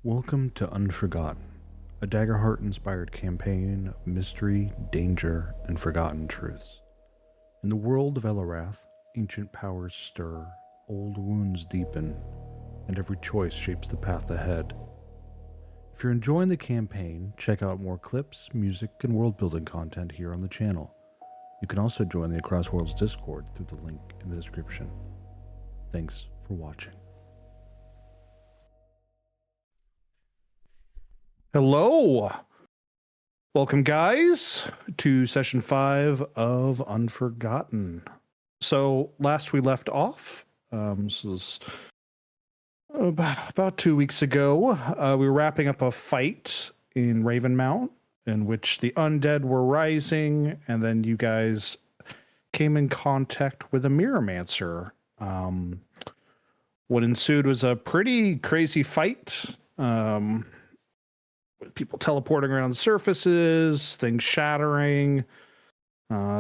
Welcome to Unforgotten, a Daggerheart-inspired campaign of mystery, danger, and forgotten truths. In the world of Ellerath, ancient powers stir, old wounds deepen, and every choice shapes the path ahead. If you're enjoying the campaign, check out more clips, music, and world-building content here on the channel. You can also join the Across Worlds Discord through the link in the description. Thanks for watching. Hello! Welcome, guys, to session 5 of Unforgotten. So, last we left off, this was about 2 weeks ago, we were wrapping up a fight in Ravenmount in which the undead were rising, and then you guys came in contact with a Mirrormancer. What ensued was a pretty crazy fight. People teleporting around surfaces, things shattering,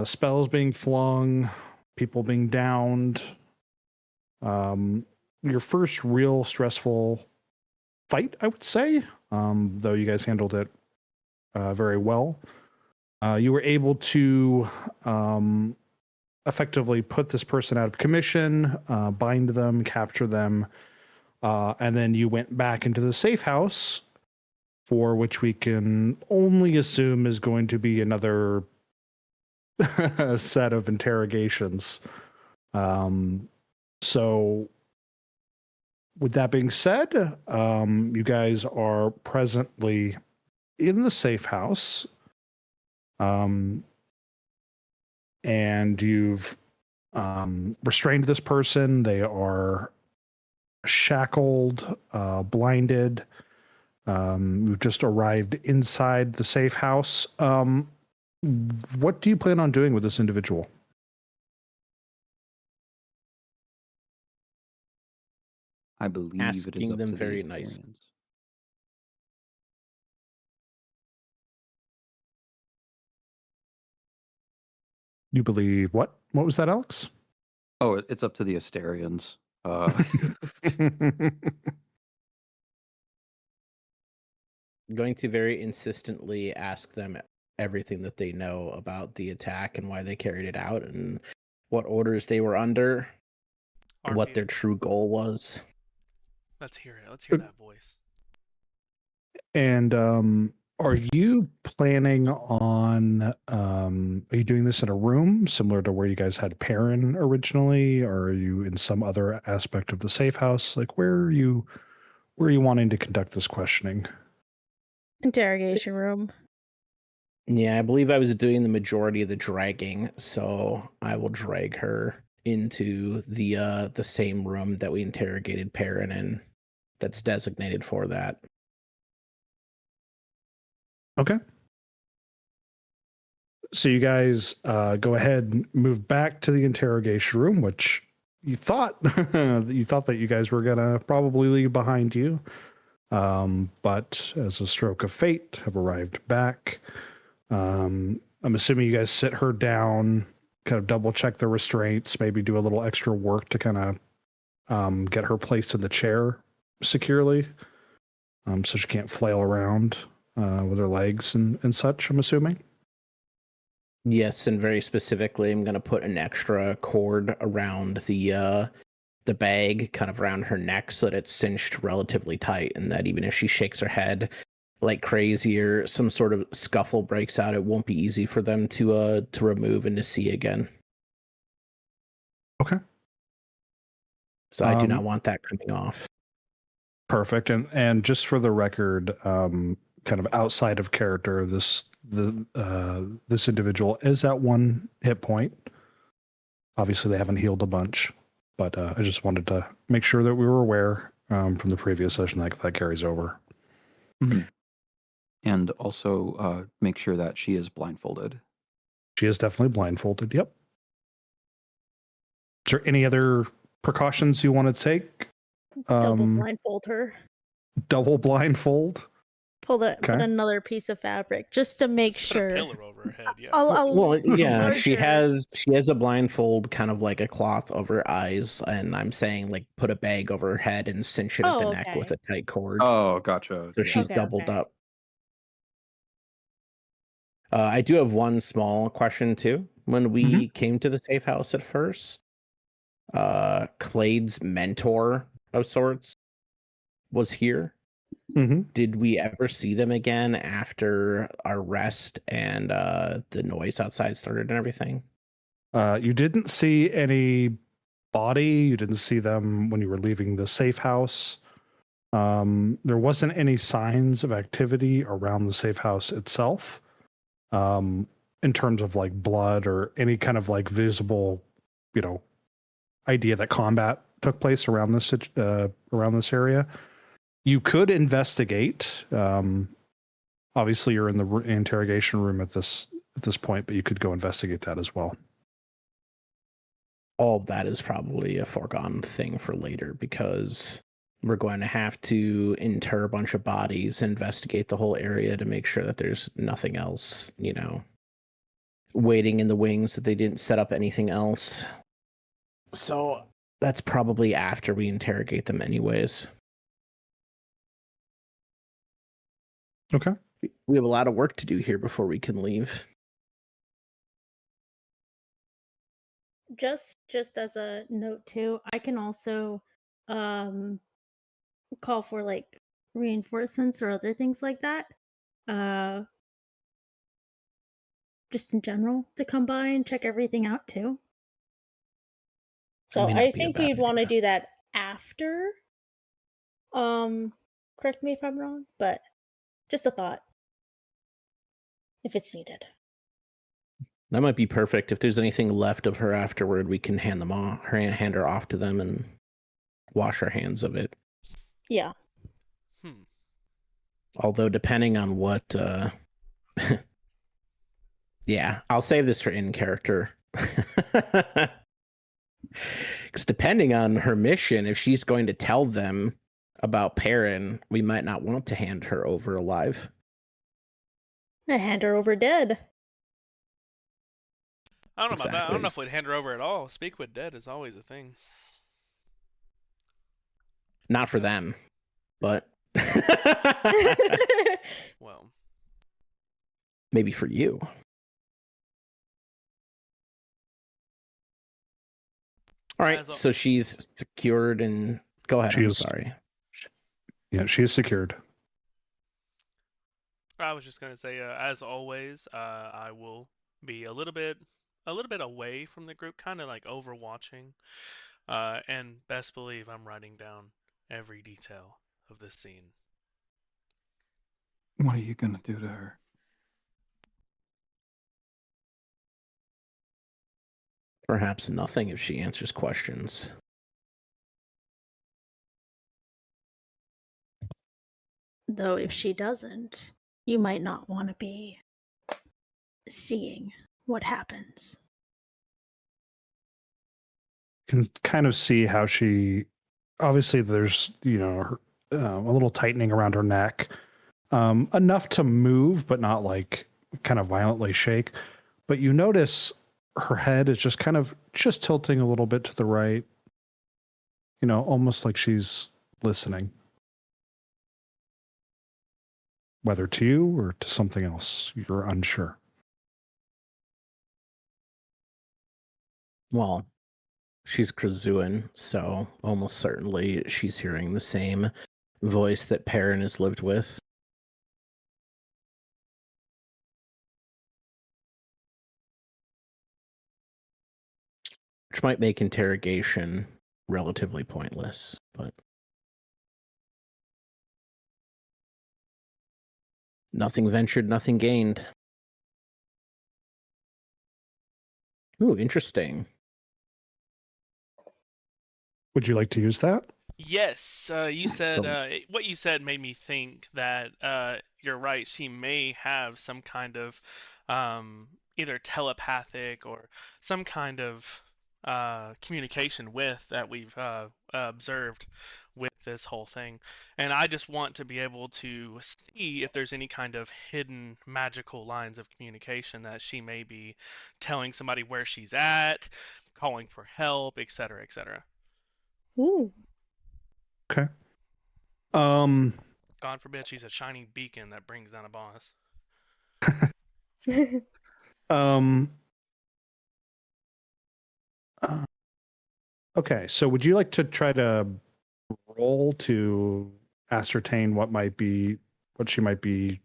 spells being flung, people being downed. Your first real stressful fight, I would say, though you guys handled it very well. You were able to effectively put this person out of commission, bind them, capture them, and then you went back into the safe house, for which we can only assume is going to be another set of interrogations. So with that being said, you guys are presently in the safe house, and you've restrained this person. They are shackled, blinded. We've just arrived inside the safe house. What do you plan on doing with this individual? I believe it is Asking up them to the very nice. experience. You believe what? What was that, Alex? Oh, it's up to the Asterians. Going to very insistently ask them everything that they know about the attack and why they carried it out and what orders they were under, and what their true goal was. Let's hear it. Let's hear that voice. And are you planning on are you doing this in a room similar to where you guys had Perrin originally, or are you in some other aspect of the safe house? Like where are you wanting to conduct this questioning? Interrogation room. Yeah, I believe I was doing the majority of the dragging, so I will drag her into the same room that we interrogated Perrin in, that's designated for that. Okay. So you guys go ahead and move back to the interrogation room, which you thought that you guys were gonna probably leave behind you. But as a stroke of fate, have arrived back. I'm assuming you guys sit her down, kind of double check the restraints, maybe do a little extra work to kind of get her placed in the chair securely, so she can't flail around with her legs and such, I'm assuming. Yes, and very specifically, I'm going to put an extra cord around the bag, kind of around her neck, so that it's cinched relatively tight, and that even if she shakes her head like crazy or some sort of scuffle breaks out, it won't be easy for them to remove and to see again. Okay. So I do not want that coming off. Perfect. And just for the record, kind of outside of character, this individual is at 1 hit point. Obviously, they haven't healed a bunch, but I just wanted to make sure that we were aware from the previous session that carries over. Mm-hmm. And also make sure that she is blindfolded. She is definitely blindfolded. Yep. Is there any other precautions you want to take? Double blindfold her. Double blindfold. Put Okay. another piece of fabric just to make Just put a sure. pillar over her head. Yeah. Well, yeah, she larger- has a blindfold, kind of like a cloth over her eyes, and I'm saying like put a bag over her head and cinch it at the neck with okay. a tight cord. Oh, gotcha. So Yeah. she's Okay, doubled okay. up. I do have one small question too. When we came to the safe house at first, Clade's mentor of sorts was here. Mm-hmm. Did we ever see them again after our rest and the noise outside started and everything? You didn't see any body. You didn't see them when you were leaving the safe house. There wasn't any signs of activity around the safe house itself, in terms of like blood or any kind of like visible, idea that combat took place around this area. You could investigate. Obviously, you're in the interrogation room at this point, but you could go investigate that as well. All of that is probably a foregone thing for later because we're going to have to inter a bunch of bodies, investigate the whole area to make sure that there's nothing else, waiting in the wings, that they didn't set up anything else. So that's probably after we interrogate them anyways. Okay. We have a lot of work to do here before we can leave. Just as a note too, I can also call for like reinforcements or other things like that. Just in general to come by and check everything out too. So may not I be a think bad we'd want to idea. do that after. Correct me if I'm wrong, but just a thought. If it's needed. That might be perfect. If there's anything left of her afterward, we can hand her off to them and wash our hands of it. Yeah. Although depending on what yeah, I'll save this for in character. Because depending on her mission, if she's going to tell them about Perrin, we might not want to hand her over alive. I hand her over dead. I don't know about that. I Exactly. don't know if we'd hand her over at all. Speak with dead is always a thing. Not for them, but Well, maybe for you. All right, so she's secured and go ahead. I'm sorry. Yeah, she is secured. I was just gonna say, as always, I will be a little bit away from the group, kind of like overwatching, and best believe I'm writing down every detail of this scene. What are you gonna do to her? Perhaps nothing if she answers questions. Though if she doesn't, you might not want to be seeing what happens. You can kind of see how she, obviously there's, a little tightening around her neck, enough to move, but not like kind of violently shake. But you notice her head is just kind of just tilting a little bit to the right, almost like she's listening. Whether to you or to something else, you're unsure. Well, she's Krazuan, so almost certainly she's hearing the same voice that Perrin has lived with. Which might make interrogation relatively pointless, but nothing ventured, nothing gained. Ooh, interesting. Would you like to use that? Yes, you said what you said made me think that you're right. She may have some kind of either telepathic or some kind of communication with that we've observed with this whole thing. And I just want to be able to see if there's any kind of hidden magical lines of communication that she may be telling somebody where she's at, calling for help, etc., etc. Ooh. Okay. God forbid she's a shining beacon that brings down a boss. Um. Okay, so would you like to try to roll to ascertain what she might be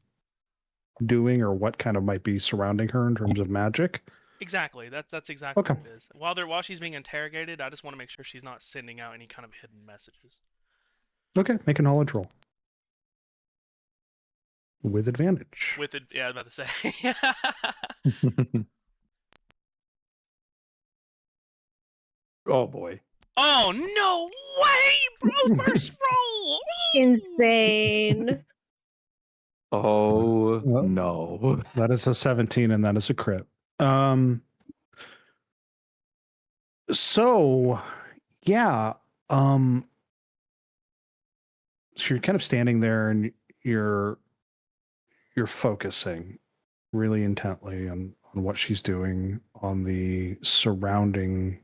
doing, or what kind of might be surrounding her in terms of magic? Exactly. That's exactly Okay. what it is. While she's being interrogated, I just want to make sure she's not sending out any kind of hidden messages. Okay, make a knowledge roll with advantage. With it, yeah, I was about to say. Oh boy. Oh no way, bro! First roll. Ooh! Insane. Oh Well, no. That is a 17, and that is a crit. So yeah, so you're kind of standing there, and you're focusing really intently on what she's doing, on the surrounding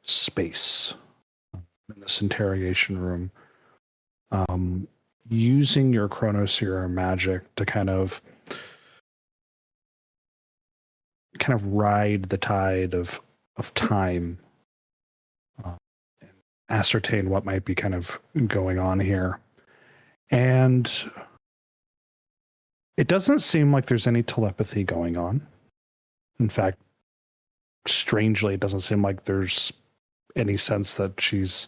space in this interrogation room, using your chronosphere magic to kind of ride the tide of time, and ascertain what might be kind of going on here. And it doesn't seem like there's any telepathy going on. In fact, strangely, it doesn't seem like there's any sense that she's,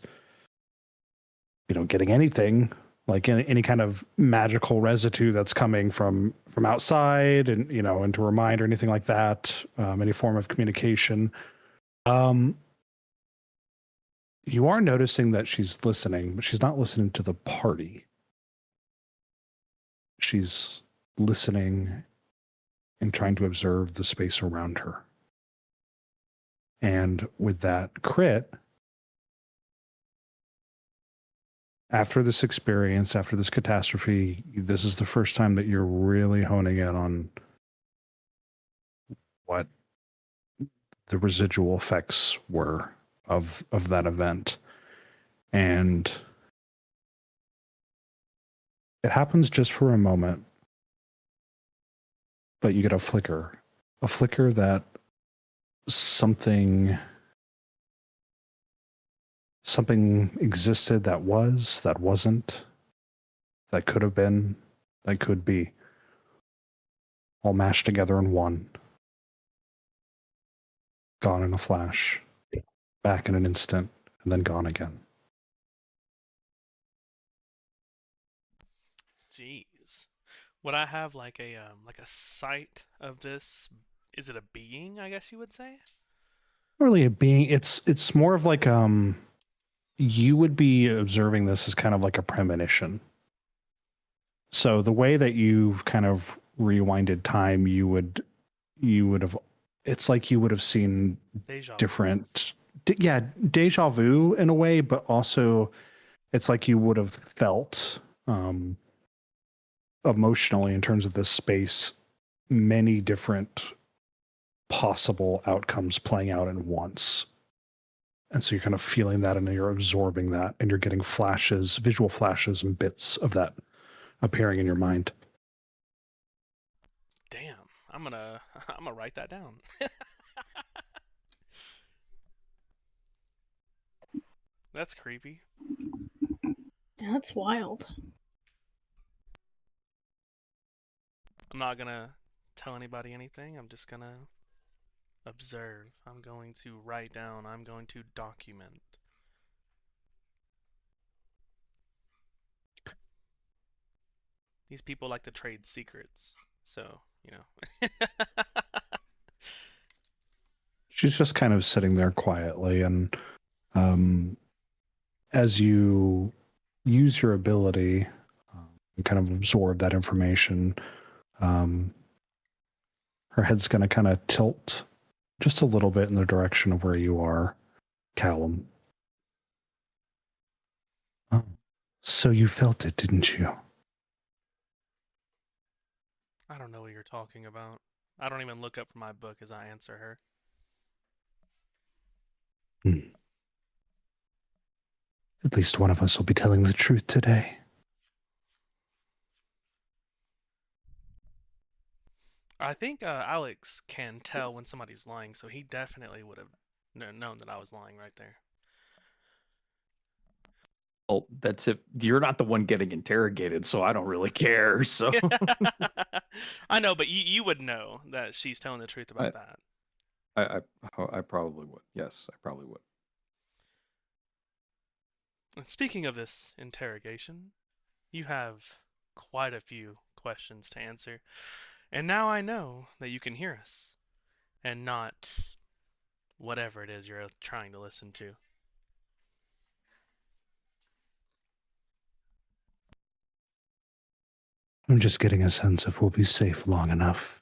getting anything, like any kind of magical residue that's coming from outside, and into her mind or anything like that. Any form of communication. You are noticing that she's listening, but she's not listening to the party. She's listening and trying to observe the space around her. And with that crit, after this experience, after this catastrophe, this is the first time that you're really honing in on what the residual effects were of that event. And it happens just for a moment, but you get a flicker that something existed that wasn't, that could have been, that could be, all mashed together in one. Gone in a flash, back in an instant, and then gone again. Jeez. Would I have like a sight of this? Is it a being, I guess you would say? Not really a being. It's more of like you would be observing this as kind of like a premonition. So the way that you've kind of rewinded time, you would have, it's like you would have seen Deja vu. different, deja vu in a way, but also it's like you would have felt emotionally, in terms of this space, many different possible outcomes playing out at once. And so you're kind of feeling that, and you're absorbing that, and you're getting flashes, visual flashes and bits of that appearing in your mind. Damn. I'm gonna write that down. That's creepy. That's wild. I'm not gonna tell anybody anything. I'm just gonna observe. I'm going to write down. I'm going to document. These people like to trade secrets, so, She's just kind of sitting there quietly, and as you use your ability and kind of absorb that information, her head's going to kind of tilt just a little bit in the direction of where you are, Callum. So you felt it, didn't you? I don't know what you're talking about. I don't even look up from my book as I answer her. At least one of us will be telling the truth today. I think Alex can tell when somebody's lying, so he definitely would have known that I was lying right there. Well, that's if you're not the one getting interrogated, so I don't really care. So I know, but you would know that she's telling the truth about that. I probably would. Yes, I probably would. And speaking of this interrogation, you have quite a few questions to answer. And now I know that you can hear us and not whatever it is you're trying to listen to. I'm just getting a sense if we'll be safe long enough.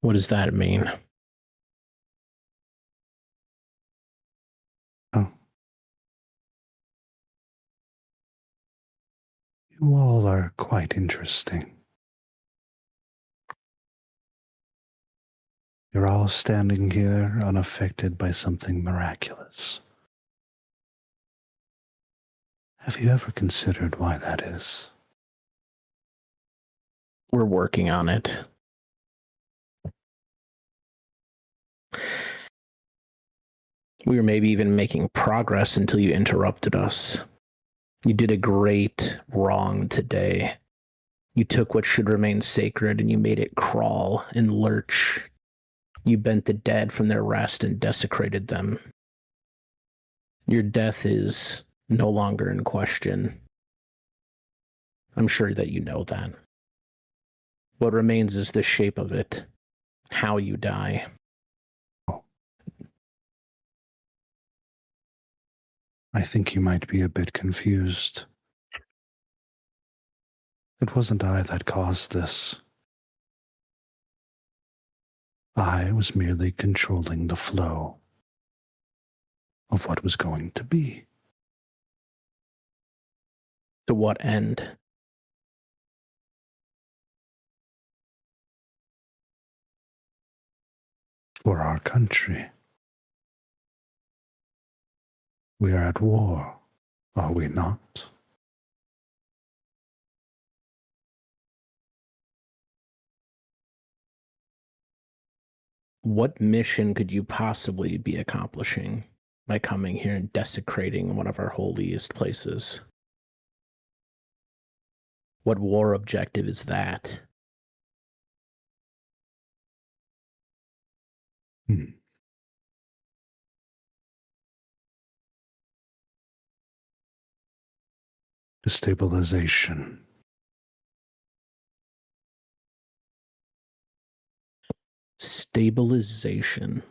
What does that mean? Oh. You all are quite interesting. You're all standing here unaffected by something miraculous. Have you ever considered why that is? We're working on it. We were maybe even making progress until you interrupted us. You did a great wrong today. You took what should remain sacred and you made it crawl and lurch. You bent the dead from their rest and desecrated them. Your death is no longer in question. I'm sure that you know that. What remains is the shape of it, how you die. I think you might be a bit confused. It wasn't I that caused this. I was merely controlling the flow of what was going to be. To what end? For our country. We are at war, are we not? What mission could you possibly be accomplishing by coming here and desecrating one of our holiest places? What war objective is that? Destabilization. Stabilization.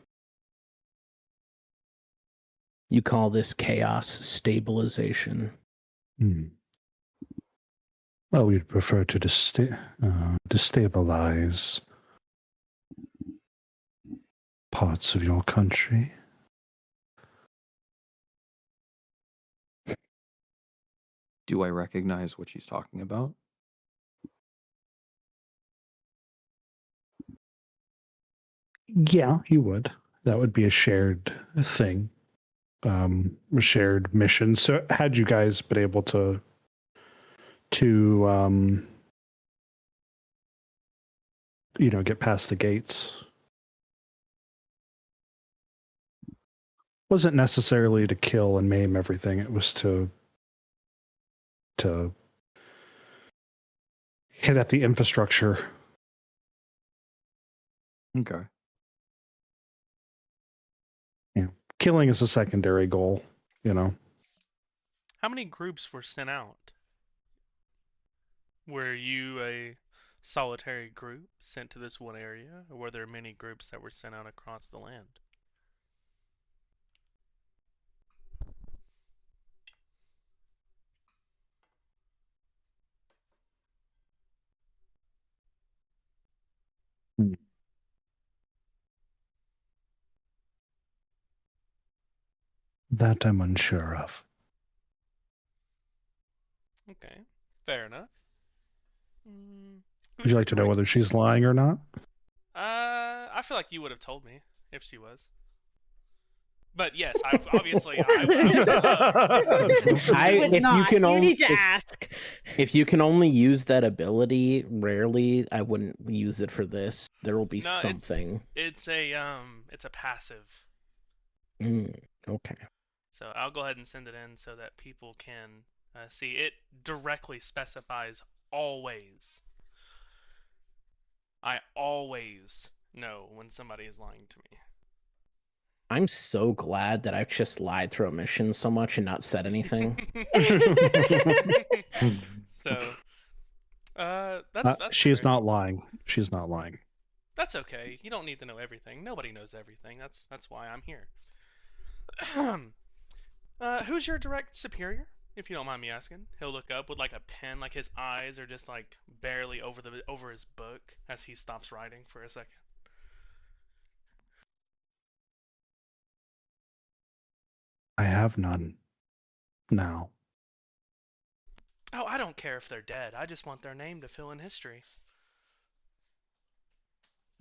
You call this chaos stabilization? Well, we'd prefer to destabilize parts of your country. Do I recognize what she's talking about? Yeah, you would. That would be a shared thing, a shared mission. So, had you guys been able to get past the gates? Wasn't necessarily to kill and maim everything. It was to hit at the infrastructure. Okay. Yeah, killing is a secondary goal. How many groups were sent out? Were you a solitary group sent to this one area, or were there many groups that were sent out across the land? That I'm unsure of. Okay, fair enough. Who's Would you your like to know direct- whether she's lying or not? I feel like you would have told me if she was. But yes, I obviously I would love. I- You would if you not. can You only- need to if- ask. If you can only use that ability rarely, I wouldn't use it for this. There will be No, something. It's a passive. Okay. So I'll go ahead and send it in so that people can see. It directly specifies always. I always know when somebody is lying to me. I'm so glad that I've just lied through a mission so much and not said anything. So, that's She is fair. not lying. She's not lying. That's okay. You don't need to know everything. Nobody knows everything. That's why I'm here. Who's your direct superior, if you don't mind me asking? He'll look up with like a pen, like his eyes are just like barely over his book as he stops writing for a second. I have none. Now. Oh, I don't care if they're dead. I just want their name to fill in history.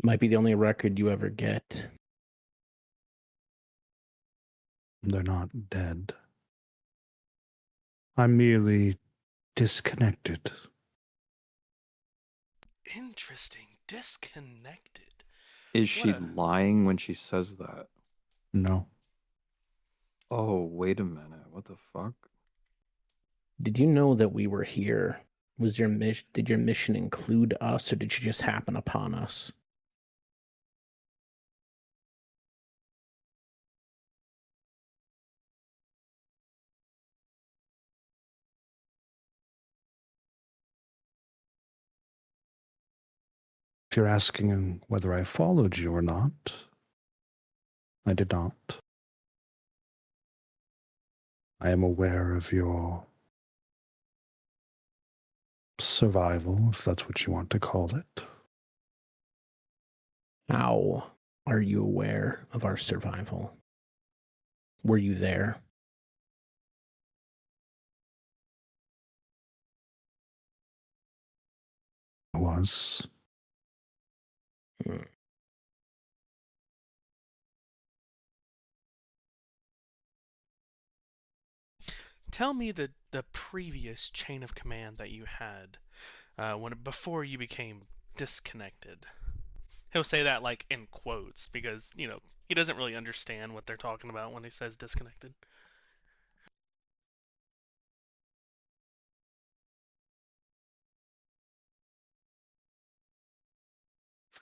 Might be the only record you ever get. They're not dead. I'm merely disconnected. Interesting. Disconnected. Is she What a- lying when she says that? No. Oh, wait a minute. What the fuck? Did you know that we were here? Was your did your mission include us, or did you just happen upon us? If you're asking whether I followed you or not, I did not. I am aware of your survival, if that's what you want to call it. How are you aware of our survival? Were you there? I was. Hmm. Tell me the previous chain of command that you had before you became disconnected. He'll say that like in quotes because, he doesn't really understand what they're talking about when he says disconnected.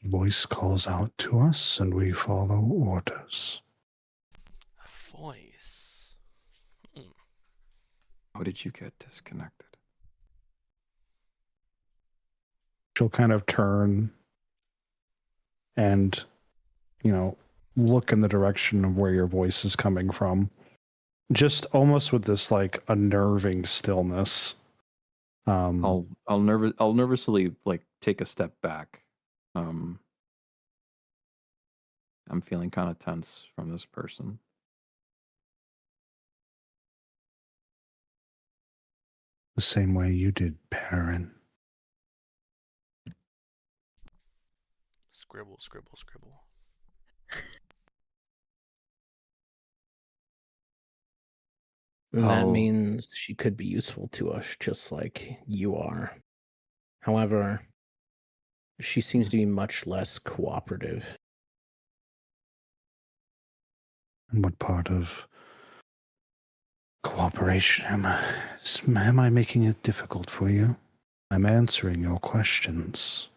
Voice calls out to us and we follow orders. A voice. How did you get disconnected? She'll kind of turn and, look in the direction of where your voice is coming from. Just almost with this like unnerving stillness. I'll nervously like take a step back. I'm feeling kind of tense from this person. The same way you did, Perrin. Scribble, scribble, scribble. And that Oh. means she could be useful to us, just like you are. However, she seems to be much less cooperative. And what part of cooperation am I making it difficult for you? I'm answering your questions.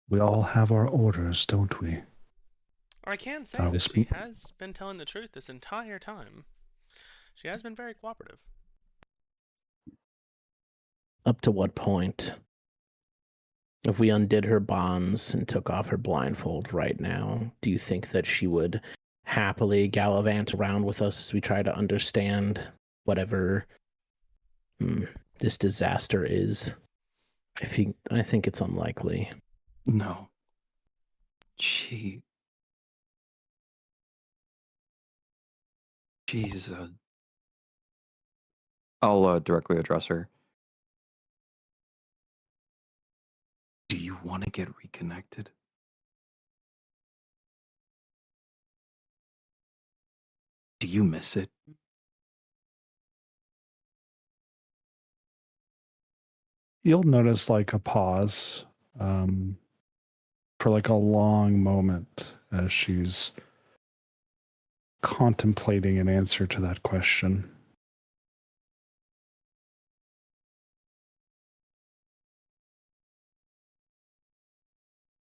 We all have our orders, don't we? I can say I that was- she has been telling the truth this entire time. She has been very cooperative. Up to what point? If we undid her bonds and took off her blindfold right now, do you think that she would happily gallivant around with us as we try to understand whatever this disaster is? I think it's unlikely. No. She Jeez. I'll directly address her. Do you want to get reconnected? Do you miss it? You'll notice like a pause for like a long moment as she's contemplating an answer to that question.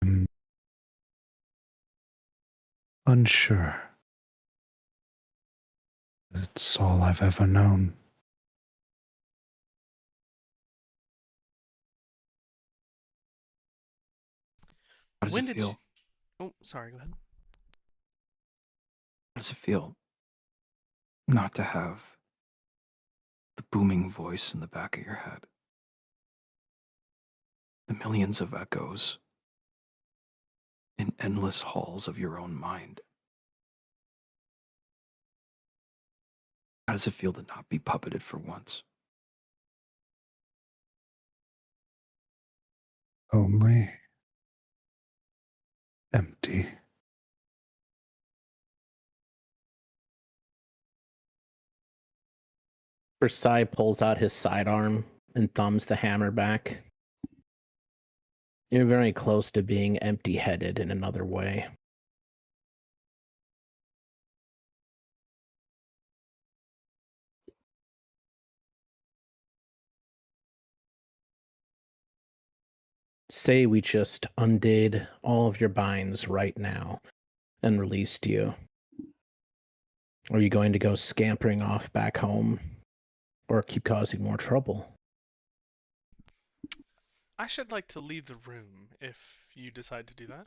I'm unsure. It's all I've ever known. How does When it did feel? you... Oh, sorry, go ahead. How does it feel not to have the booming voice in the back of your head? The millions of echoes in endless halls of your own mind. How does it feel to not be puppeted for once? Only empty. Versailles pulls out his sidearm and thumbs the hammer back. You're very close to being empty-headed in another way. Say we just undid all of your binds right now and released you. Are you going to go scampering off back home or keep causing more trouble? I should like to leave the room if you decide to do that.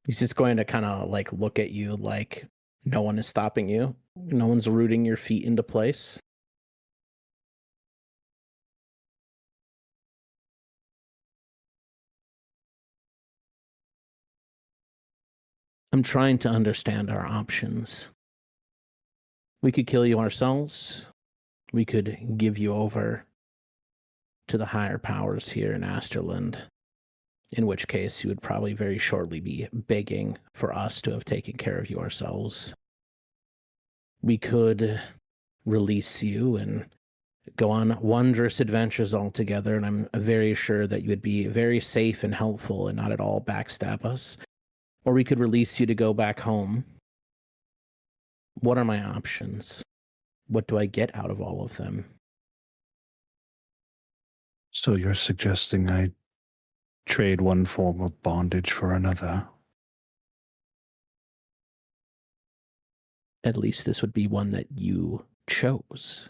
He's just going to kind of like look at you like no one is stopping you. No one's rooting your feet into place. I'm trying to understand our options. We could kill you ourselves. We could give you over to the higher powers here in Asterland, in which case you would probably very shortly be begging for us to have taken care of you ourselves. We could release you and go on wondrous adventures altogether, and I'm very sure that you would be very safe and helpful and not at all backstab us. Or we could release you to go back home. What are my options? What do I get out of all of them? So you're suggesting I trade one form of bondage for another? At least this would be one that you chose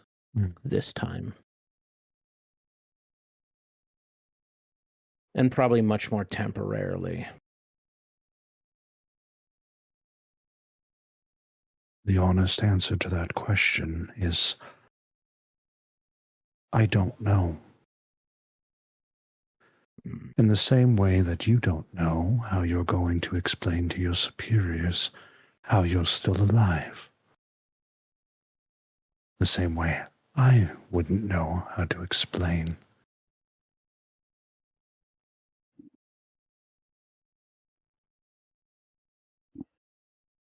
this time. And probably much more temporarily. The honest answer to that question is I don't know. In the same way that you don't know how you're going to explain to your superiors how you're still alive. The same way I wouldn't know how to explain.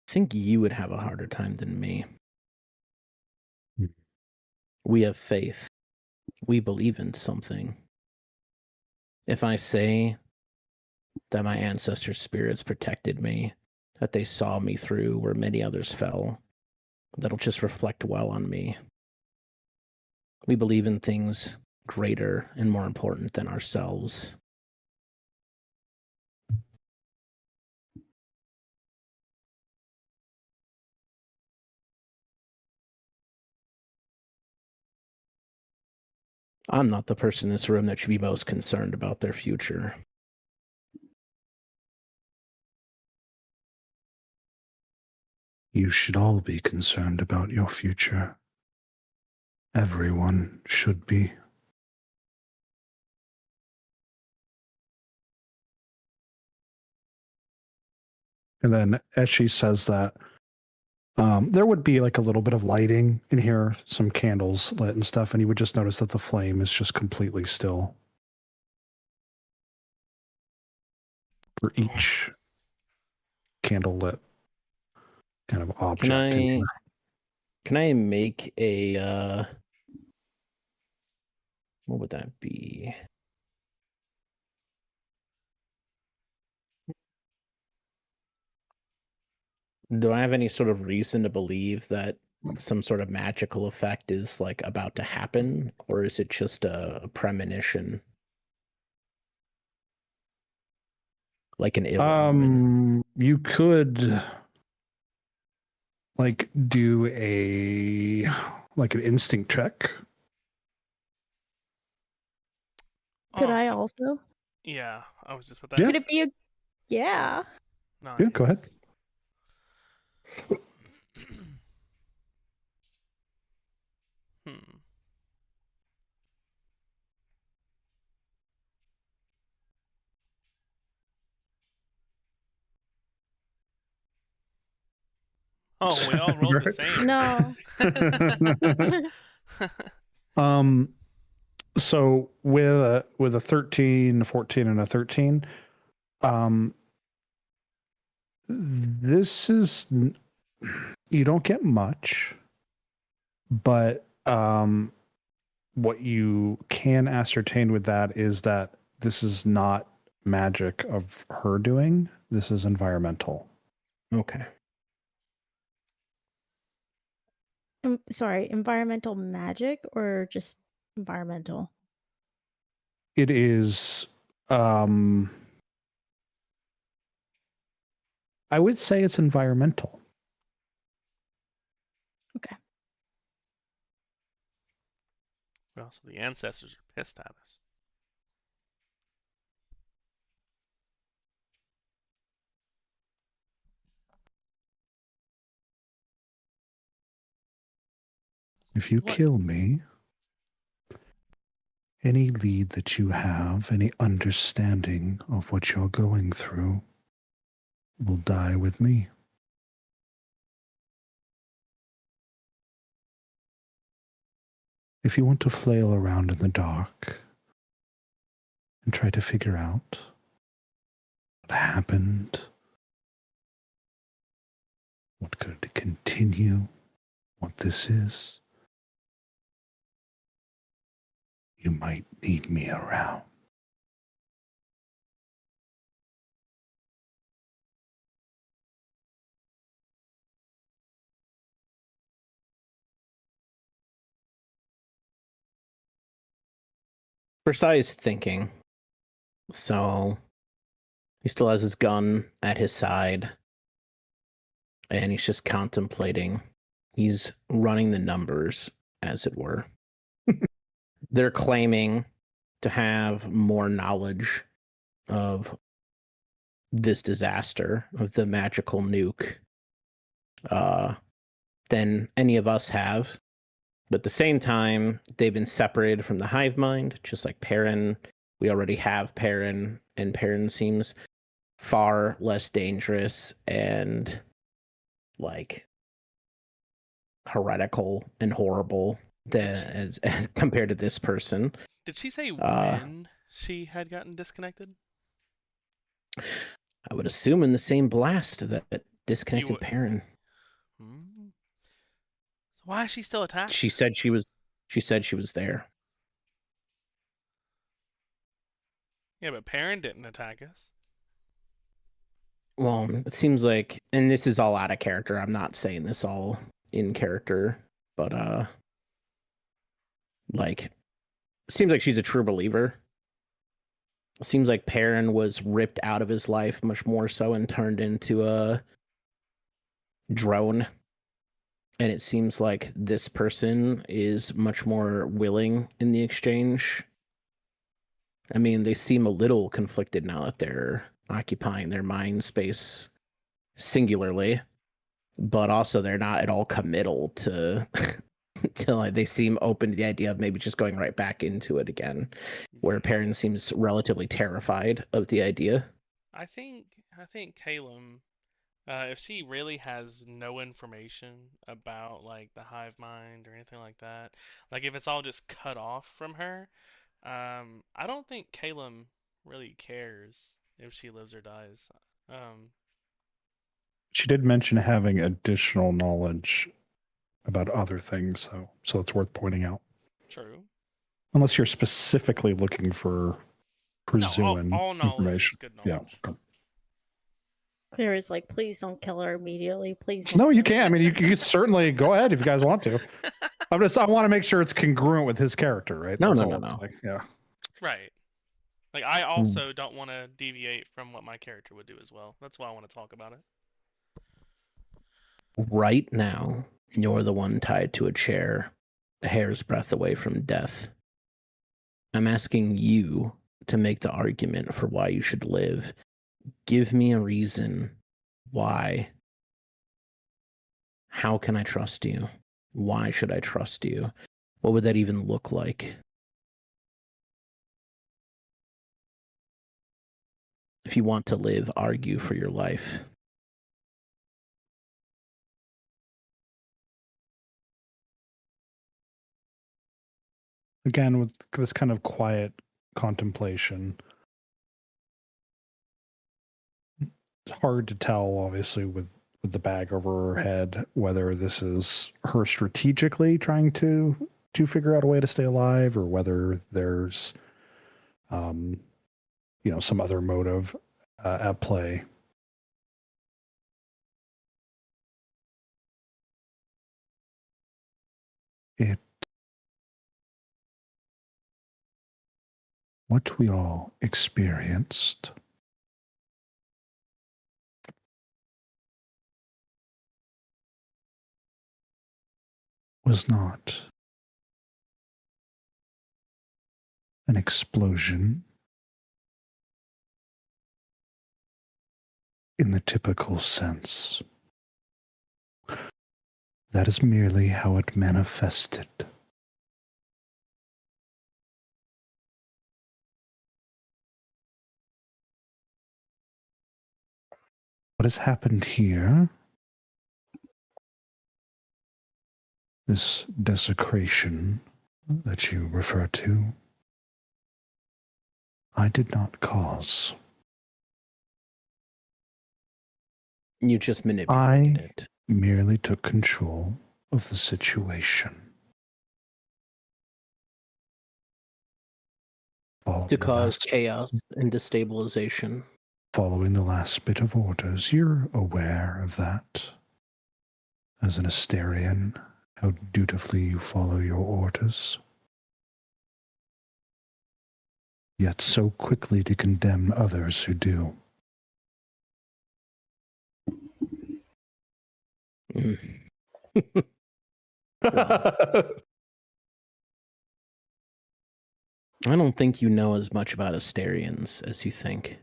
I think you would have a harder time than me. Hmm. We have faith. We believe in something. If I say that my ancestors' spirits protected me, that they saw me through where many others fell, that'll just reflect well on me. We believe in things greater and more important than ourselves. I'm not the person in this room that should be most concerned about their future. You should all be concerned about your future. Everyone should be. And then as she says that, there would be like a little bit of lighting in here, some candles lit and stuff, and you would just notice that the flame is just completely still for each candle lit kind of object. Can I make a what would that be? Do I have any sort of reason to believe that some sort of magical effect is like about to happen, or is it just a premonition? Like an ill omen? You could like do an instinct check. Could I Okay. also? Yeah, I was just with Yeah. that. Could it be a? Yeah. Nice. Yeah, go ahead. Hmm. Oh, we all rolled the same. No. So with a 13, a 14, and a 13, this is, you don't get much, but what you can ascertain with that is that this is not magic of her doing. This is environmental. Okay. Sorry, environmental magic or just environmental? It is, I would say it's environmental. Okay. Well, so the ancestors are pissed at us. If you What? kill me, any lead that you have, any understanding of what you're going through, will die with me. If you want to flail around in the dark and try to figure out what happened, what could continue, what this is, you might need me around. Precise thinking. So he still has his gun at his side, and he's just contemplating. He's running the numbers, as it were. They're claiming to have more knowledge of this disaster, of the magical nuke, than any of us have. But at the same time, they've been separated from the hive mind, just like Perrin. We already have Perrin, and Perrin seems far less dangerous and like heretical and horrible than as compared to this person. Did she say when she had gotten disconnected? I would assume in the same blast that disconnected Perrin. Hmm. So why is she still attacked? She said she was there. Yeah, but Perrin didn't attack us. Well, it seems like, and this is all out of character. I'm not saying this all in character, but like, it seems like she's a true believer. It seems like Perrin was ripped out of his life much more so and turned into a drone. And it seems like this person is much more willing in the exchange. I mean, they seem a little conflicted now that they're occupying their mind space singularly, but also they're not at all committal to till they seem open to the idea of maybe just going right back into it again, where Perrin seems relatively terrified of the idea. I think Calum If she really has no information about like the hive mind or anything like that, like if it's all just cut off from her, I don't think Caleb really cares if she lives or dies. Um, She did mention having additional knowledge about other things, though, so it's worth pointing out. True. Unless you're specifically looking for No, pursuing all knowledge is information. good Yeah. knowledge. Okay. Clear is like, please don't kill her immediately. Please don't. No, you kill her." can. I mean, you can certainly go ahead if you guys want to. I want to make sure it's congruent with his character, right? No, That's no, all no, I'm no. saying. Yeah. Right. Like I also don't want to deviate from what my character would do as well. That's why I want to talk about it. Right now, you're the one tied to a chair, a hair's breadth away from death. I'm asking you to make the argument for why you should live. Give me a reason why. How can I trust you? Why should I trust you? What would that even look like? If you want to live, argue for your life. Again, with this kind of quiet contemplation, it's hard to tell, obviously, with the bag over her head, whether this is her strategically trying to figure out a way to stay alive, or whether there's, some other motive at play. What we all experienced was not an explosion in the typical sense. That is merely how it manifested. What has happened here, this desecration that you refer to, I did not cause. You just manipulated it. Merely took control of the situation. To cause chaos and destabilization. Following the last bit of orders, you're aware of that. As an Asterian, how dutifully you follow your orders. Yet so quickly to condemn others who do. I don't think you know as much about Asterians as you think.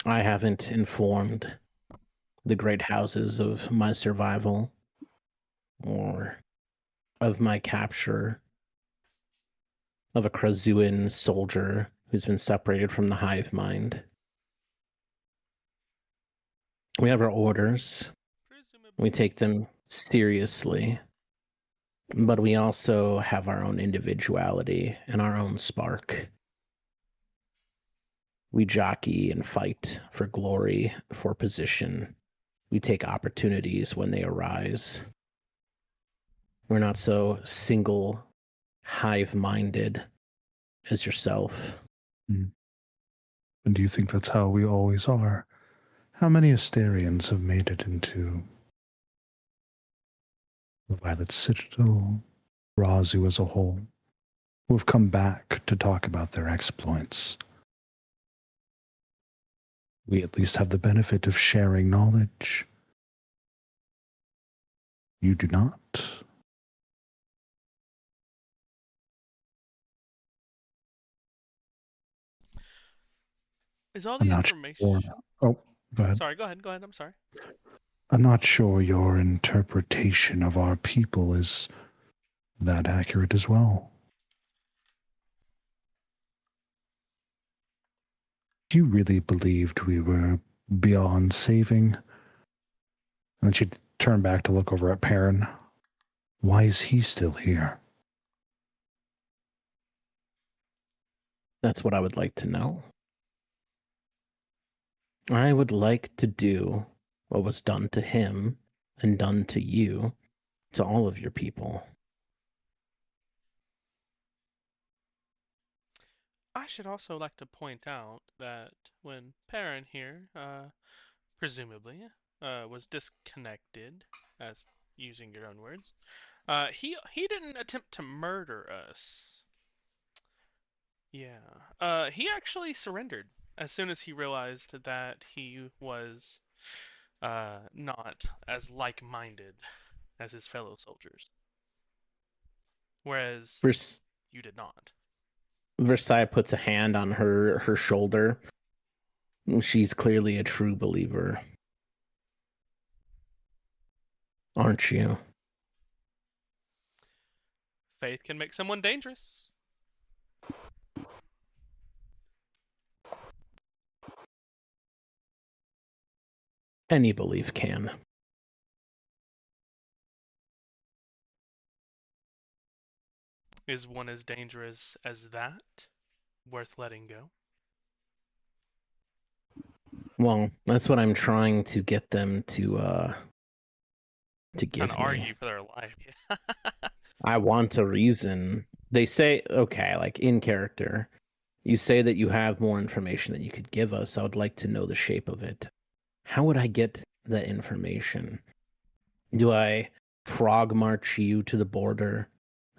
I haven't informed the great houses of my survival or of my capture of a Krazuan soldier who's been separated from the hive mind. We have our orders. We take them seriously. But we also have our own individuality and our own spark. We jockey and fight for glory, for position. We take opportunities when they arise. We're not so single, hive-minded as yourself. And do you think that's how we always are? How many Asterians have made it into the Violet Citadel, Razu as a whole, who have come back to talk about their exploits? We at least have the benefit of sharing knowledge. You do not. Is all I'm the not information? sure. Oh, go ahead. Sorry, go ahead. Go ahead. I'm sorry. I'm not sure your interpretation of our people is that accurate as well. You really believed we were beyond saving. And then she'd turn back to look over at Perrin. Why is he still here? That's what I would like to know. I would like to do what was done to him and done to you, to all of your people. I should also like to point out that when Perrin here, presumably, was disconnected, as using your own words, he didn't attempt to murder us. Yeah. He actually surrendered as soon as he realized that he was not as like-minded as his fellow soldiers. Whereas you did not. Versailles puts a hand on her shoulder. She's clearly a true believer. Aren't you? Faith can make someone dangerous. Any belief can. Is one as dangerous as that worth letting go? Well, that's what I'm trying to get them to give Kind of me. argue for their life. I want a reason. They say, okay, like in character, you say that you have more information that you could give us. I would like to know the shape of it. How would I get that information? Do I frog march you to the border,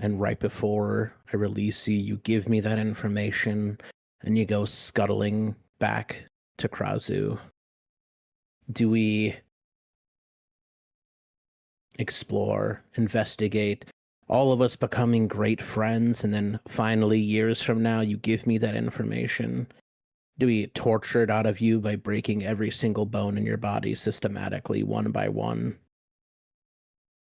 and right before I release you, you give me that information, and you go scuttling back to Krazu? Do we explore, investigate, all of us becoming great friends, and then finally, years from now, you give me that information? Do we torture it out of you by breaking every single bone in your body systematically, one by one?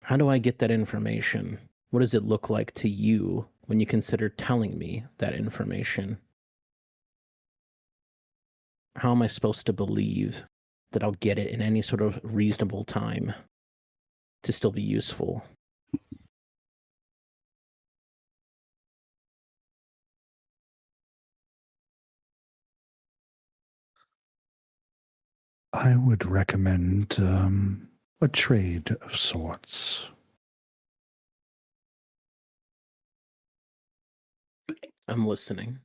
How do I get that information? What does it look like to you when you consider telling me that information? How am I supposed to believe that I'll get it in any sort of reasonable time to still be useful? I would recommend a trade of sorts. I'm listening.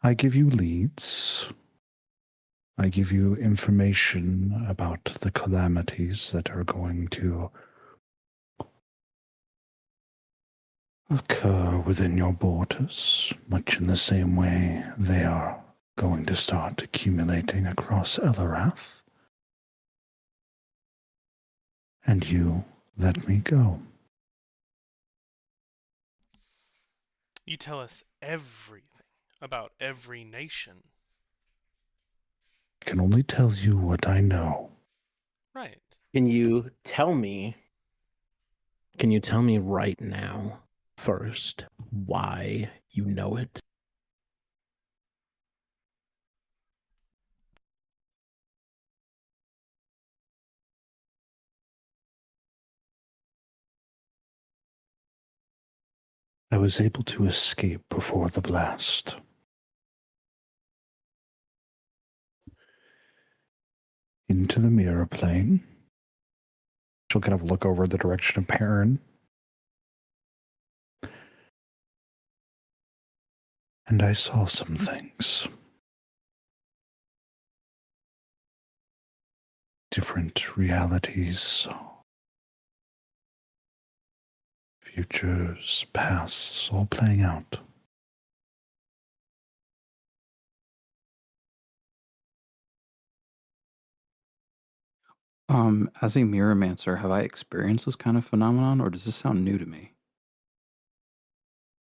I give you leads. I give you information about the calamities that are going to occur within your borders, much in the same way they are going to start accumulating across Ellerath. And you let me go. You tell us everything about every nation. I can only tell you what I know. Right. Can you tell me right now, first, why you know it? I was able to escape before the blast. Into the mirror plane. She'll kind of look over the direction of Perrin. And I saw some things. Different realities. Futures, pasts, all playing out. As a Mirrormancer, have I experienced this kind of phenomenon, or does this sound new to me?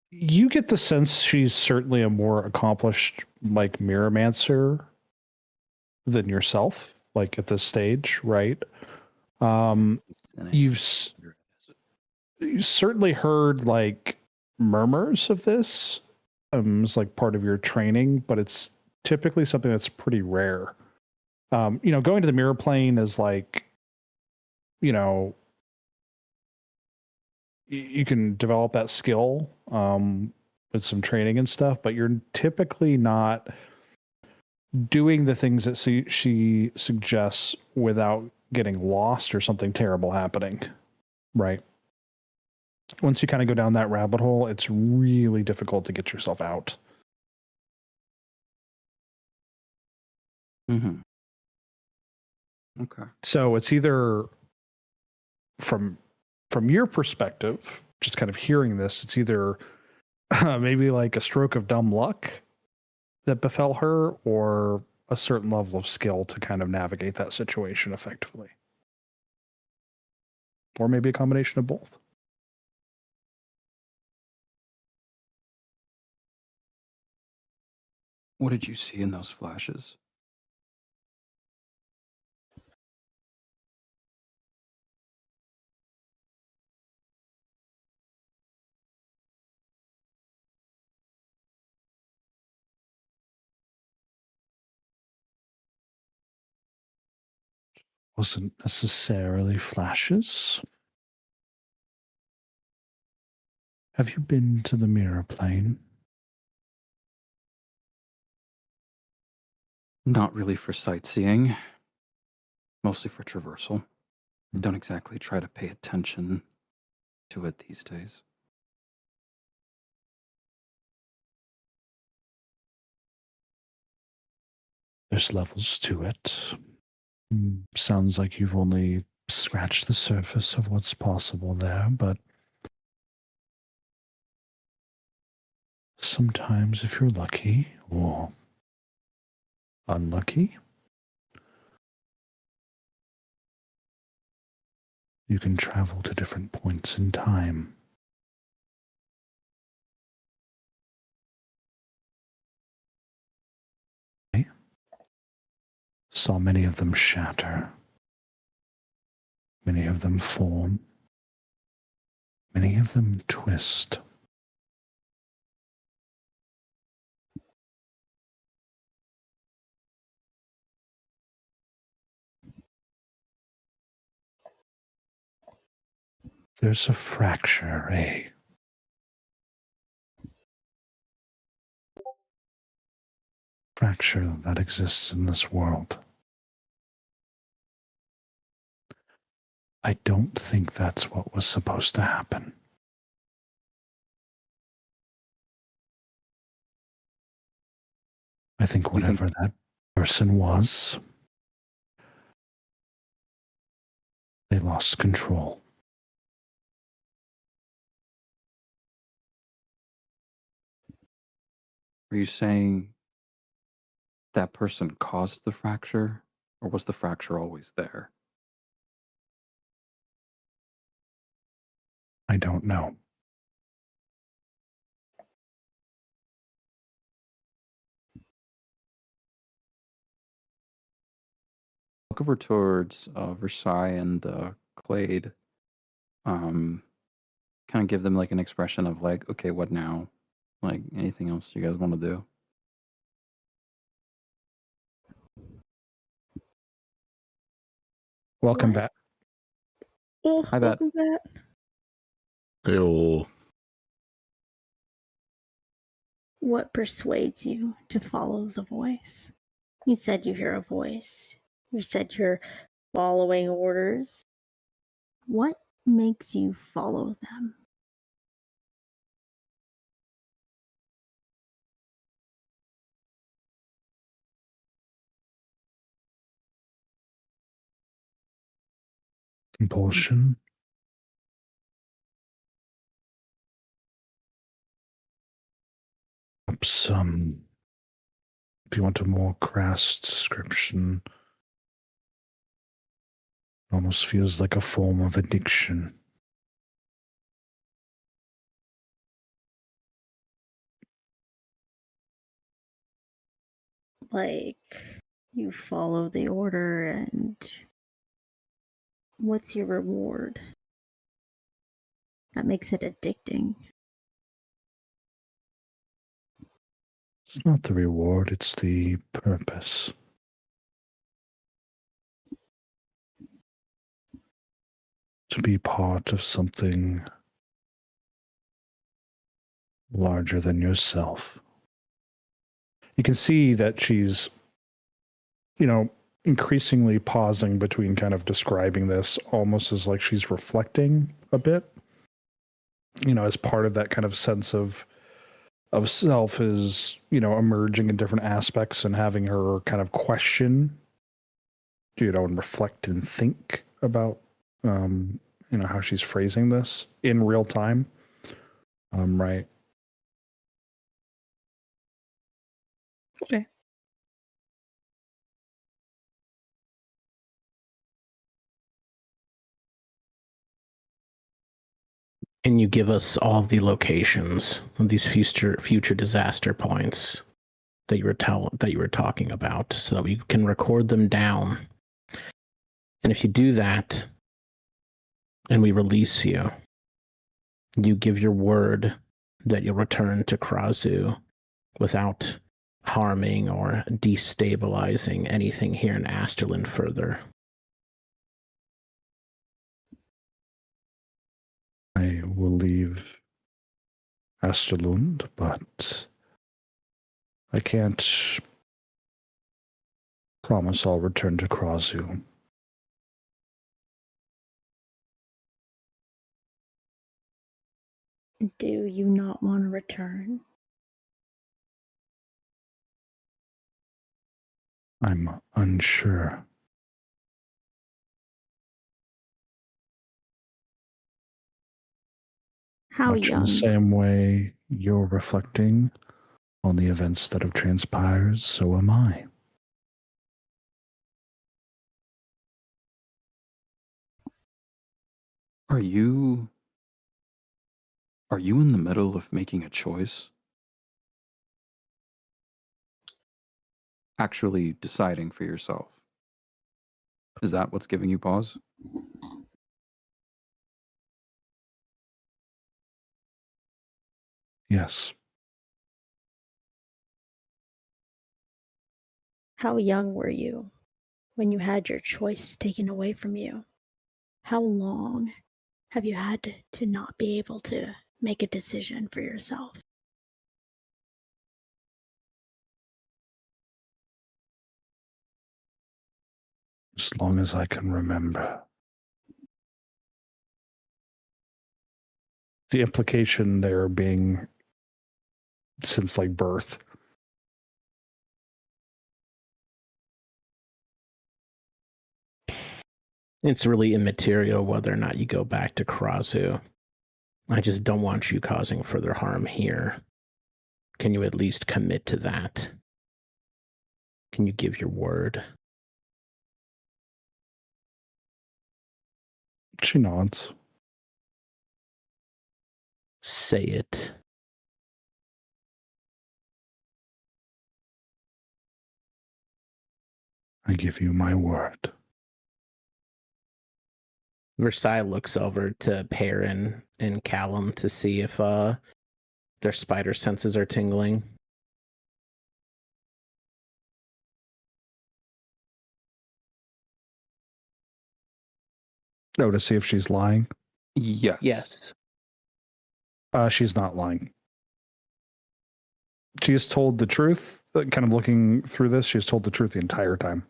You get the sense she's certainly a more accomplished, like, Mirrormancer than yourself, like, at this stage, right? You've certainly heard, like, murmurs of this. It's like part of your training, but it's typically something that's pretty rare. Going to the mirror plane is like, you can develop that skill with some training and stuff, but you're typically not doing the things that she suggests without getting lost or something terrible happening, right? Once you kind of go down that rabbit hole, it's really difficult to get yourself out. Mm-hmm. Okay. So it's either from your perspective, just kind of hearing this, it's either maybe like a stroke of dumb luck that befell her, or a certain level of skill to kind of navigate that situation effectively. Or maybe a combination of both. What did you see in those flashes? Wasn't necessarily flashes. Have you been to the mirror plane? Not really for sightseeing, mostly for traversal. I don't exactly try to pay attention to it these days. There's levels to it. Sounds like you've only scratched the surface of what's possible there, but sometimes if you're lucky or unlucky, you can travel to different points in time. I saw many of them shatter, many of them form, many of them twist. There's a fracture, fracture that exists in this world. I don't think that's what was supposed to happen. I think whatever that person was, they lost control. Are you saying that person caused the fracture, or was the fracture always there? I don't know. Look over towards Versailles and Clade. Kind of give them like an expression of like, okay, what now? Like anything else you guys want to do? Welcome What? back. Oh, I bet. welcome back. Ew. What persuades you to follow the voice? You said you hear a voice. You said you're following orders. What makes you follow them? Compulsion. Perhaps, if you want a more crass description, it almost feels like a form of addiction. Like, you follow the order, and what's your reward? That makes it addicting. It's not the reward, it's the purpose. To be part of something larger than yourself. You can see that she's, increasingly pausing between kind of describing this almost as like she's reflecting a bit, as part of that kind of sense of self is, emerging in different aspects and having her kind of question, and reflect and think about, how she's phrasing this in real time. Right. Okay. Can you give us all of the locations of these future disaster points that you were talking about, so that we can record them down? And if you do that, and we release you, you give your word that you'll return to Krazu without harming or destabilizing anything here in Asterland further. I will leave Asterlund, but I can't promise I'll return to Krazu. Do you not want to return? I'm unsure. How Much in young? the same way you're reflecting on the events that have transpired, so am I. Are you in the middle of making a choice? Actually deciding for yourself? Is that what's giving you pause? Yes. How young were you when you had your choice taken away from you? How long have you had to not be able to make a decision for yourself? As long as I can remember. The implication there being since like birth. It's really immaterial whether or not you go back to Krazu. I just don't want you causing further harm here. Can you at least commit to that? Can you give your word? She nods. Say it. I give you my word. Versailles looks over to Perrin and Callum to see if their spider senses are tingling. No, to see if she's lying. Yes. Yes. She's not lying. She has told the truth. Kind of looking through this, she has told the truth the entire time.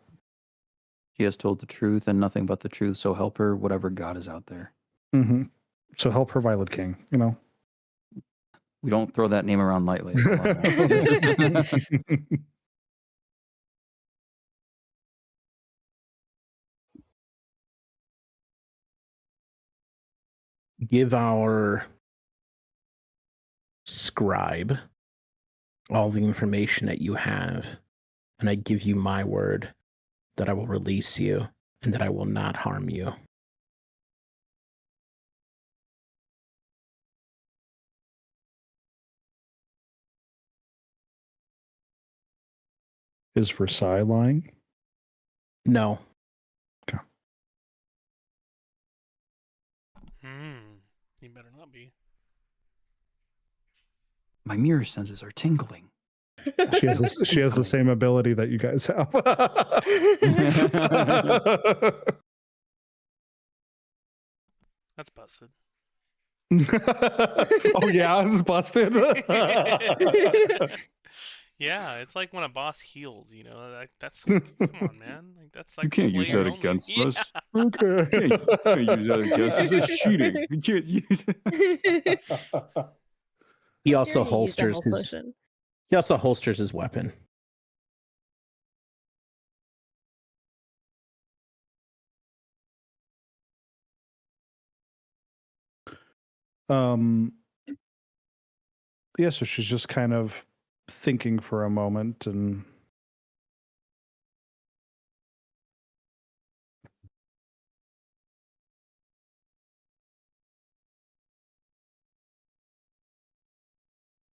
She has told the truth and nothing but the truth, so help her, whatever God is out there. Mm-hmm. So help her, Violet King, We don't throw that name around lightly. Give our scribe all the information that you have, and I give you my word that I will release you and that I will not harm you. Is Versailles lying? No. Okay. You better not be. My mirror senses are tingling. She has the same ability that you guys have. That's busted. Oh yeah, it's busted. Yeah, it's like when a boss heals, you know. That's come on, man. Like that's like You can't use player that only. against Yeah. us. Okay. You can't use that against us. It's cheating. You can't use it. He How also dare you use that holsters whole his. potion? He also holsters his weapon. Yeah, so she's just kind of thinking for a moment and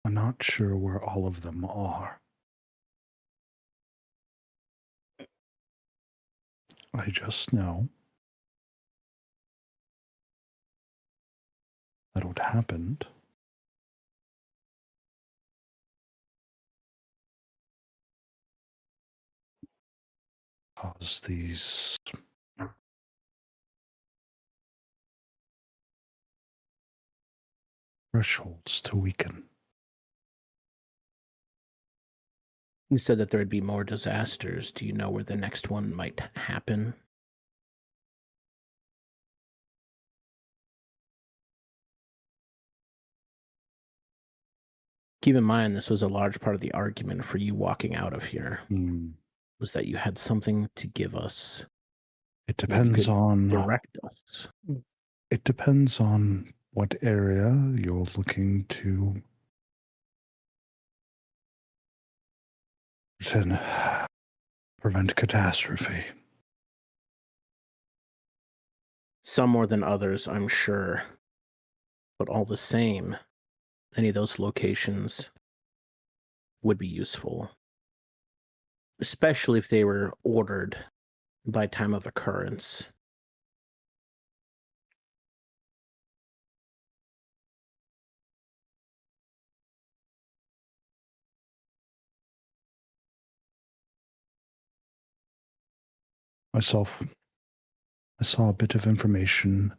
I'm not sure where all of them are. I just know that what happened caused these thresholds to weaken. You said that there would be more disasters. Do you know where the next one might happen? Keep in mind, this was a large part of the argument for you walking out of here, was that you had something to give us. It Maybe depends could on direct us. It depends on what area you're looking to then prevent catastrophe. Some more than others, I'm sure. But all the same, any of those locations would be useful. Especially if they were ordered by time of occurrence. Myself, I saw a bit of information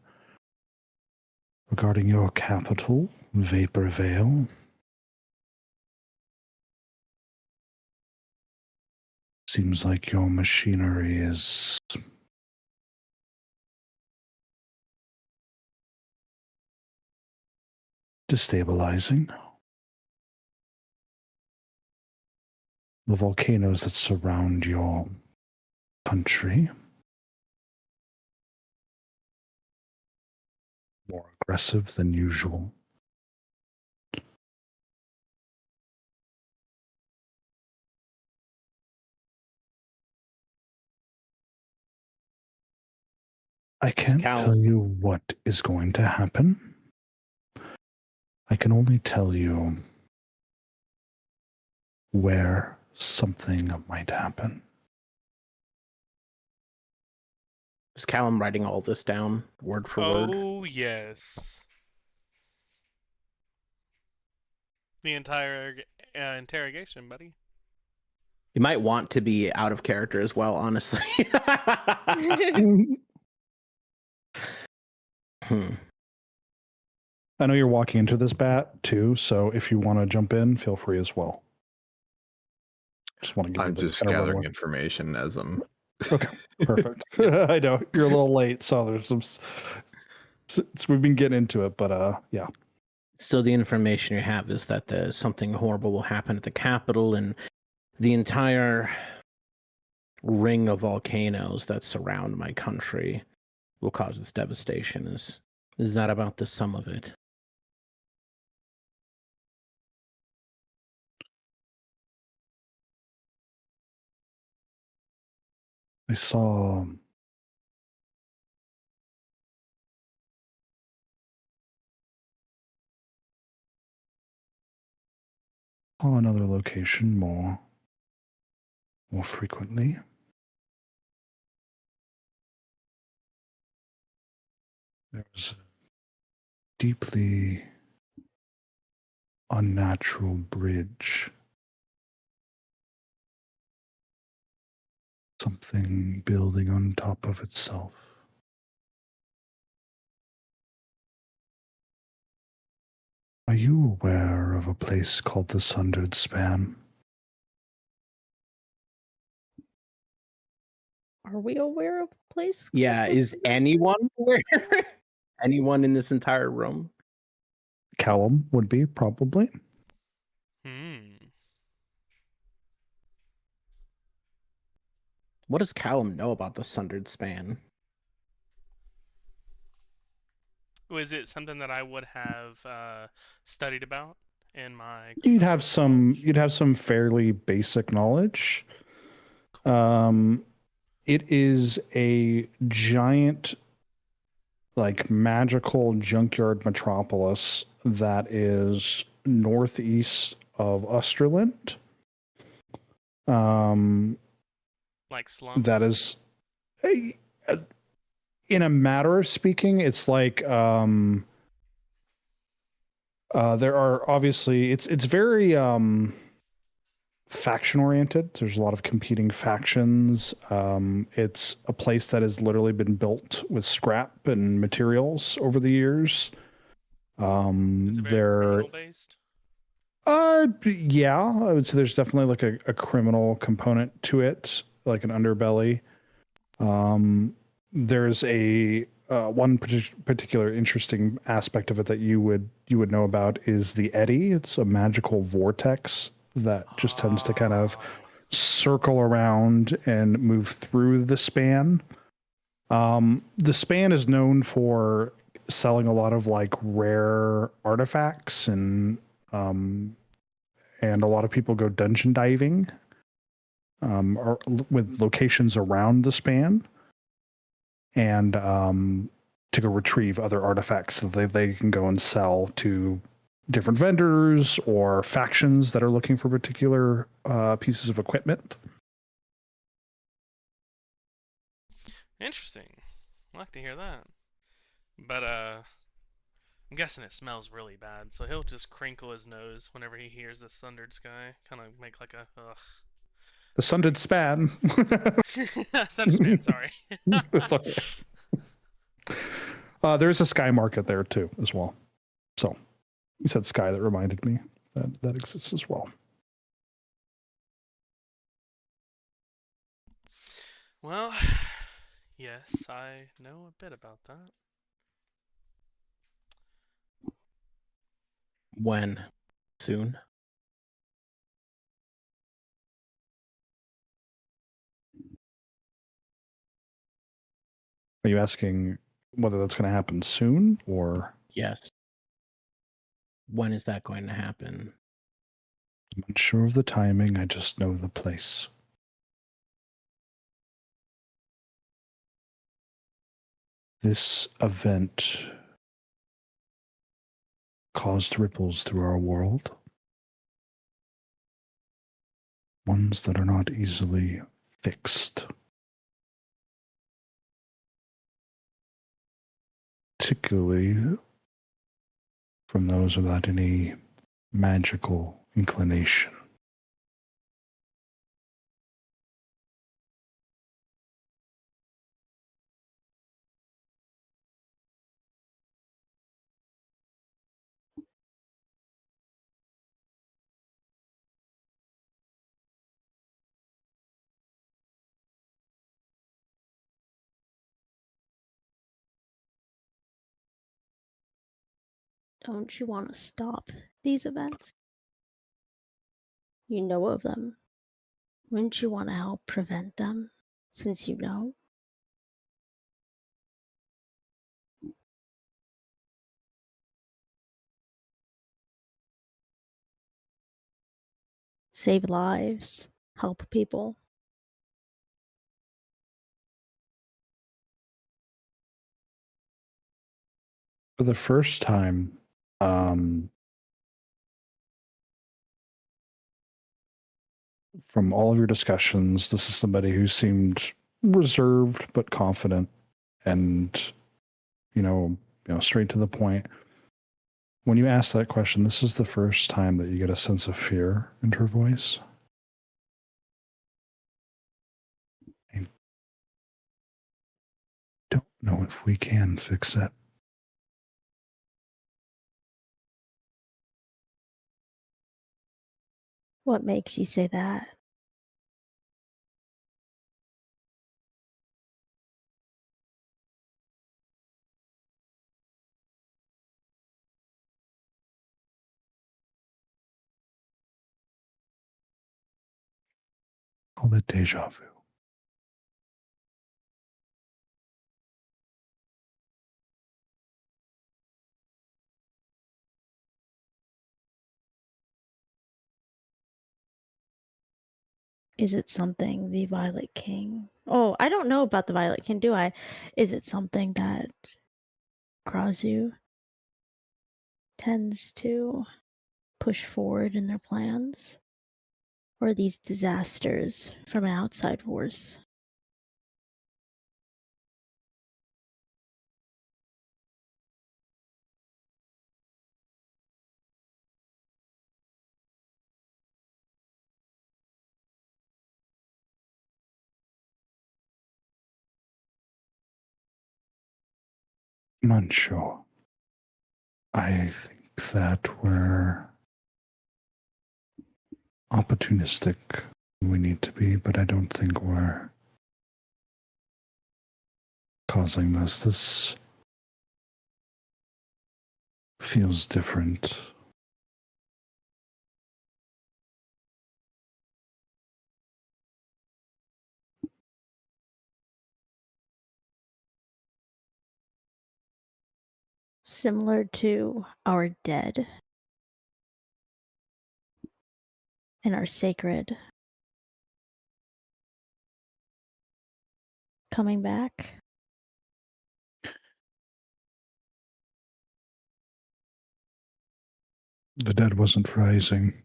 regarding your capital, Vapor Vale. Seems like your machinery is destabilizing. The volcanoes that surround your country more aggressive than usual. I can't tell you what is going to happen. I can only tell you where something might happen. Is Callum writing all this down, word for word? Oh yes. The entire interrogation, buddy. You might want to be out of character as well, honestly. I know you're walking into this bat too, so if you want to jump in, feel free as well. Just want to give I'm you just gathering information as I'm. Okay, perfect. I know you're a little late, so there's some. We've been getting into it, but yeah. So the information you have is that something horrible will happen at the capital, and the entire ring of volcanoes that surround my country will cause this devastation. Is that about the sum of it? I saw another location more frequently. There's a deeply unnatural bridge Something building on top of itself. Are you aware of a place called the Sundered Span? Are we aware of a place? Yeah, called the is Sundered anyone aware? Anyone in this entire room? Callum would be, probably. What does Callum know about the Sundered Span? Was it something that I would have studied about in my? You'd have some fairly basic knowledge. It is a giant, like, magical junkyard metropolis that is northeast of Osterland. Like slums. That is, in a matter of speaking, it's like there are obviously it's very faction oriented. There's a lot of competing factions. It's a place that has literally been built with scrap and materials over the years. Is it very criminal based? Yeah, I would say there's definitely like a criminal component to it, like an underbelly. There's a one particular interesting aspect of it that you would know about is the eddy. It's a magical vortex that just tends to kind of circle around and move through the span. The span is known for selling a lot of like rare artifacts, and a lot of people go dungeon diving or with locations around the span, and to go retrieve other artifacts that they can go and sell to different vendors or factions that are looking for particular pieces of equipment. Interesting. I like to hear that. But I'm guessing it smells really bad, so he'll just crinkle his nose whenever he hears the Sundered Sky. Kind of make like a ugh. The Sundered Span. Sundered Span, sorry. That's okay. There's a Sky Market there too, as well. So you said Sky, that reminded me that exists as well. Well, yes, I know a bit about that. When? Soon? Are you asking whether that's going to happen soon or? Yes. When is that going to happen? I'm unsure of the timing. I just know the place. This event caused ripples through our world. Ones that are not easily fixed. Particularly from those without any magical inclination. Don't you want to stop these events? You know of them. Wouldn't you want to help prevent them, since you know? Save lives, help people. For the first time, from all of your discussions, this is somebody who seemed reserved but confident and, straight to the point. When you ask that question, this is the first time that you get a sense of fear in her voice. know if we can fix it. What makes you say that? Call it deja vu. Is it something the Violet King? Oh, I don't know about the Violet King, do I? Is it something that Krazu tends to push forward in their plans? Or are these disasters from an outside force? I'm unsure. I think that we're opportunistic. We need to be, but I don't think we're causing this. This feels different. Similar to our dead and our sacred coming back. The dead wasn't rising.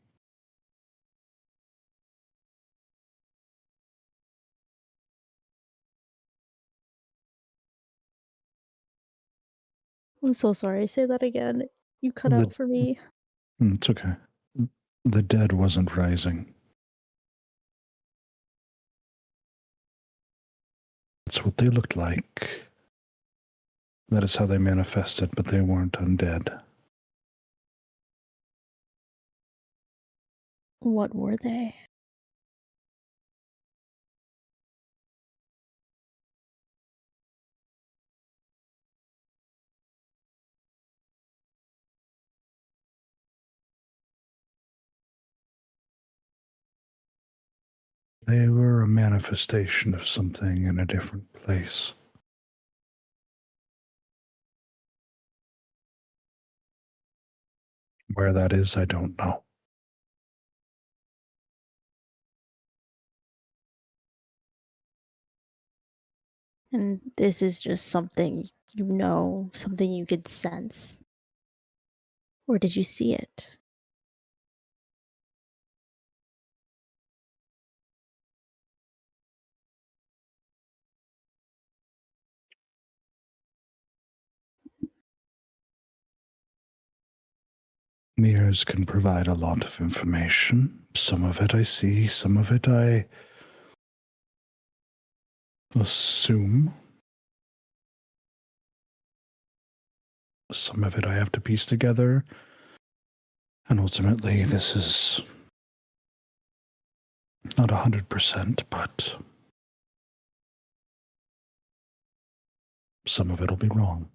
I'm so sorry. Say that again. You cut The- out for me. It's okay. The dead wasn't rising. That's what they looked like. That is how they manifested, but they weren't undead. What were they? They were a manifestation of something in a different place. Where that is, I don't know. And this is just something you know, something you could sense. Or did you see it? Mirrors can provide a lot of information. Some of it I see, some of it I assume. Some of it I have to piece together. And ultimately, this is not 100%, but some of it'll be wrong.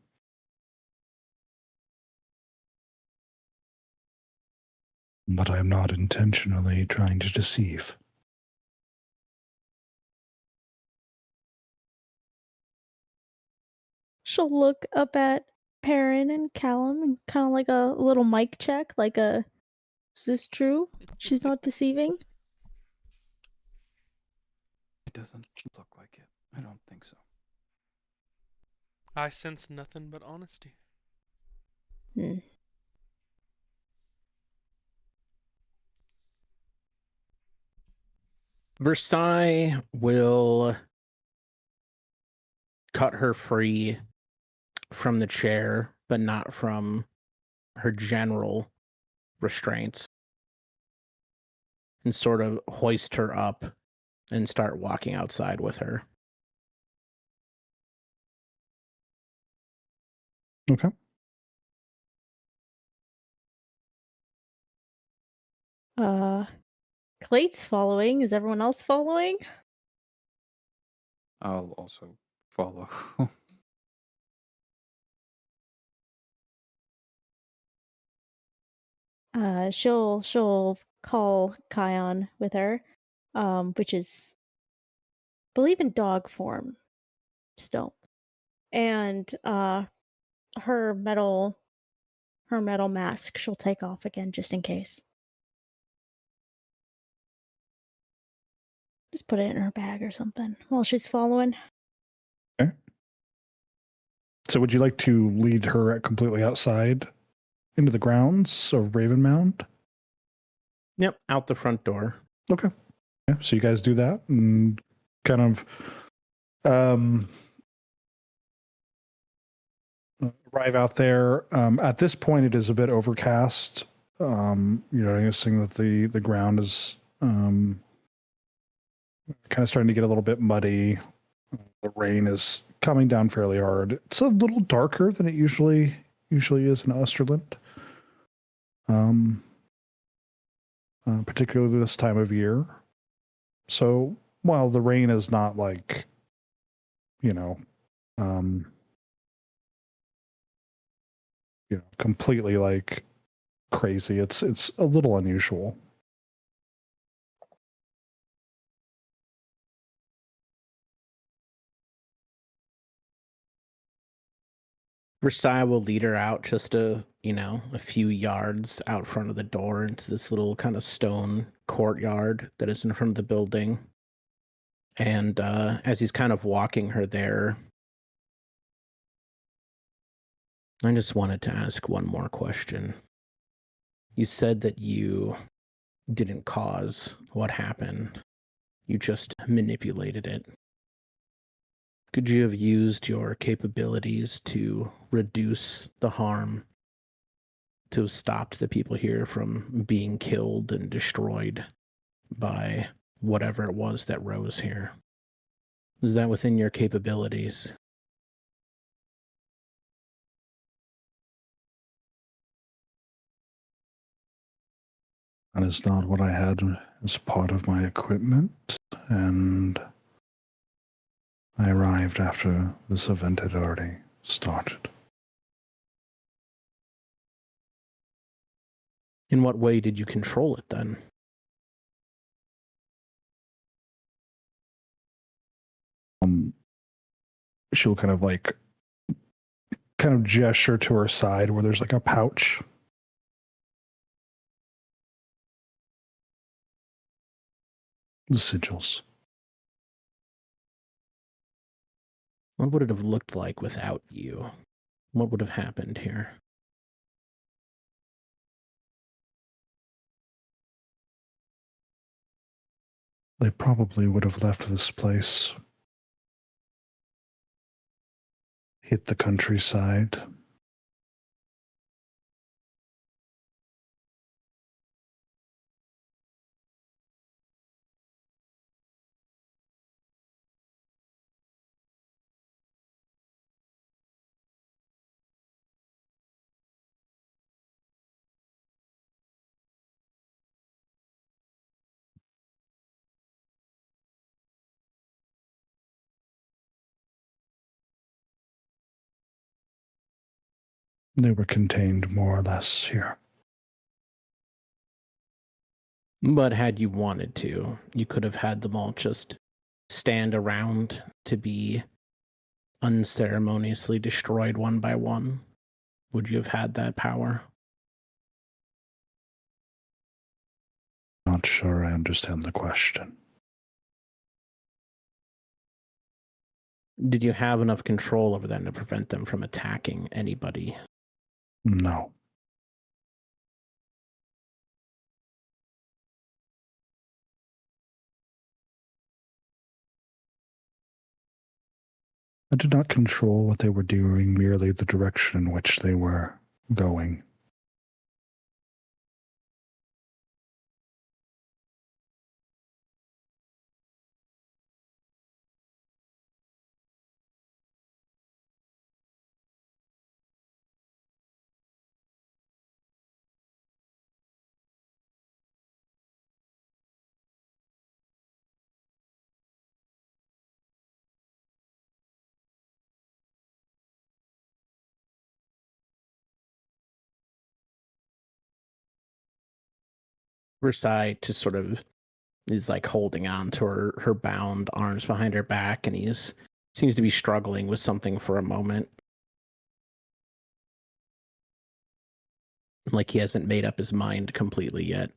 But I am not intentionally trying to deceive. She'll look up at Perrin and Callum and kind of like a little mic check, like a, is this true? She's not deceiving? It doesn't look like it. I don't think so. I sense nothing but honesty. Hmm. Versailles will cut her free from the chair, but not from her general restraints, and sort of hoist her up and start walking outside with her. Okay. Clate's following. Is everyone else following? I'll also follow. She'll call Kion with her, which is believe in dog form still. And her metal mask she'll take off again just in case. Just put it in her bag or something while she's following. Okay. So would you like to lead her completely outside into the grounds of Ravenmound? Yep, out the front door. Okay. Yeah, so you guys do that and kind of arrive out there. At this point, it is a bit overcast. You're noticing that the ground is kind of starting to get a little bit muddy. The rain is coming down fairly hard. It's a little darker than it usually is in Osterland. Particularly this time of year. So while the rain is not like, completely like crazy, it's a little unusual. Versailles will lead her out just a few yards out front of the door into this little kind of stone courtyard that is in front of the building. And as he's kind of walking her there, I just wanted to ask one more question. You said that you didn't cause what happened. You just manipulated it. Could you have used your capabilities to reduce the harm, to have stopped the people here from being killed and destroyed by whatever it was that rose here? Is that within your capabilities? That is not what I had as part of my equipment, and I arrived after this event had already started. In what way did you control it then? She'll kind of gesture to her side where there's like a pouch. The sigils. What would it have looked like without you? What would have happened here? They probably would have left this place, hit the countryside. They were contained more or less here. But had you wanted to, you could have had them all just stand around to be unceremoniously destroyed one by one. Would you have had that power? Not sure I understand the question. Did you have enough control over them to prevent them from attacking anybody? No. I did not control what they were doing, merely the direction in which they were going. Versailles just sort of is like holding on to her bound arms behind her back, and he's seems to be struggling with something for a moment. Like he hasn't made up his mind completely yet.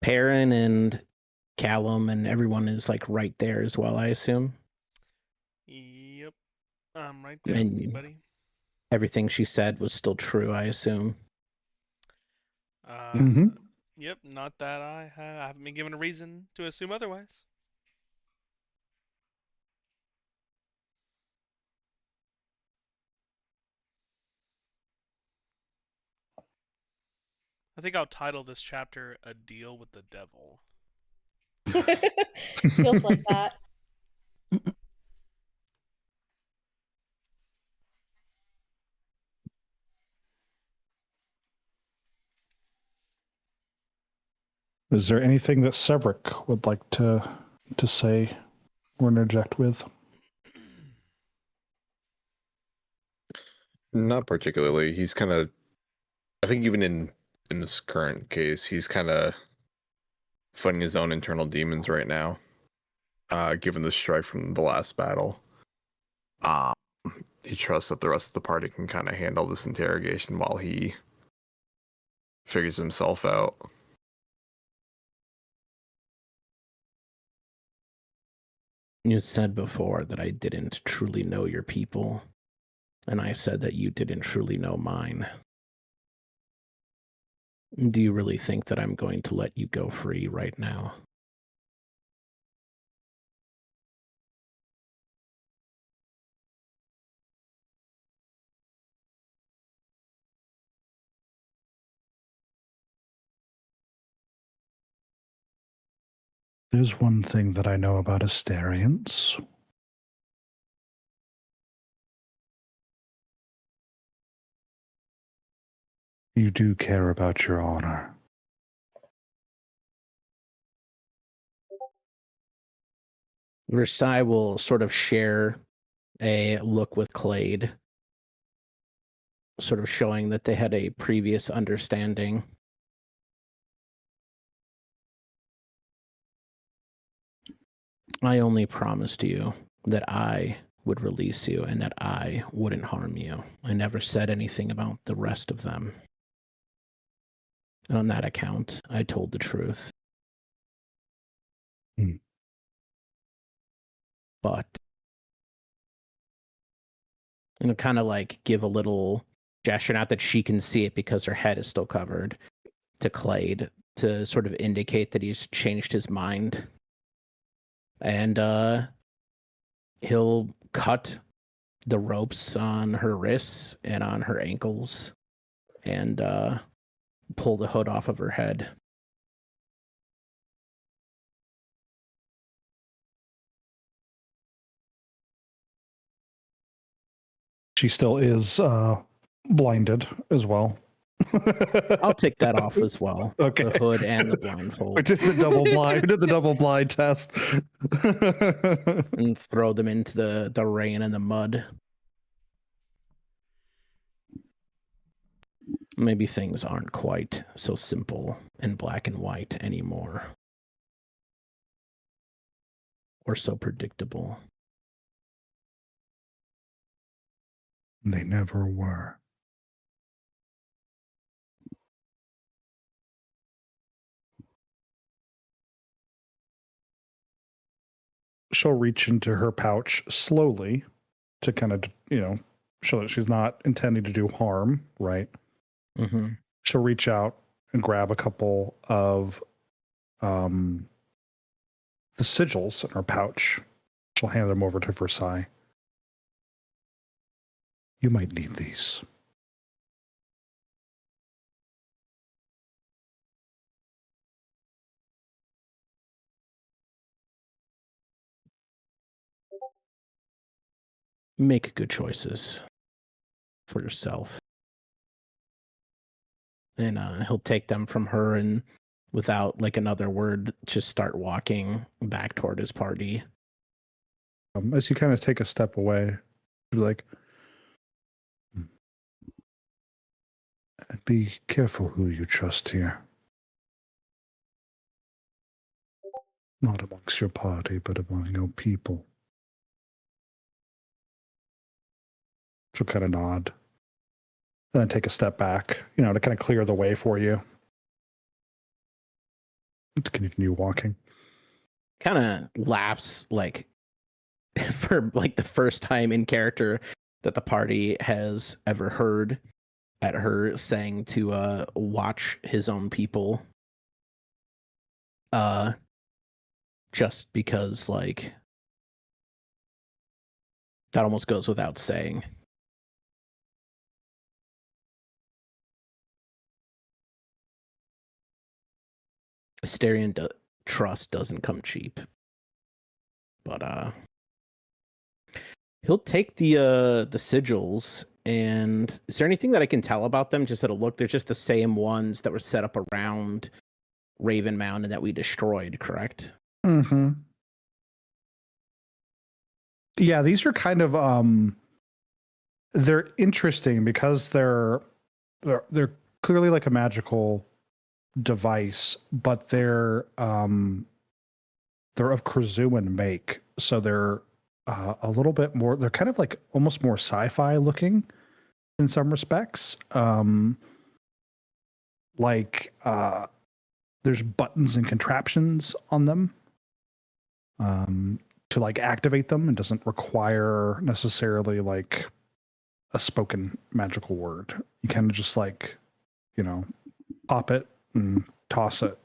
Perrin and Callum and everyone is like right there as well, I assume. Yep. I'm right there with you, And buddy. everything she said was still true, I assume. Mhm. Yep, not that I haven't been given a reason to assume otherwise. I think I'll title this chapter "A Deal with the Devil." Feels like that. Is there anything that Severick would like to say or interject with? Not particularly. He's kind of, I think even in this current case, he's kind of fighting his own internal demons right now. Given the strife from the last battle, he trusts that the rest of the party can kind of handle this interrogation while he figures himself out. You said before that I didn't truly know your people, and I said that you didn't truly know mine. Do you really think that I'm going to let you go free right now? There's one thing that I know about Asterians. You do care about your honor. Versailles will sort of share a look with Clade, sort of showing that they had a previous understanding. I only promised you that I would release you and that I wouldn't harm you. I never said anything about the rest of them. And on that account, I told the truth. Hmm. But kind of like give a little gesture, not that she can see it because her head is still covered, to Clade to sort of indicate that he's changed his mind. And he'll cut the ropes on her wrists and on her ankles and pull the hood off of her head. She still is blinded as well. I'll take that off as well. Okay. The hood and the We blindfold. did the double blind. We did the double blind test. And throw them into the rain and the mud. Maybe things aren't quite so simple and black and white anymore. Or so predictable. They never were. She'll reach into her pouch slowly to kind of, show that she's not intending to do harm, right? Mm-hmm. She'll reach out and grab a couple of the sigils in her pouch. She'll hand them over to Versailles. You might need these. Make good choices for yourself. And he'll take them from her and without like another word, just start walking back toward his party. As you kind of take a step away, you're like, be careful who you trust here. Not amongst your party, but among your people. She'll kind of nod. Then take a step back, to kind of clear the way for you. To continue walking. Kind of laughs like for like the first time in character that the party has ever heard at her saying to watch his own people. Just because like that almost goes without saying. Asterion trust doesn't come cheap. But he'll take the sigils. And is there anything that I can tell about them? Just at a look, they're just the same ones that were set up around Raven Mound and that we destroyed, correct? Mm-hmm. Yeah, these are kind of they're interesting because they're clearly like a magical device, but they're of Krazuan make, so they're a little bit more. They're kind of like almost more sci-fi looking in some respects. There's buttons and contraptions on them to like activate them. It doesn't require necessarily like a spoken magical word. You kind of just like, pop it and toss it,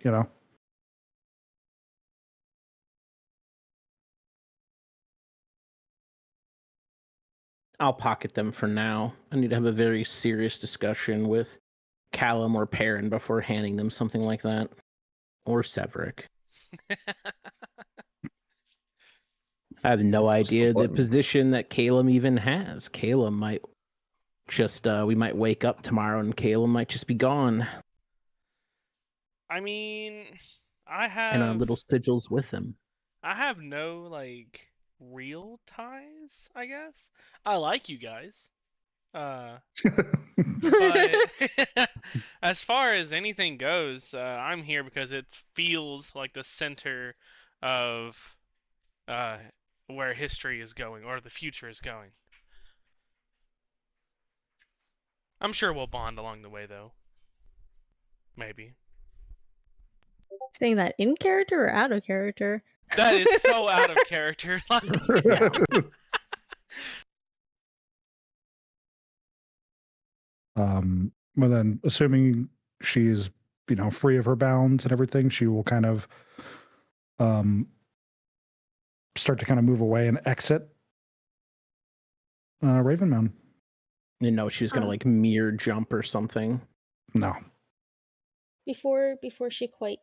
I'll pocket them for now. I need to have a very serious discussion with Callum or Perrin before handing them something like that. Or Severick. I have no idea the position that Calum even has. Calum might just, we might wake up tomorrow and Calum might just be gone. I mean, And our little sigils with him. I have no like real ties, I guess. I like you guys. But as far as anything goes, I'm here because it feels like the center of where history is going or the future is going. I'm sure we'll bond along the way, though. Maybe. Saying that in character or out of character? That is so out of character. Yeah. Well then, assuming she's, free of her bounds and everything, she will kind of start to kind of move away and exit Raven Mound. You know, she was gonna like mirror jump or something. No. Before she quite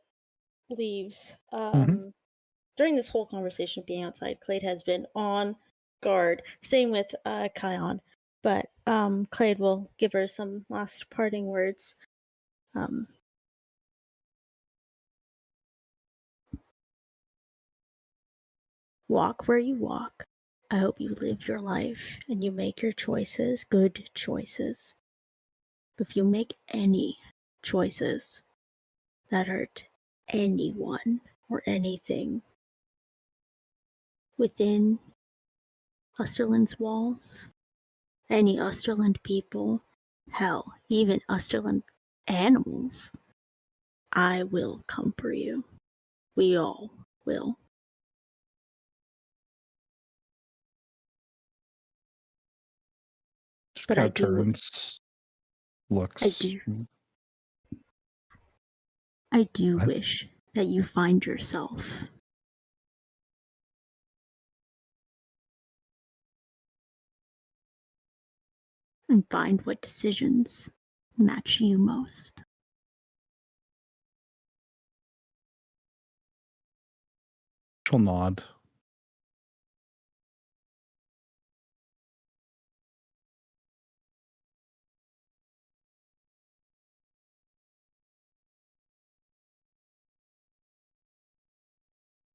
leaves, during this whole conversation being outside, Clade has been on guard. Same with Kion. But Clade will give her some last parting words. Walk where you walk. I hope you live your life and you make your choices, good choices. If you make any choices that hurt anyone or anything within Osterland's walls, any Osterland people, hell, even Osterland animals, I will come for you. We all will. Just But kind I of do- turns, looks. I do wish that you find yourself. And find what decisions match you most. She'll nod.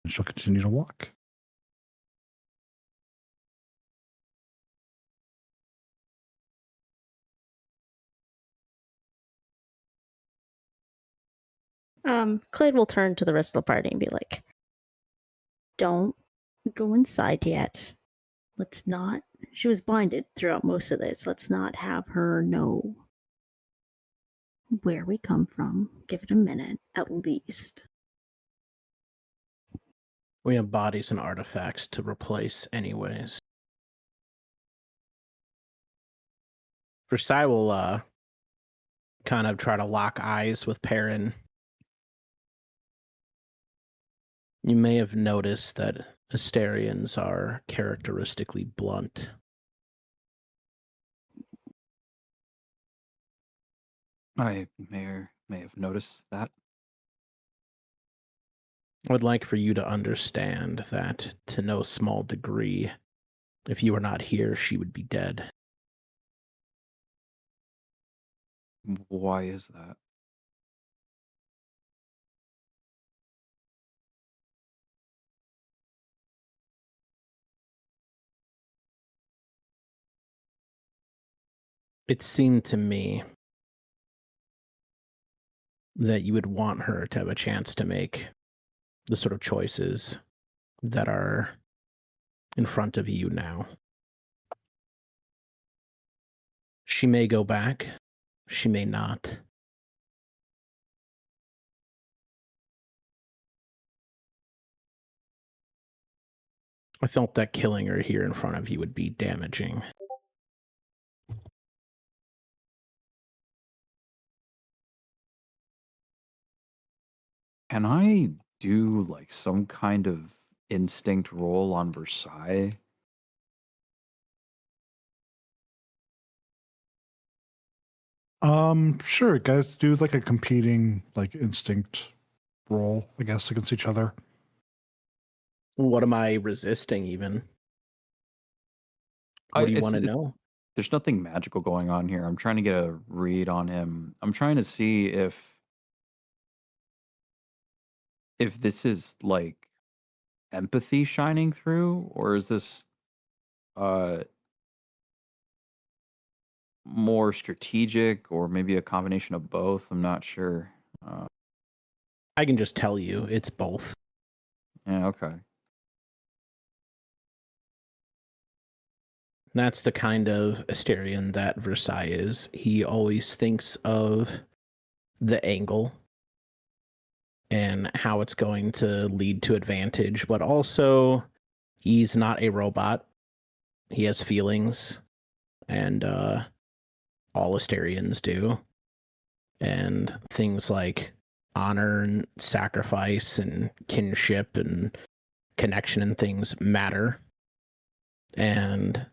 And she'll continue to walk. Clade will turn to the rest of the party and be like, don't go inside yet. Let's not. She was blinded throughout most of this. Let's not have her know where we come from. Give it a minute, at least. We have bodies and artifacts to replace anyways. Versailles will kind of try to lock eyes with Perrin. You may have noticed that Asterians are characteristically blunt. I may have noticed that. I would like for you to understand that, to no small degree, if you were not here, she would be dead. Why is that? It seemed to me that you would want her to have a chance to make the sort of choices that are in front of you now. She may go back, she may not. I felt that killing her here in front of you would be damaging. Can I do like some kind of instinct roll on Versailles? Sure, guys, do like a competing like instinct roll, I guess, against each other. What am I resisting even? What do you want to know? There's nothing magical going on here. I'm trying to get a read on him. I'm trying to see if this is like empathy shining through, or is this more strategic, or maybe a combination of both. I'm not sure. I can just tell you, it's both. Yeah, okay. That's the kind of Asterian that Versailles is. He always thinks of the angle and how it's going to lead to advantage, but also he's not a robot. He has feelings, and all Asterians do. And things like honor and sacrifice and kinship and connection and things matter. And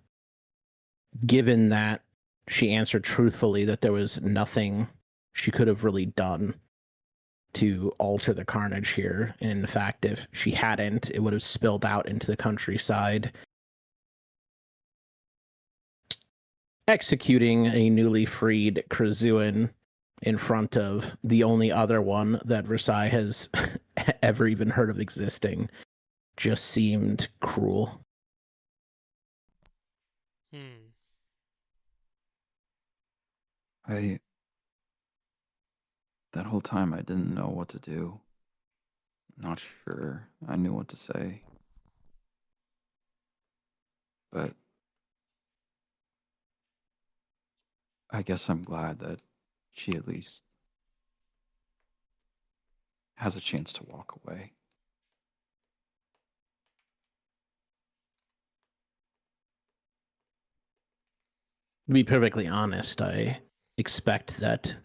given that she answered truthfully that there was nothing she could have really done to alter the carnage here, and in fact, if she hadn't, it would have spilled out into the countryside, executing a newly freed Krazuan in front of the only other one that Versailles has ever even heard of existing, just seemed cruel. That whole time I didn't know what to do. Not sure I knew what to say. But I guess I'm glad that she at least has a chance to walk away. To be perfectly honest, I expect that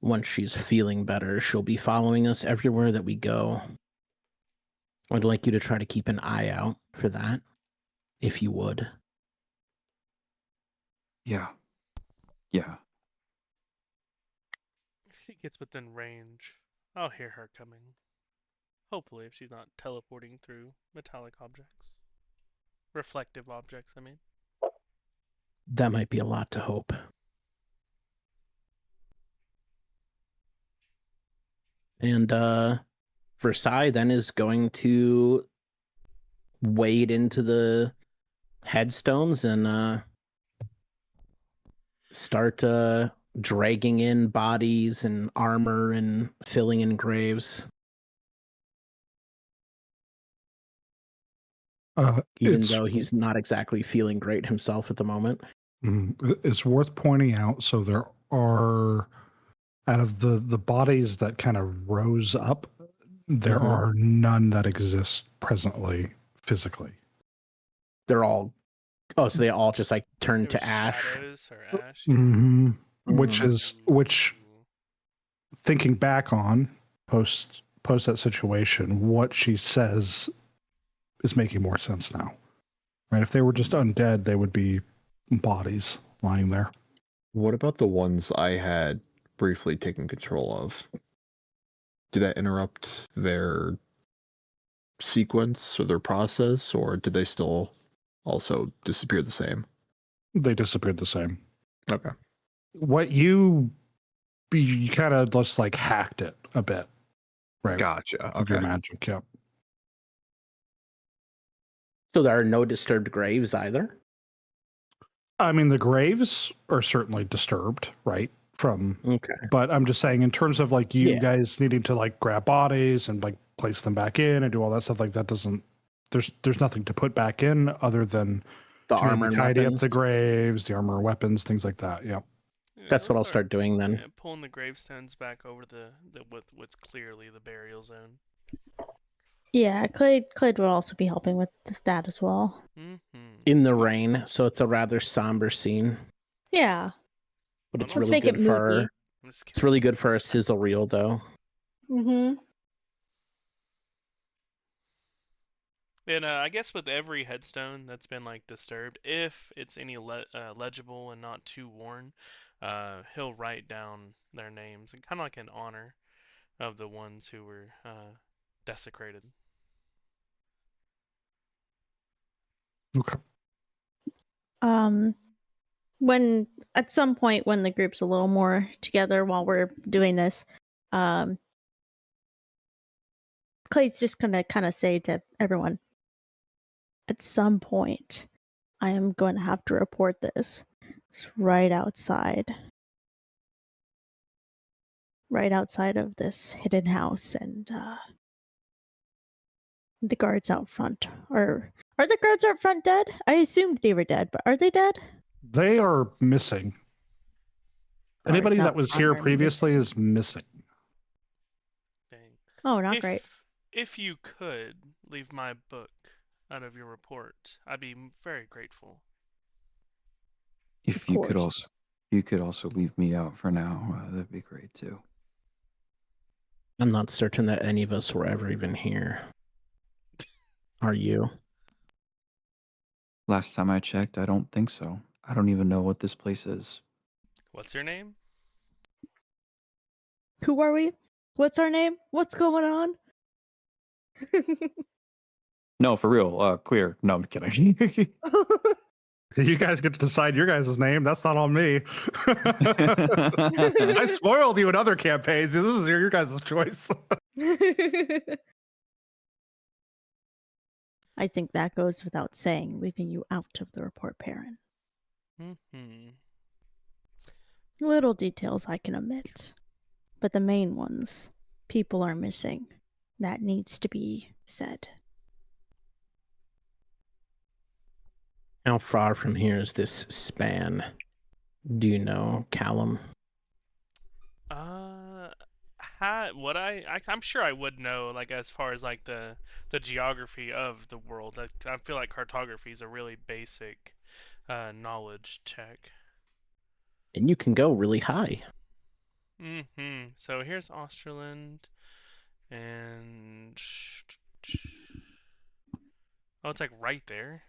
once she's feeling better, she'll be following us everywhere that we go. I'd like you to try to keep an eye out for that, if you would. Yeah. If she gets within range, I'll hear her coming. Hopefully, if she's not teleporting through metallic objects. Reflective objects, I mean. That might be a lot to hope. And Versailles then is going to wade into the headstones and start dragging in bodies and armor and filling in graves. Even though he's not exactly feeling great himself at the moment. It's worth pointing out, so there are, out of the bodies that kind of rose up, there are none that exist presently physically. They're all, so they all just like turn It to was ash. shadows or ash. Which thinking back on post that situation, what she says is making more sense now. Right? If they were just undead, they would be bodies lying there. What about the ones I had briefly taken control of? Did that interrupt their sequence or their process, or did they still also disappear the same? They disappeared the same. Okay. What you kind of just like hacked it a bit, right? Gotcha. Of your Okay. magic, yep. So there are no disturbed graves either? I mean, the graves are certainly disturbed, right? Okay. But I'm just saying, in terms of like you guys needing to like grab bodies and like place them back in and do all that stuff, like that doesn't. There's nothing to put back in other than The to armor and tidy weapons. up the graves, the armor, weapons, things like that. Yeah. That's what I'll start doing then. Yeah, pulling the gravestones back over the what's clearly the burial zone. Yeah, Clade would also be helping with that as well. In the rain, so it's a rather somber scene. Yeah. But it's Let's really make it good for moody. it's really good for a sizzle reel though. Mm-hmm. And I guess with every headstone that's been like disturbed, if it's any legible and not too worn, he'll write down their names, and kind of like in honor of the ones who were desecrated. Okay. When at some point when the group's a little more together while we're doing this, Clade's just gonna kind of say to everyone, at some point, I am going to have to report this. It's right outside of this hidden house, and the guards out front are the guards out front dead? I assumed they were dead, but are they dead? They are missing. Anybody that was here previously is missing. Dang. Oh, not great. If you could leave my book out of your report, I'd be very grateful. If you could also leave me out for now, that'd be great too. I'm not certain that any of us were ever even here. Are you? Last time I checked, I don't think so. I don't even know what this place is. What's your name? Who are we? What's our name? What's going on? No, for real. Clear. No, I'm kidding. You guys get to decide your guys' name. That's not on me. I spoiled you in other campaigns. This is your guys' choice. I think that goes without saying, leaving you out of the report, Perrin. Little details I can omit, but the main ones, people are missing. That needs to be said. How far from here is this span? Do you know, Callum? I'm sure I would know, like as far as like the geography of the world. I feel like cartography is a really basic knowledge check. And you can go really high. So here's Australand, and oh, it's like right there.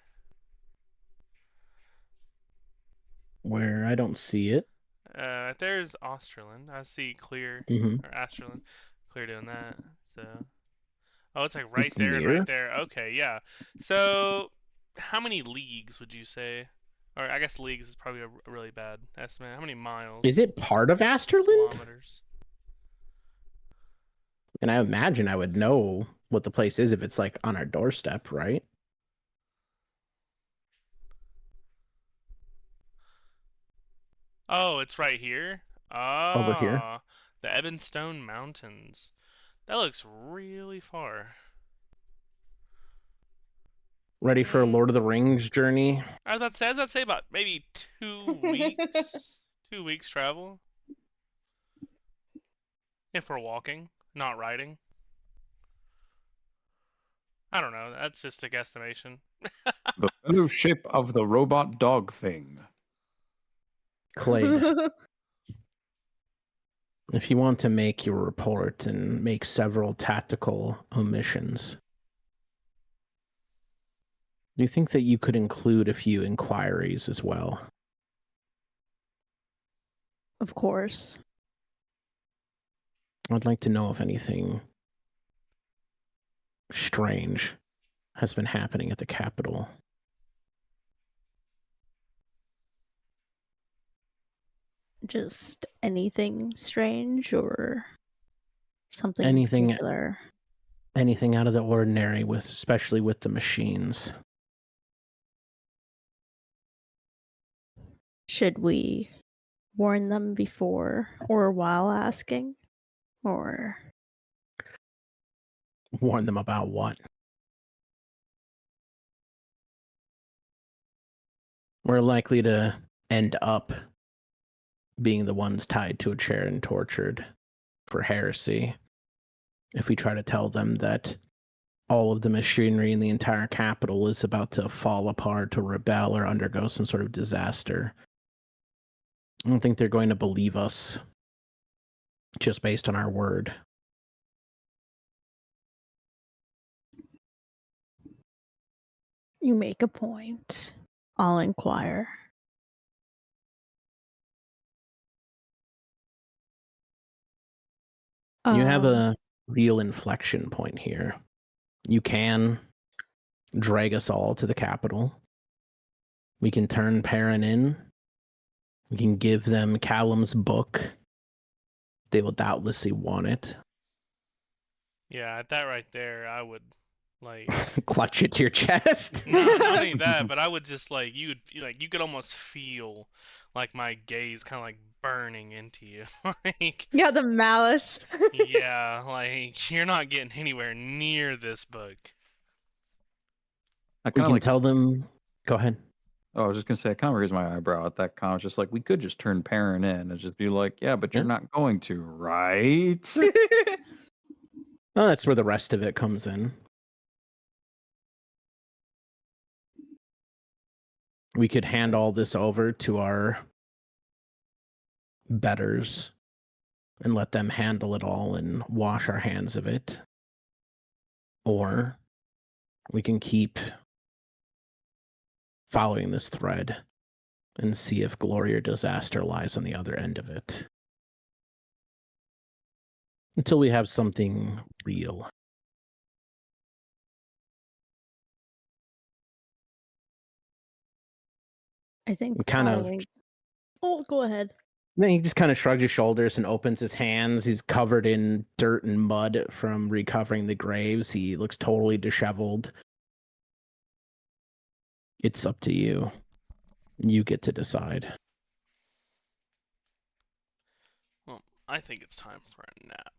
Where I don't see it. There's Australand. I see clear or Astraland, clear doing that. So, oh, it's like right It's there and near? right there. Okay, yeah. So, how many leagues would you say? Or I guess leagues is probably a really bad estimate. How many miles? Is it part of Asterland? Kilometers. And I imagine I would know what the place is if it's like on our doorstep, right? Oh, it's right here? Over here. Ah, the Ebonstone Mountains. That looks really far. Ready for a Lord of the Rings journey? I was about to say about maybe 2 weeks. 2 weeks travel. If we're walking, not riding. I don't know. That's just a guesstimation. The Fellowship of the Robot Dog Thing. Clade, if you want to make your report and make several tactical omissions, do you think that you could include a few inquiries as well? Of course. I'd like to know if anything strange has been happening at the Capitol. Just anything strange or something Anything- particular? Anything out of the ordinary, especially with the machines. Should we warn them before or while asking? Or Warn them about what? We're likely to end up being the ones tied to a chair and tortured for heresy if we try to tell them that all of the machinery in the entire capital is about to fall apart or rebel or undergo some sort of disaster. I don't think they're going to believe us just based on our word. you make a point. I'll inquire. You have Um, a real inflection point here. You can drag us all to the capital. We can turn Perrin in. We can give them Callum's book. They will doubtlessly want it. Yeah, at that right there, I would like Clutch it to your chest. not only that, but I would just like you could almost feel like my gaze kind of like burning into you. Like yeah, the malice. yeah, like you're not getting anywhere near this book. I We kind of can like. tell them. Go ahead. Oh, I was just gonna say, I kind of raised my eyebrow at that comment. Just like we could just turn Perrin in and just be like, yeah, but you're Yeah. not going to, right? Well, that's where the rest of it comes in. We could hand all this over to our betters and let them handle it all and wash our hands of it. Or we can keep following this thread and see if glory or disaster lies on the other end of it. Until we have something real. I think We kind of- following- Oh, go ahead. Then he just kind of shrugs his shoulders and opens his hands. He's covered in dirt and mud from recovering the graves. He looks totally disheveled. It's up to you. You get to decide. Well, I think it's time for a nap.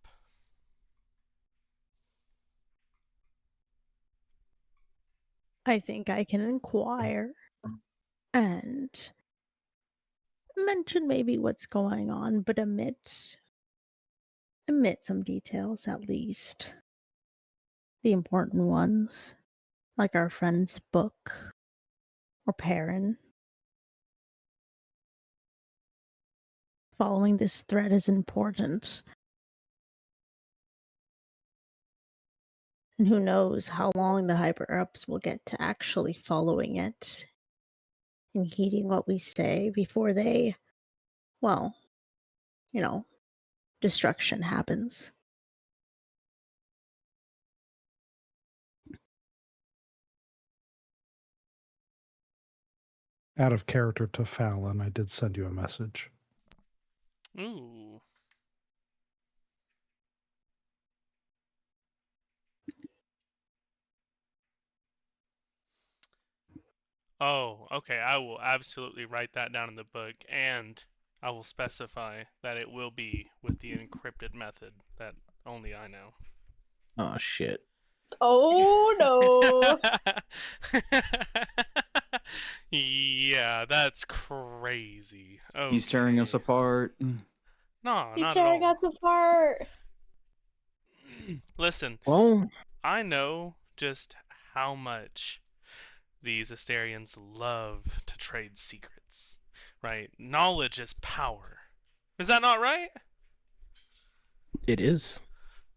I think I can inquire and mention maybe what's going on, but omit some details at least. The important ones, like our friend's book or Perrin. Following this thread is important. And who knows how long the hyper-ups will get to actually following it and heeding what we say before they, well, destruction happens. Out of character to Fallon, I did send you a message. Ooh. Oh, okay. I will absolutely write that down in the book, and I will specify that it will be with the encrypted method that only I know. Oh shit. Oh no. Yeah, that's crazy. He's tearing us Okay. apart. No, He's not tearing at all. us apart. Listen, Well, I know just how much these Asterians love to trade secrets, right? Knowledge is power. Is that not right? it is.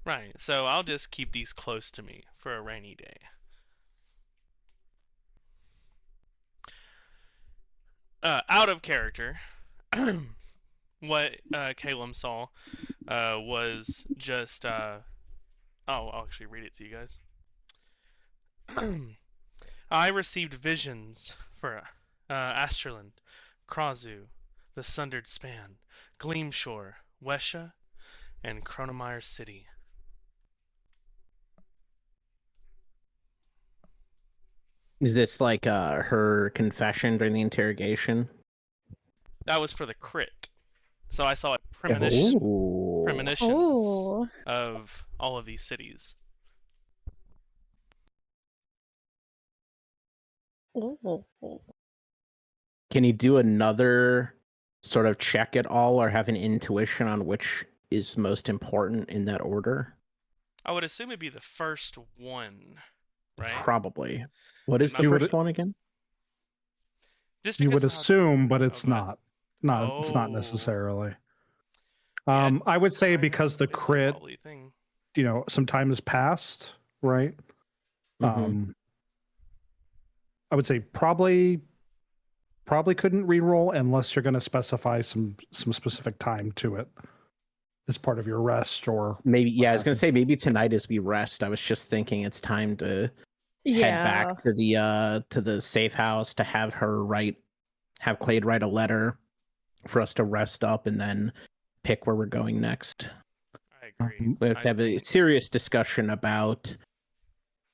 Right, so I'll just keep these close to me for a rainy day. Out of character, what Caleb saw was just... I'll actually read it to you guys. I received visions for Asterland, Krazu, the Sundered Span, Gleamshore, Wesha, and Chronomire City. Is this like her confession during the interrogation? That was for the crit. So I saw a premonition, Ooh. premonitions Oh. of all of these cities. Oh. Can you do another sort of check at all, or have an intuition on which is most important in that order? I would assume it'd be the first one, right? Probably. What is the You would- first one again? Just You because would of how- assume, but Oh, it's go ahead. not. It's not Oh. necessarily. Yeah, I would say time because the is a crit, wobbly thing. some time has passed, right? Mhm. I would say probably couldn't re-roll unless you're going to specify some specific time to it as part of your rest or Maybe, yeah, I was have gonna you. say maybe tonight as we rest. I was just thinking it's time to head back to the safe house to have Clade write a letter for us to rest up and then pick where we're going next. I agree. We have I to have a think- serious discussion about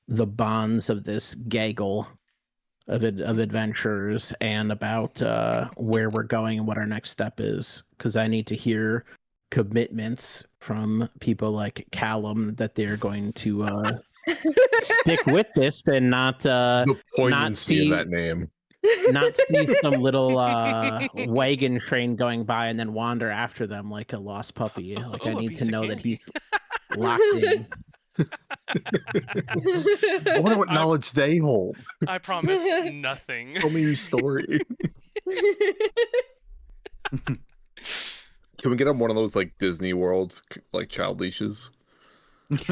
the bonds of this gaggle of adventurers and about where we're going and what our next step is. Because I need to hear commitments from people like Callum that they're going to stick with this and not The poignancy see- in that name. not see some little wagon train going by and then wander after them like a lost puppy. Like Ooh, I a need piece to of know that candy. he's locked in. I wonder what I- knowledge they hold. I promise nothing. Tell me your story. Can we get on one of those like Disney World like child leashes? Just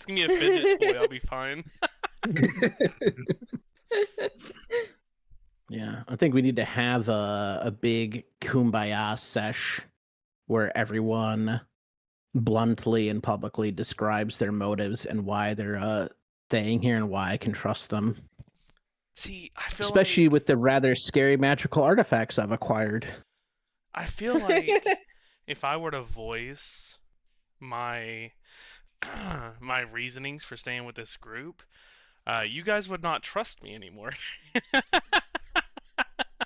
give me a fidget toy, I'll be fine. Yeah, I think we need to have a big kumbaya sesh where everyone bluntly and publicly describes their motives and why they're staying here and why I can trust them. See, I feel Especially like, with the rather scary magical artifacts I've acquired. I feel like if I were to voice my my reasonings for staying with this group, you guys would not trust me anymore.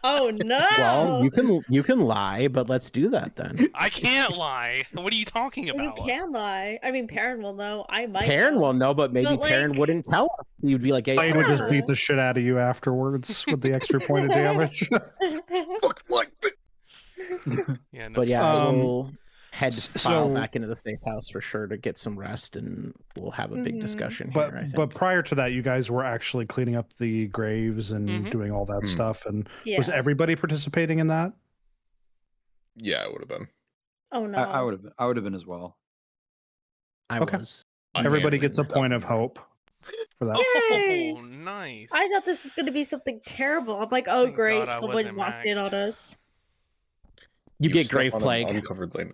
Oh no! Well, you can lie, but let's do that then. I can't lie. What are you talking You about? can lie. I mean, Perrin will know. I might. Perrin know. will know, but maybe But, Perrin like- wouldn't tell us. He'd be like, "Hey, I would just Yeah. beat the shit out of you afterwards with the extra point of damage. Look like Yeah, no. But yeah, Um, we'll head so- file back into the safe house for sure to get some rest, and we'll have a big Mhm. discussion but here. I think. but prior to that, you guys were actually cleaning up the graves and Mhm. doing all that Hmm. stuff. And Yeah. was everybody participating in that? yeah, it would have been. Oh no! I would have been as well. I okay. was. Everybody gets a Unhandling point of stuff. hope for that. Yay! Oh, nice. I thought this was gonna be something terrible. I'm like, oh Thank great, God I someone wasn't walked in maxed. on us. You get stepped grave on an plague. Uncovered lane.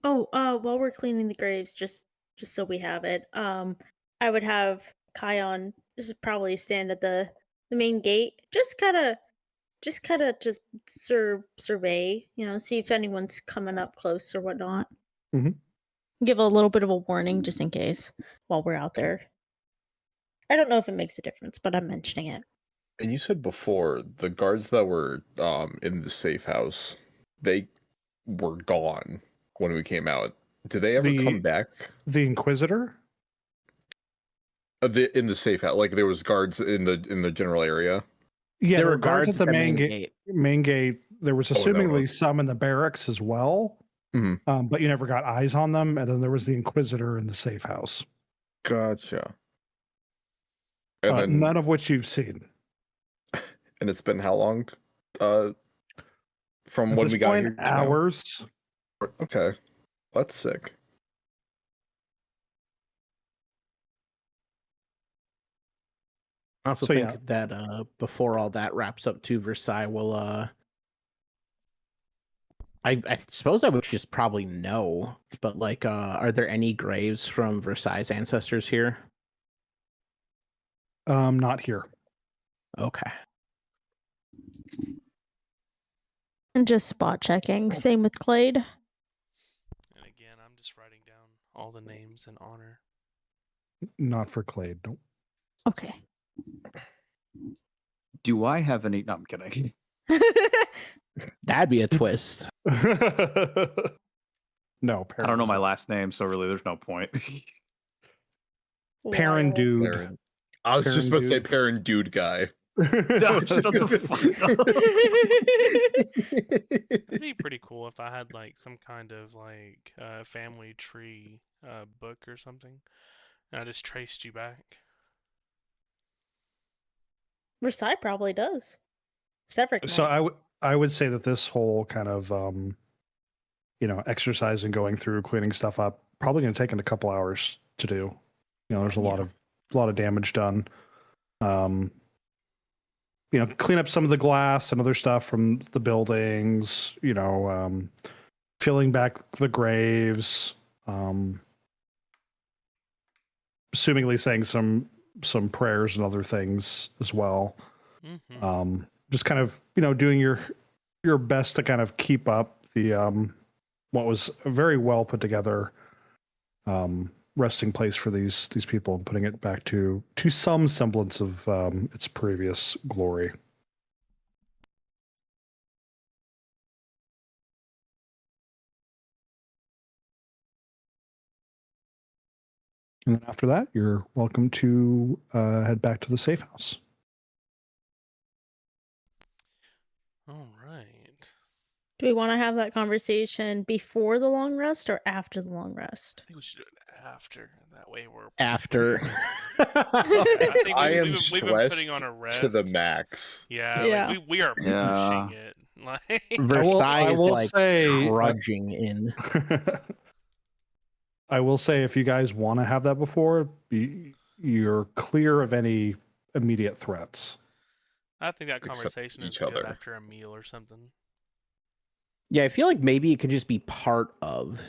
Oh, while we're cleaning the graves, just so we have it, I would have Kion just probably stand at the main gate, just kind of to survey, see if anyone's coming up close or whatnot. Give a little bit of a warning just in case while we're out there. I don't know if it makes a difference, but I'm mentioning it. And you said before the guards that were in the safe house, they were gone when we came out. Did they ever come back? The Inquisitor? In the safe house, like there was guards in the general area. Yeah, There were were guards at the main gate. Main gate. There was that assumingly was- some in the barracks as well, but you never got eyes on them. And then there was the Inquisitor in the safe house. Gotcha. And then None of which you've seen. and it's been how long? From At when this we got point, here? to now? hours. Okay, that's sick. I also So, think yeah. that before all that wraps up too, Versailles will I suppose I would just probably know, but like are there any graves from Versailles' ancestors here? Not here. Okay. And just spot checking. Same with Clade. And again, I'm just writing down all the names in honor. Not for Clade. Nope. Okay. Do I have any? No, I'm kidding. That'd be a twist. No, I don't know my Perrin last name, so really there's no point. Perrin Wild. dude. Perrin. I was just about to say Perrin dude guy. No, shut the fuck up. It'd be pretty cool if I had like some kind of like family tree book or something, and I just traced you back. Versailles probably does. Cedric So might. I would say that this whole kind of exercise and going through cleaning stuff up probably going to take a couple hours to do. There's a lot of damage done. Clean up some of the glass and other stuff from the buildings. Filling back the graves. Assumingly saying some prayers and other things as well. Mm-hmm. Just kind of doing your best to kind of keep up the what was a very well put together resting place for these people and putting it back to some semblance of its previous glory. And then after that, you're welcome to head back to the safe house. All right. Do we want to have that conversation before the long rest or after the long rest? I think we should do it after. That way we're After. I think I am we've been stressed putting on a rest to the max. Yeah, Yeah. Like we are Yeah. pushing it. Like Versailles I is will like say- trudging in. I will say, if you guys want to have that before, you're clear of any immediate threats. I think that Except conversation is each good other. after a meal or something. Yeah, I feel like maybe it could just be part of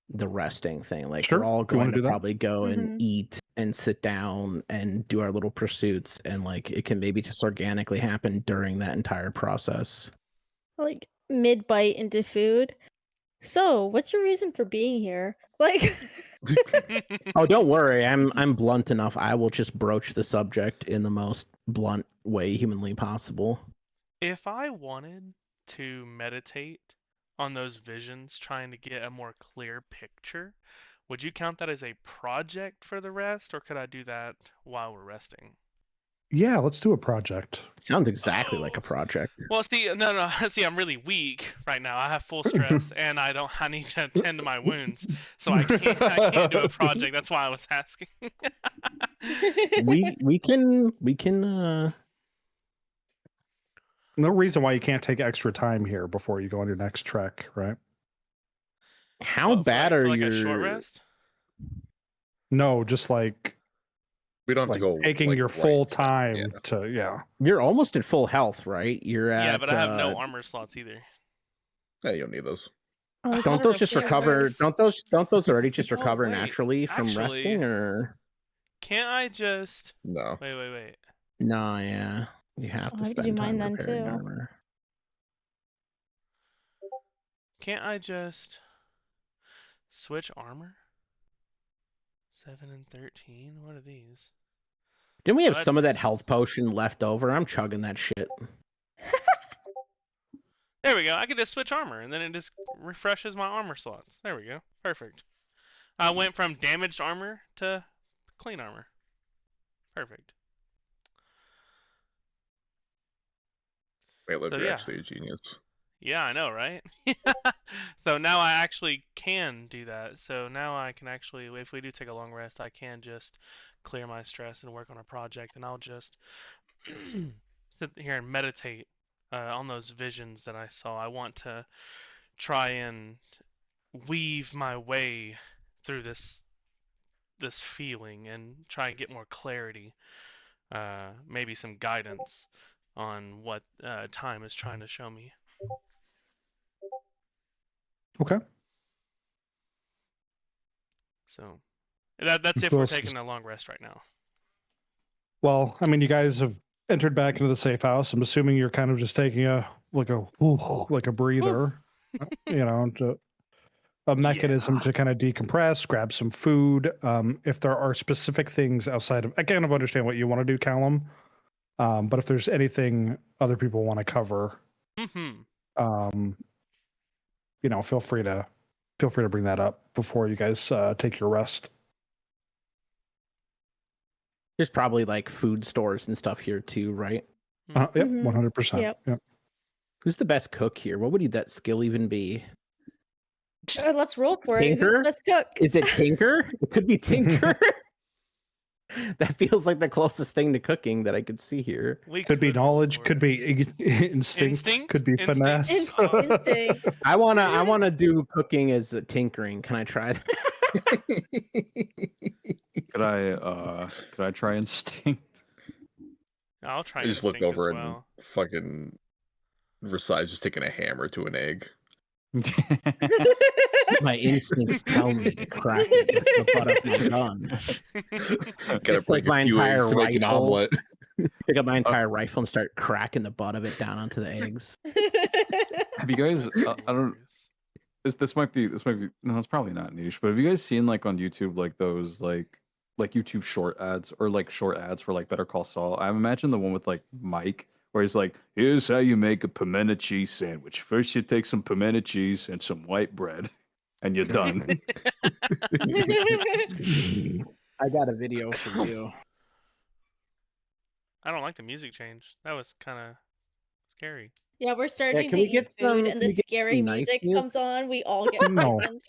the resting thing. Like Sure, we're all if you wanna going to do that. probably go Mhm. and eat and sit down and do our little pursuits, and like it can maybe just organically happen during that entire process. Like mid bite into food. So, what's your reason for being here? Like, Oh, don't worry. I'm blunt enough. I will just broach the subject in the most blunt way humanly possible. If I wanted to meditate on those visions, trying to get a more clear picture, would you count that as a project for the rest, or could I do that while we're resting? Yeah, let's do a project. Sounds exactly like a Oh. project. Well, see, no. See, I'm really weak right now. I have full stress, and I need to attend to my wounds, so I can't do a project. That's why I was asking. we can No reason why you can't take extra time here before you go on your next trek, right? how What, for bad like, are for like your a short rest? No, just like We don't have to go taking like, your right full to that, time yeah. to You're almost at full health, right? You're at Yeah, but I have no armor slots either. Yeah, you don't need those. oh, I Don't thought those it just was- recover? Don't those already just Oh, recover wait, naturally from actually- resting, or Can't I just No. wait? no? Yeah, you have Oh, to I could do spend mine time then, repairing too. armor. Can't I just switch armor? 7 and 13. What are these? Didn't we have some of that That's- health potion left over? I'm chugging that shit. There we go. I could just switch armor, and then it just refreshes my armor slots. There we go. Perfect. I went from damaged armor to clean armor. Perfect. Wait, So, you're yeah. actually a genius. Yeah, I know, right? So now I actually can do that. So now I can actually, if we do take a long rest, I can just clear my stress and work on a project, and I'll just sit here and meditate on those visions that I saw. I want to try and weave my way through this feeling and try and get more clarity, maybe some guidance on what time is trying to show me. Okay. So that's if Who we're else is- taking a long rest right now. Well, I mean, you guys have entered back into the safe house. I'm assuming you're kind of just taking a breather, a mechanism to kind of decompress, grab some food. If there are specific things outside of, I kind of understand what you want to do, Callum. But if there's anything other people want to cover, feel free to bring that up before you guys take your rest. There's probably like food stores and stuff here too, right? Yep, Mhm. 100%. Yep. Yep. Who's the best cook here? What would that skill even be? Let's roll for it. Who's Tinker? the best cook? Is it Tinker? It could be Tinker. That feels like the closest thing to cooking that I could see here. We Could be roll knowledge, for could it. be instinct, could be Instinct? finesse. Instinct. I wanna do cooking as a tinkering. Can I try that? Could I try instinct? I'll try I just look instinct over as well. and fucking Versailles just taking a hammer to an egg. My instincts tell me to crack it with the butt of my gun. Gotta Just break take my a few eggs entire to make an rifle. omelet. Pick up my entire rifle and start cracking the butt of it down onto the eggs. Have you guys? I don't. This might be. No, it's probably not niche. But have you guys seen like on YouTube like those like YouTube short ads or like short ads for like Better Call Saul? I imagine the one with like Mike where he's like, "Here's how you make a pimento cheese sandwich. First, you take some pimento cheese and some white bread, and you're done." I got a video for you. I don't like the music change. That was kind of scary. Yeah, we're starting can to we get eat food, some- and can the we get scary some nice music music? comes on. We all get No. frightened.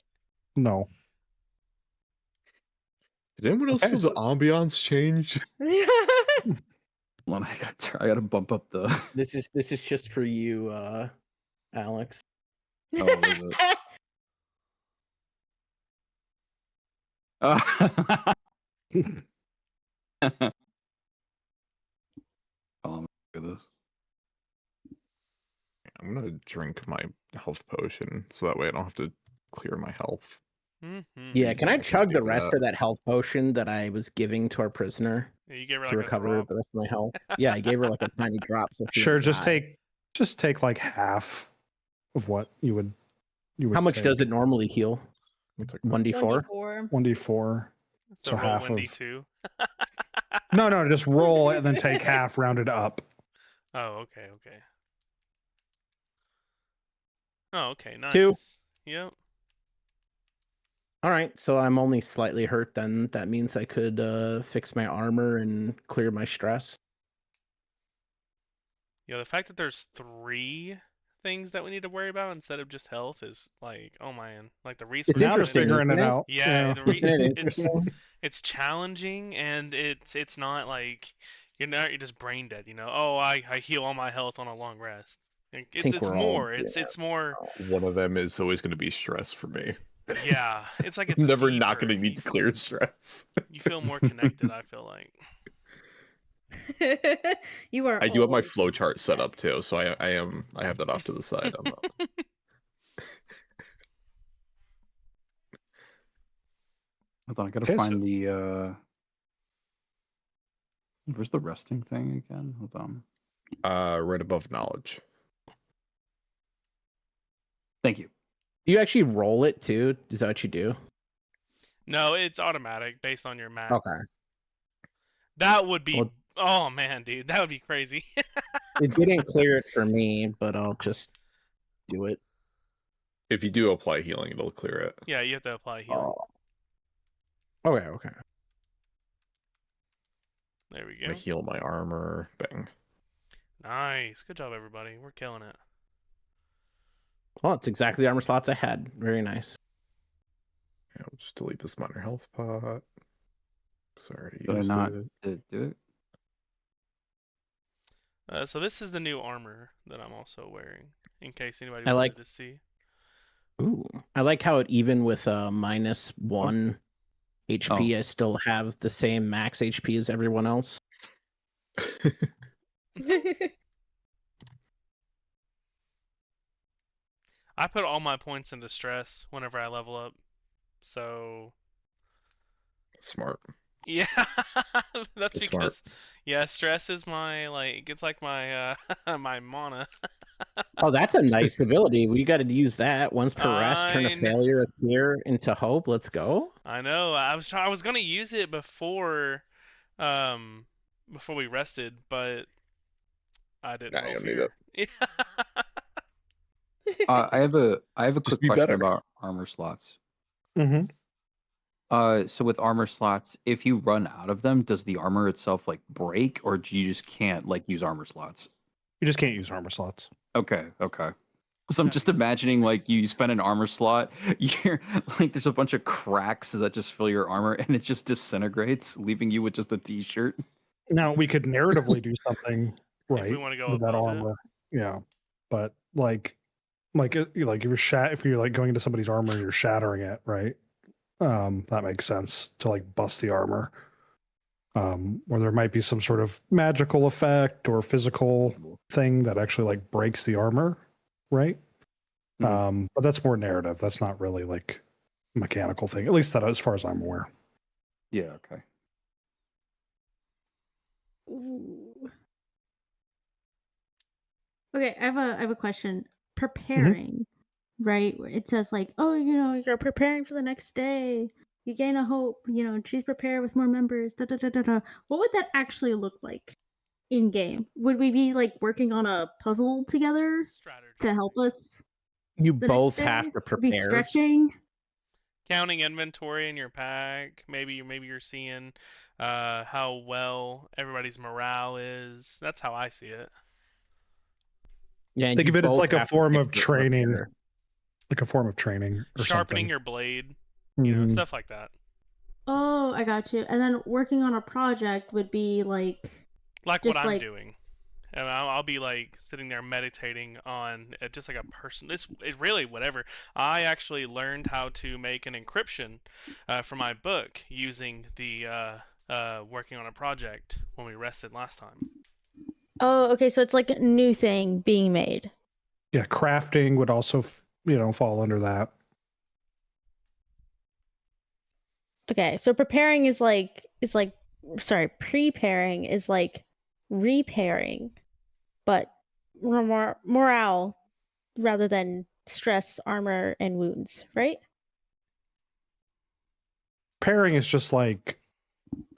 No. Did anyone else Okay, feel the ambiance change? Hold on, I gotta bump up the. This is just for you, Alex. Oh, is it? Look at this. I'm gonna drink my health potion so that way I don't have to clear my health. Mm-hmm. Yeah, can I I can chug the do rest that. of that health potion that I was giving to our prisoner You gave her to like a recover drop. the rest of my health? Yeah, I gave her like a tiny drop. So she Sure, wouldn't die. just take like half of what you would How much take. does it normally heal? It's like 1d4? 1d4. 1d4. So So roll half of- 1d2. No, just roll and then take half rounded up. Oh, okay. Oh, okay. Nice. 2. Yep. All right, so I'm only slightly hurt then. That means I could fix my armor and clear my stress. Yeah, the fact that there's 3 things that we need to worry about instead of just health is like, oh man, like the resource. It's Now they're interesting, figuring it isn't it? out. Yeah, Isn't it interesting? it's challenging, and it's not like you're just brain dead. Oh, I heal all my health on a long rest. Like, think it's we're all- more. yeah. It's more. one of them is always going to be stress for me. Yeah, it's like it's I'm never not deeper. going to need to clear stress. You feel more connected. I feel like. You are. I do have my always flowchart set up stressed. too, so I have that off to the side. I'm not... Hold on, I gotta Okay, find the. Where's the resting thing again? Hold on. right above knowledge. Thank you. Do you actually roll it too? Is that what you do? No, it's automatic based on your max. Okay. That would be. Well- Oh man, dude, that would be crazy. It didn't clear it for me, but I'll just do it. If you do apply healing, it'll clear it. Yeah, you have to apply healing. Okay. There we I'm go. gonna heal my armor. Bang. Nice. Good job, everybody. We're killing it. Well, it's exactly the armor slots I had. Very nice. Yeah, I'll just delete this minor health pot. Because I already Did I used not it. do it? So this is the new armor that I'm also wearing, in case anybody I wanted like- to see. Ooh, I like how it even with -1 HP, I still have the same max HP as everyone else. I put all my points into stress whenever I level up. So Smart. yeah, that's That's because stress is my it's like my my mana. Oh, that's a nice ability. We got to use that. Once per rest, turn I a know. failure of fear into hope. Let's go. I know. I was gonna use it before we rested, but I didn't Nah, roll you don't need fear. it. I have a Just quick be question better. about armor slots. Mm-hmm. So with armor slots, if you run out of them, does the armor itself like break, or do you just can't like use armor slots? You just can't use armor slots. Okay. So I'm just imagining like you spend an armor slot, you're like there's a bunch of cracks that just fill your armor, and it just disintegrates, leaving you with just a t-shirt. Now we could narratively do something If we right want to go with that above it. armor. Yeah, but if you're like going into somebody's armor and you're shattering it, right? That makes sense to like bust the armor. Or there might be some sort of magical effect or physical thing that actually like breaks the armor, right? Mhm. But that's more narrative. That's not really like a mechanical thing, at least that as far as I'm aware. Yeah. Okay. Ooh. Okay, I have a question. Preparing, right? Where it says like, oh, you're preparing for the next day. You gain a hope. Choose prepare with more members. Da da da da da. What would that actually look like in game? Would we be like working on a puzzle together Strategy. to help us? You The both next have day? to Would be prepare. stretching. Counting inventory in your pack. Maybe you're seeing how well everybody's morale is. That's how I see it. Yeah, and Think you of it as both like a have to form pick of your training, repair. like a form of training or Sharpening something. your blade, Mhm. stuff like that. Oh, I got you. And then working on a project would be like Like what just I'm like doing. And I'll be like sitting there meditating on just like a person. This is really whatever. I actually learned how to make an encryption for my book using the working on a project when we rested last time. Oh, okay, so it's like a new thing being made. Yeah, crafting would also fall under that. Okay, so preparing is like preparing is like repairing, but morale rather than stress, armor, and wounds, right? Pairing is just like,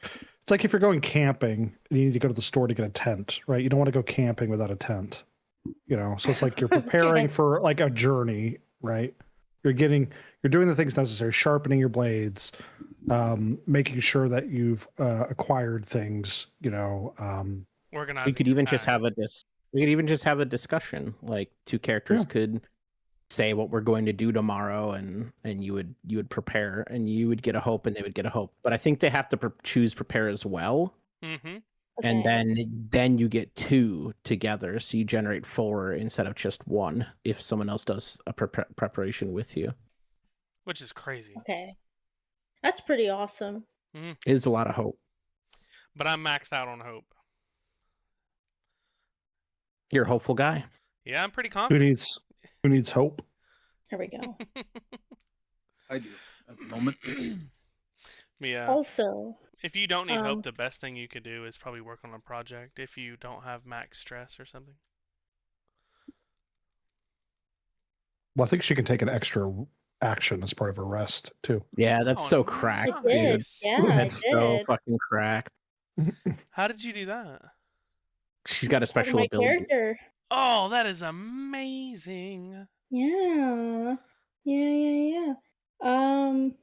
it's like if you're going camping and you need to go to the store to get a tent, right? You don't want to go camping without a tent, so it's like you're preparing Okay. for like a journey, right? You're doing the things necessary, sharpening your blades, making sure that you've acquired things, Organizing. We could your even just pack. have a discussion. Like two characters Yeah. could say what we're going to do tomorrow, and you would prepare, and you would get a hope, and they would get a hope. But I think they have to choose prepare as well, Mm-hmm. and Okay. then you get two together, so you generate 4 instead of just 1 if someone else does a preparation with you. Which is crazy. Okay. That's pretty awesome. It is a lot of hope. But I'm maxed out on hope. You're a hopeful guy. Yeah, I'm pretty who confident. needs hope? Here we go. I do at the moment. Yeah. Also, If you don't need Um, hope, the best thing you could do is probably work on a project if you don't have max stress or something. Well, I think she can take an extra action as part of her rest too. Yeah, that's Oh, so cracked, I did. nice. Yeah, I That's so did. fucking cracked. How did you do that? She's got a It's part of special my ability. character. Oh, that is amazing. Yeah. Yeah. Um.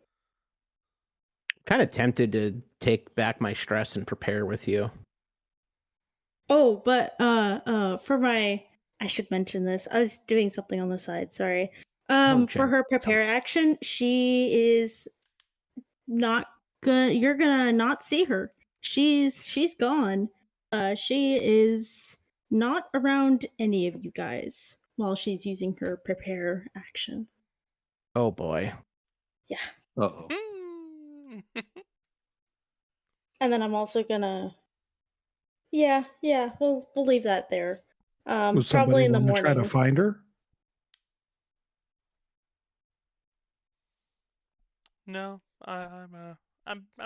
Kind of tempted to take back my stress and prepare with you. Oh, but for my, I should mention this. I was doing something on the side. Sorry. For Jen, her prepare action, she is not gonna. You're gonna not see her. She's gone. She is not around any of you guys while she's using her prepare action. Oh boy. Uh-oh. Mm. And then I'm also gonna. Yeah. We'll leave that there. Was Probably somebody in the want to try to morning. find her? No, I'm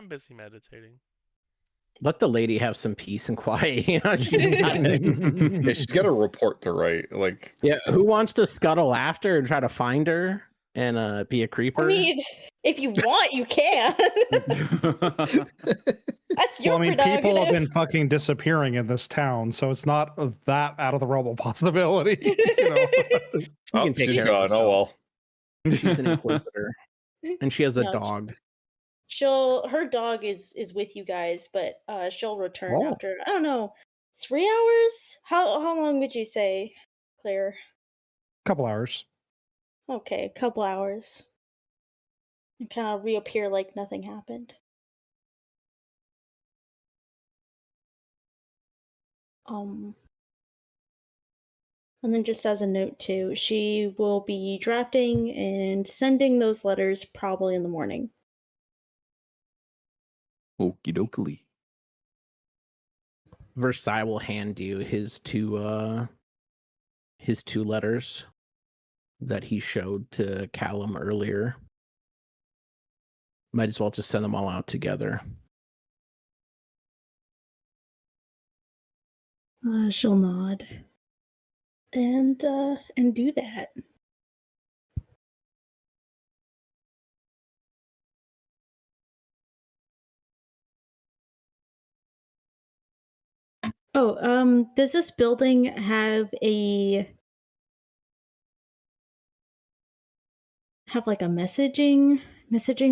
busy meditating. Let the lady have some peace and quiet. You know, she's got Yeah, she's got a report to write. Like, Yeah, who wants to scuttle after and try to find her and be a creeper? I mean, if you want, you can. That's your Well, I mean, prerogative. people have been fucking disappearing in this town, so it's not that out of the realm of possibility. You know? She can take she's care gone. of Oh well. She's an inquisitor, and she has a No, dog. her dog is with you guys, but she'll return Oh. after, I don't know, 3 hours. How long would you say, Claire? Couple hours. Okay, a couple hours. And kind of reappear like nothing happened. And then just as a note too, she will be drafting and sending those letters probably in the morning. Okie dokie. Versailles will hand you his two letters that he showed to Callum earlier. Might as well just send them all out together. She'll nod and do that. Oh, does this building have like a messaging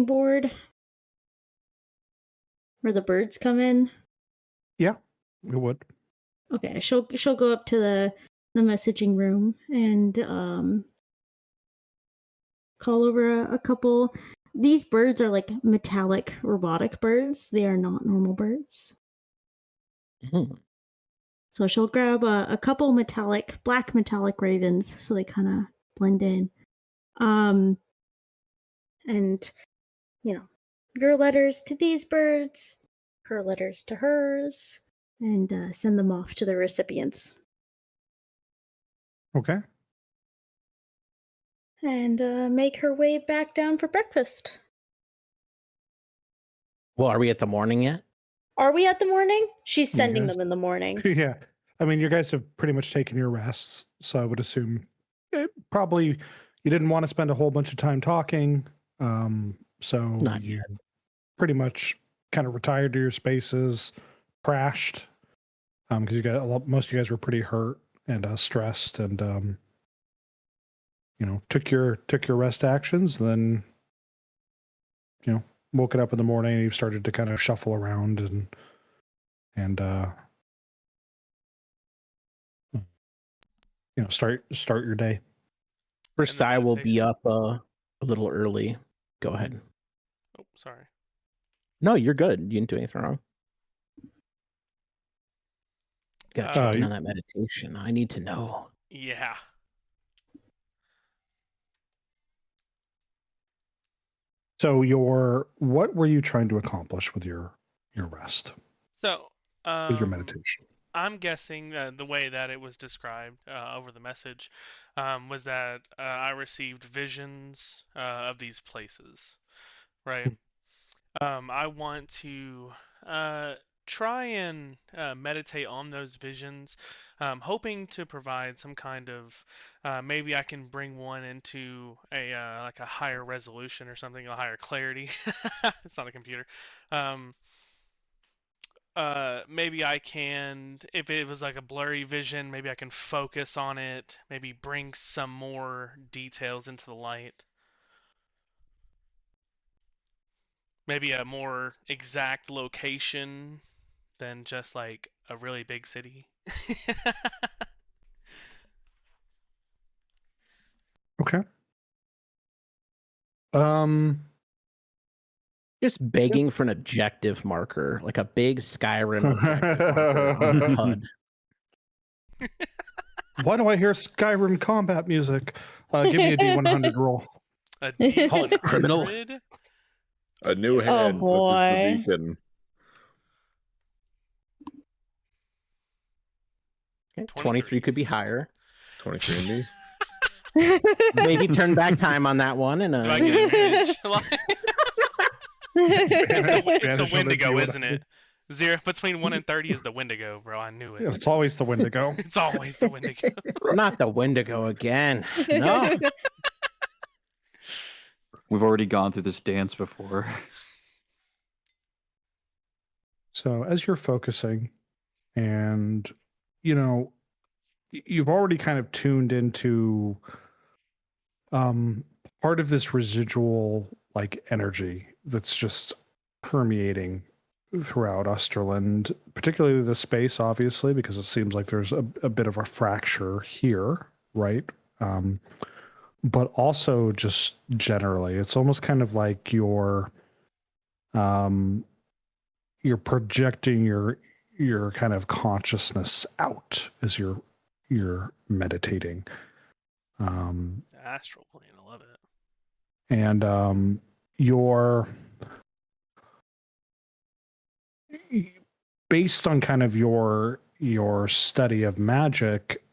board where the birds come in? Yeah, it would. Okay, she'll go up to the messaging room and call over a couple. These birds are like metallic robotic birds. They are not normal birds. So she'll grab a couple black metallic ravens, so they kind of blend in. And your letters to these birds, her letters to hers, and send them off to the recipients. Okay. And make her way back down for breakfast. Well, are we at the morning yet? Are we at the morning? She's sending Yes. them in the morning. Yeah. I mean, you guys have pretty much taken your rests, so I would assume probably you didn't want to spend a whole bunch of time talking. So Not you yet. pretty much kind of retired to your spaces, crashed, because most of you guys were pretty hurt and stressed, and took your rest actions. And then woke it up in the morning and you started to kind of shuffle around and start your day. Versailles will be meditation. up a little early. Go ahead. Oh, sorry. No, you're good. You didn't do anything wrong. Got to check in on that meditation. I need to know. Yeah. So what were you trying to accomplish with your rest? So With your meditation? I'm guessing the way that it was described over the message was that I received visions of these places, right? I want to try and meditate on those visions, hoping to provide some kind of maybe I can bring one into a like a higher resolution or something, a higher clarity. It's not a computer. Maybe I can, if it was like a blurry vision, maybe I can focus on it, maybe bring some more details into the light. Maybe a more exact location than just like a really big city. Okay. Um. Just begging for an objective marker, like a big Skyrim objective marker on the HUD. Why do I hear Skyrim combat music? Give me a D100 roll. A Oh, it's criminal. D100? A new Oh, head. Which is boy. the beacon. Okay, 23 could be higher. 23 and me. Maybe turn back time on that one. And Do I get advantage? It's the Advantage on a Wendigo, D100. isn't it? Zero between 1 and 30 is the Wendigo, bro. I knew it. Yeah, it's always the Wendigo. It's always the Wendigo. Not the Wendigo again. No. We've already gone through this dance before. So as you're focusing, and you know, you've already kind of tuned into part of this residual like energy that's just permeating throughout Osterland, particularly the space, obviously, because it seems like there's a bit of a fracture here, right? But also just generally, it's almost kind of like you're projecting your kind of consciousness out as you're meditating. Astral plane, I love it. And your based on kind of your study of magic,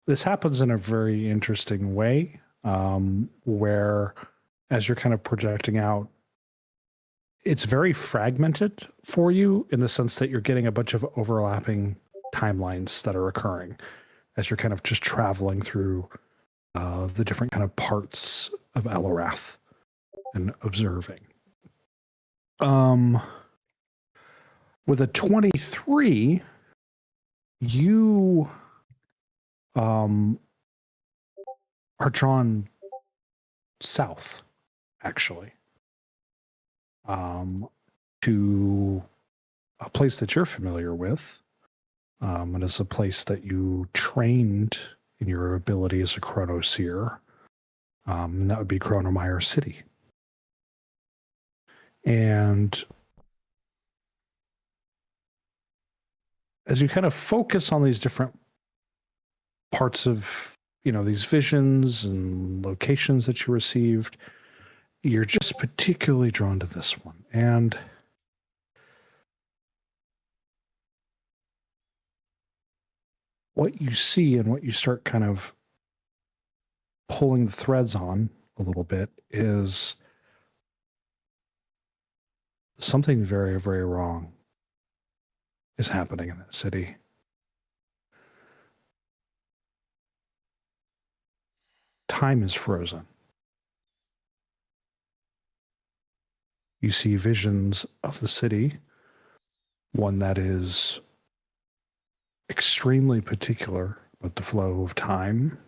this happens in a very interesting way, where as you're kind of projecting out, it's very fragmented for you in the sense that you're getting a bunch of overlapping timelines that are occurring as you're kind of just traveling through the different kind of parts of Ellerath and observing. With a 23, you are drawn south, actually, to a place that you're familiar with. And it's a place that you trained in your ability as a chronoseer. And that would be Chronomire City. And as you kind of focus on these different parts of, these visions and locations that you received, you're just particularly drawn to this one. And what you see and what you start kind of pulling the threads on a little bit is something very, very wrong is happening in that city. Time is frozen. You see visions of the city, one that is extremely particular about the flow of time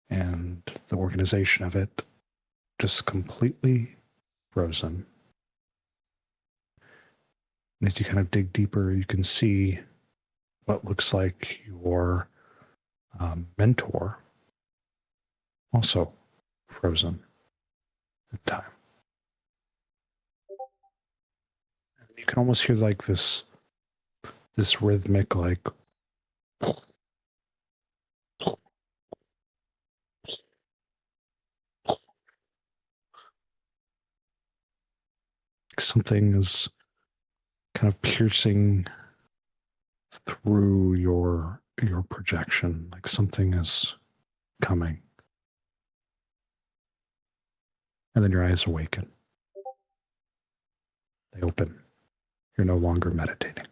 and the organization of it, just completely frozen. And as you kind of dig deeper, you can see what looks like your mentor, also frozen in time. And you can almost hear like this rhythmic, like something is kind of piercing through your projection, like something is coming. And then your eyes awaken. They open. You're no longer meditating.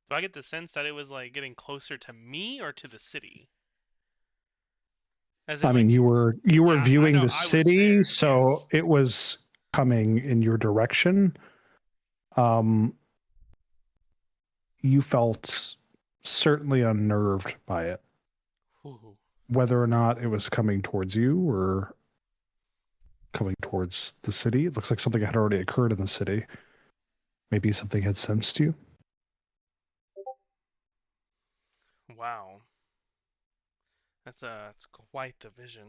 Do I get the sense that it was like getting closer to me or to the city? As in, I mean, like, you were yeah, I viewing know the I was city, there, so yes. it was coming in your direction. You felt certainly unnerved by it, Ooh. whether or not it was coming towards you or coming towards the city. It looks like something had already occurred in the city. Maybe something had sensed you. Wow. That's quite the vision.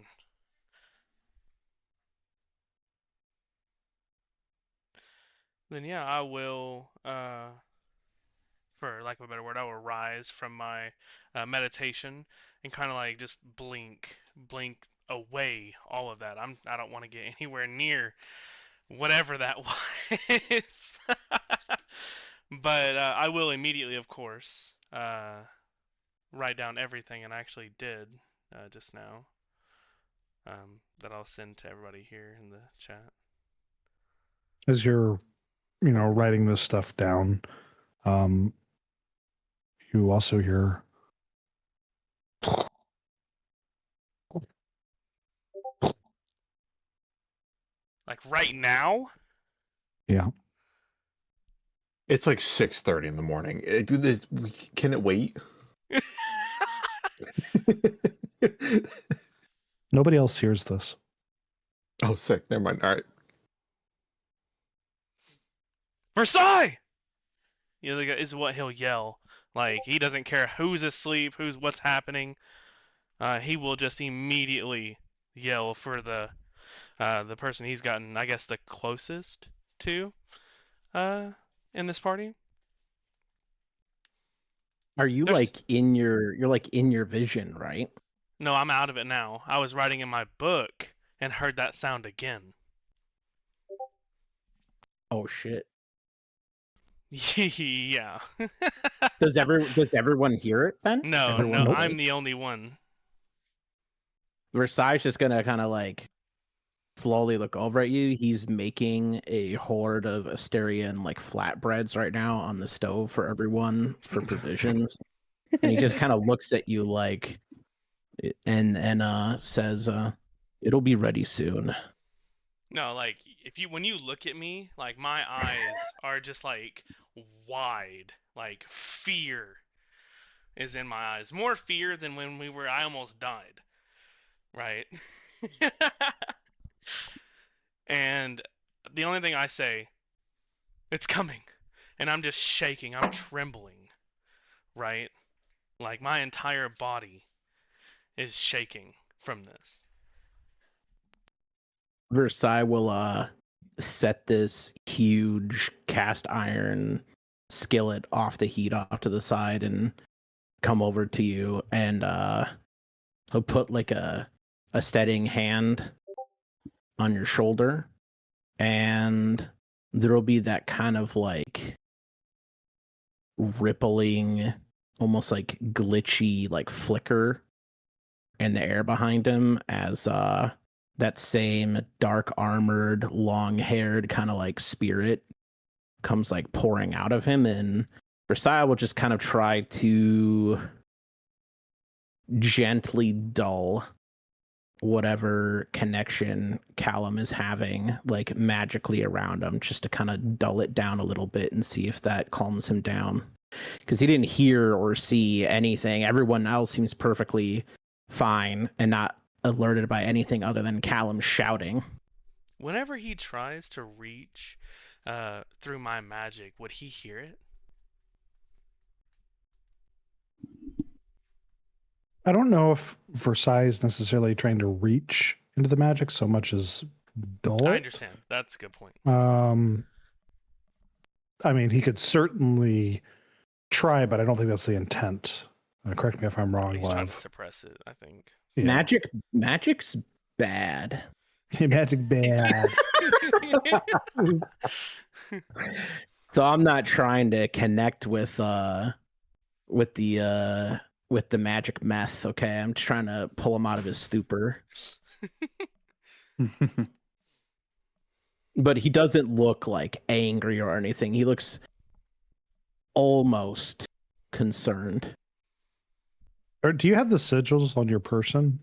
Then yeah, I will for lack of a better word, I will rise from my meditation and kind of like just blink away all of that. I don't want to get anywhere near whatever that was. But I will immediately, of course, write down everything, and I actually did just now. That I'll send to everybody here in the chat. As you're, writing this stuff down, you also hear Like right now? yeah. It's like 6:30 in the morning. Can it wait? Nobody else hears this. Oh, sick. Never mind. All right. Versailles! You know, is what he'll yell. Like, he doesn't care who's asleep, what's happening. He will just immediately yell for the person he's gotten, I guess, the closest to in this party. Are you There's- like in your vision, right? No, I'm out of it now. I was writing in my book and heard that sound again. Oh shit. Yeah. Does everyone hear it then? No, Everyone no, awake? I'm the only one. Versailles just gonna kind of like slowly look over at you. He's making a horde of Asterian like flatbreads right now on the stove for everyone for provisions. And he just kind of looks at you like and says it'll be ready soon. No, like when you look at me, like my eyes are just like wide, like fear is in my eyes. More fear than when I almost died. Right? And the only thing I say, it's coming. And I'm just shaking, I'm trembling. Right? Like my entire body is shaking from this. Versailles will set this huge cast iron skillet off the heat off to the side and come over to you, and he'll put like a steadying hand on your shoulder, and there'll be that kind of like rippling, almost like glitchy like flicker in the air behind him as that same dark armored, long haired kind of like spirit comes like pouring out of him, and Versailles will just kind of try to gently dull whatever connection Callum is having like magically around him, just to kind of dull it down a little bit and see if that calms him down, because he didn't hear or see anything. Everyone else seems perfectly fine and not alerted by anything other than Callum shouting. Whenever he tries to reach through my magic, would he hear it? I don't know if Versailles is necessarily trying to reach into the magic so much as dull I it. understand. That's a good point. I mean, he could certainly try, but I don't think that's the intent. Correct me if I'm wrong, He's trying to Lev. suppress it, I think. Yeah. Magic's bad. Magic bad. So I'm not trying to connect with the magic meth, okay? I'm just trying to pull him out of his stupor. But he doesn't look like angry or anything. He looks almost concerned. Or do you have the sigils on your person?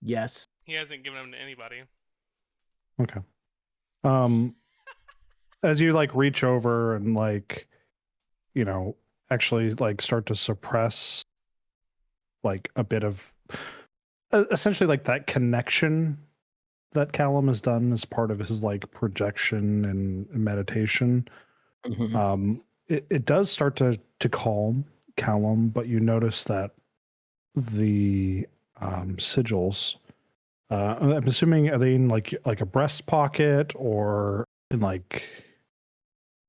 Yes. He hasn't given them to anybody. Okay. As you like reach over and like, you know, actually like start to suppress like a bit of essentially like that connection that Callum has done as part of his like projection and meditation. Mhm. It does start to calm Callum, but you notice that the sigils, I'm assuming, are they in like a breast pocket or in like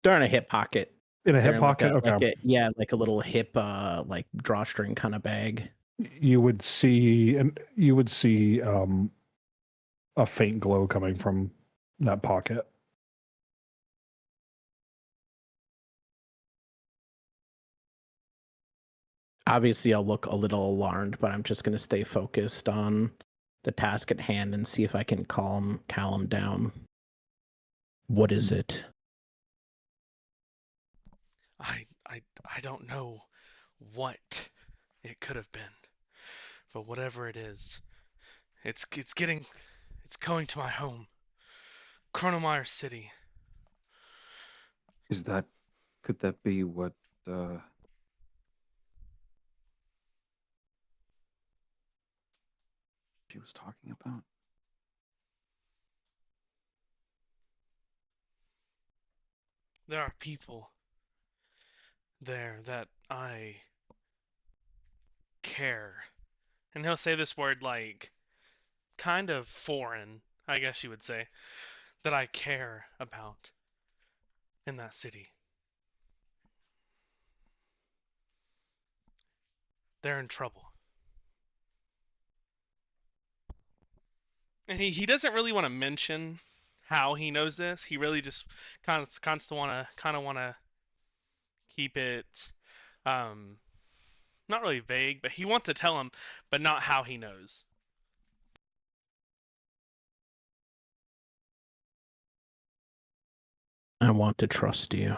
They're in a hip pocket. in a They're hip in like pocket? a, Okay. like a, yeah, like a little hip like drawstring kind of bag. You would see a faint glow coming from that pocket. Obviously, I'll look a little alarmed, but I'm just going to stay focused on the task at hand and see if I can calm Callum down. What is it? I don't know what it could have been, but whatever it is, it's going to my home, Chronomire City. Could that be what she was talking about? There are people there that I care. And he'll say this word like kind of foreign, I guess you would say, that I care about in that city. They're in trouble. And he doesn't really want to mention how he knows this. He really just kind of want to keep it not really vague, but he wants to tell him, but not how he knows. I want to trust you.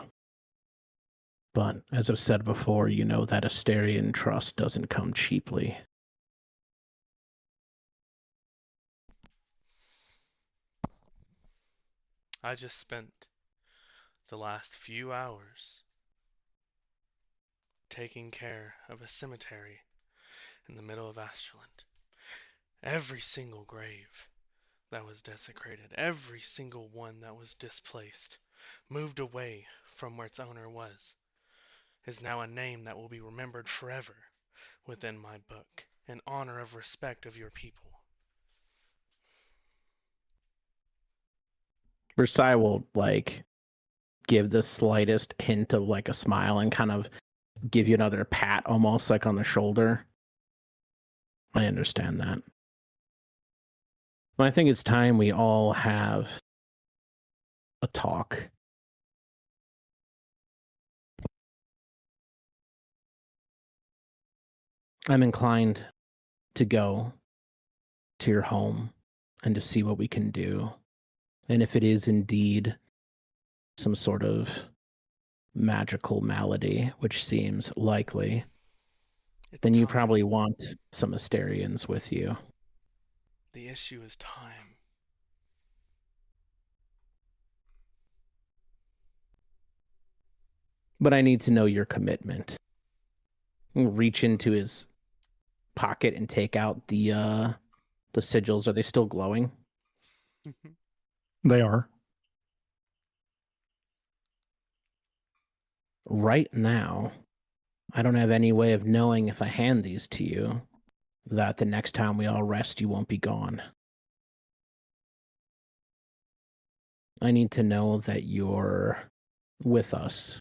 But as I've said before, you know that Asterian trust doesn't come cheaply. I just spent the last few hours taking care of a cemetery in the middle of Ashland. Every single grave that was desecrated, every single one that was displaced, moved away from where its owner was, is now a name that will be remembered forever within my book, in honor of respect of your people. Versailles will like give the slightest hint of like a smile and kind of give you another pat almost like on the shoulder. I understand that. But I think it's time we all have a talk. I'm inclined to go to your home and to see what we can do. And if it is indeed some sort of magical malady, which seems likely, then you Time. probably want some Asterians with you. The issue is time. But I need to know your commitment. Reach into his pocket and take out the sigils. Are they still glowing? They are. Right now, I don't have any way of knowing if I hand these to you that the next time we all rest, you won't be gone. I need to know that you're with us.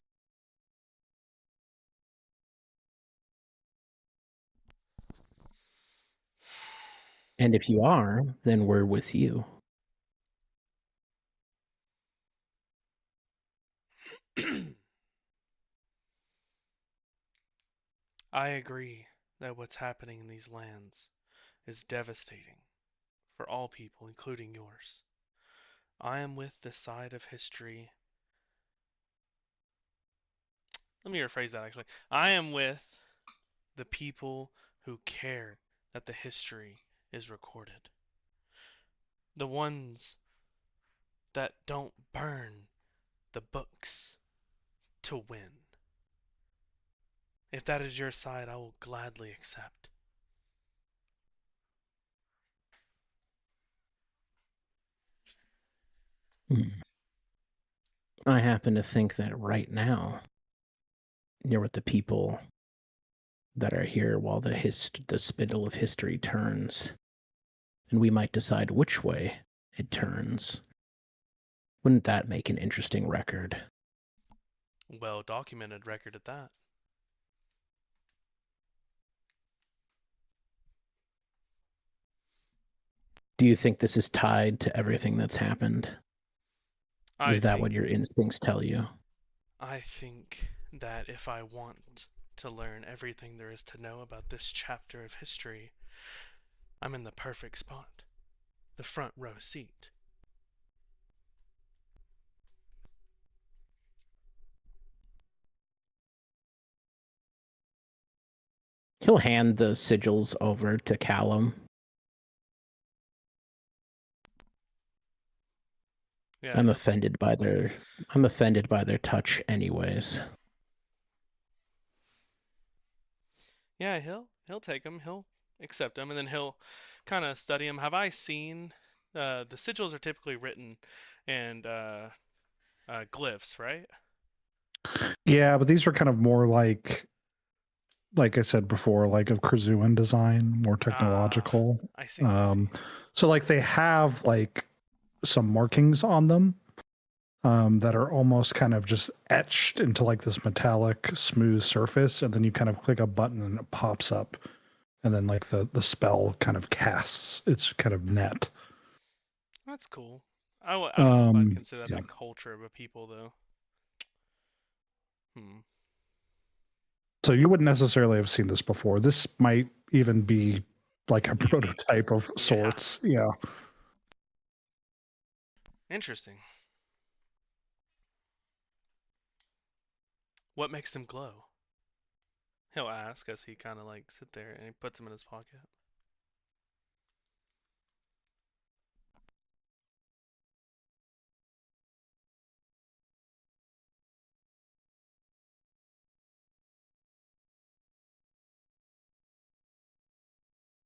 And if you are, then we're with you. I agree that what's happening in these lands is devastating for all people, including yours. I am with the side of history. Let me rephrase that actually. I am with the people who care that the history is recorded. The ones that don't burn the books to win. If that is your side, I will gladly accept. I happen to think that right now, you're with the people that are here while the spindle of history turns, and we might decide which way it turns. Wouldn't that make an interesting record? Well documented record at that. Do you think this is tied to everything that's happened? Is that what your instincts tell you? I think that if I want to learn everything there is to know about this chapter of history, I'm in the perfect spot. The front row seat. He'll hand the sigils over to Callum. Yeah. I'm offended by their touch anyways. Yeah, he'll take them. He'll accept them, and then he'll kind of study them. Have I seen the sigils are typically written and glyphs, right? Yeah, but these are kind of more like I said before, like of Krazuan design, more technological. I see. I see. So like they have like some markings on them that are almost kind of just etched into like this metallic smooth surface, and then you kind of click a button and it pops up, and then like the spell kind of casts its kind of net. That's cool. I don't know if I'd consider that yeah. the culture of a people, though. So you wouldn't necessarily have seen this before. This might even be like a prototype of sorts. Yeah. Interesting. What makes them glow? He'll ask as he kind of like sit there and he puts them in his pocket.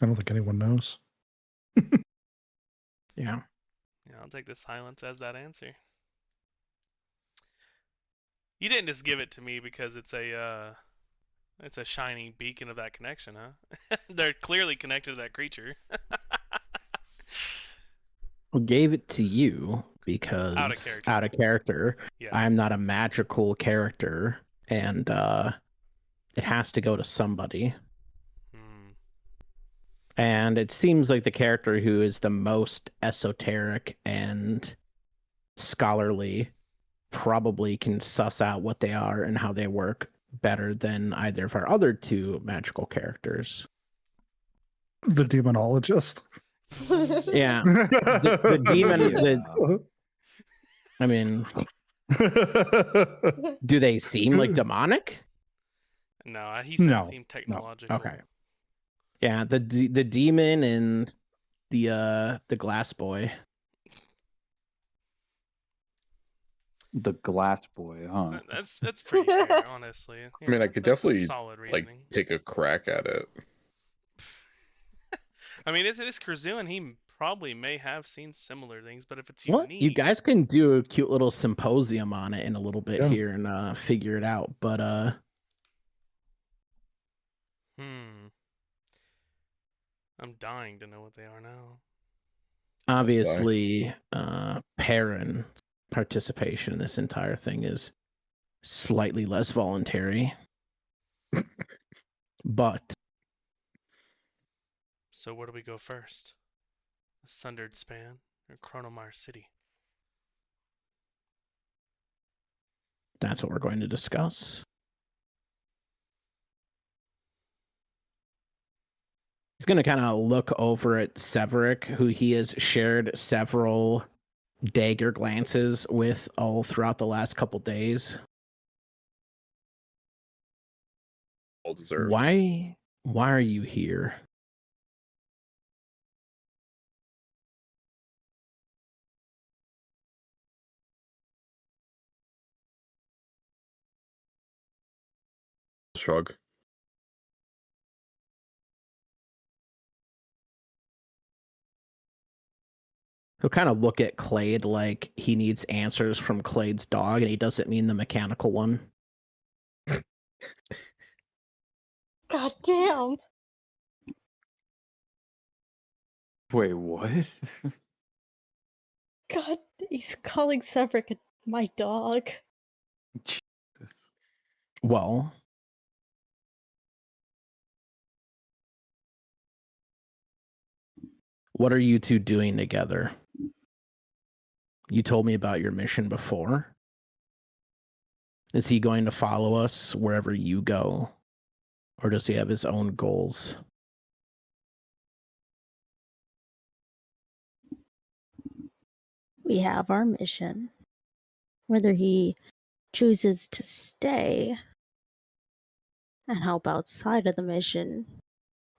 I don't think anyone knows. Yeah. Yeah, I'll take the silence as that answer. You didn't just give it to me because it's a shining beacon of that connection, huh? They're clearly connected to that creature. Well, gave it to you because out of character. Yeah. I'm not a magical character, and it has to go to somebody. And it seems like the character who is the most esoteric and scholarly probably can suss out what they are and how they work better than either of our other two magical characters. The demonologist. Yeah. The demon. I mean, do they seem like demonic? No, he said seemed technological. Okay. Yeah, the demon and the glass boy. The glass boy, huh? That's pretty fair, honestly. I mean, I could definitely solid like take a crack at it. I mean, if it is Krazuan, he probably may have seen similar things, but if it's Well, unique, you guys can do a cute little symposium on it in a little bit here and figure it out. But I'm dying to know what they are now. Obviously, Perrin participation in this entire thing is slightly less voluntary. But so where do we go first? The Sundered Span or Chronomar City? That's what we're going to discuss. He's going to kind of look over at Severick, who he has shared several dagger glances with all throughout the last couple days. Well deserved. Why are you here? Shrug. He'll kind of look at Clade like he needs answers from Clade's dog, and he doesn't mean the mechanical one. God damn. Wait, what? God, he's calling Severick my dog. Jesus. Well, what are you two doing together? You told me about your mission before. Is he going to follow us wherever you go? Or does he have his own goals? We have our mission. Whether he chooses to stay and help outside of the mission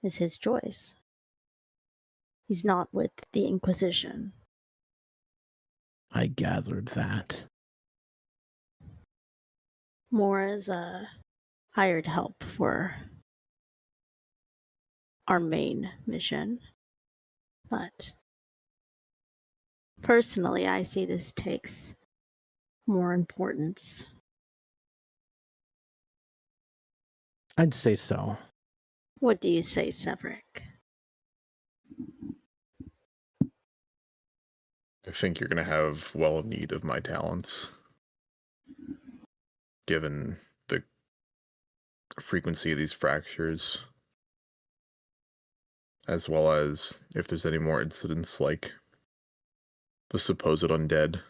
is his choice. He's not with the Inquisition. I gathered that. More as a hired help for our main mission. But personally, I see this takes more importance. I'd say so. What do you say, Severick? I think you're going to have well need of my talents, given the frequency of these fractures, as well as if there's any more incidents like the supposed undead.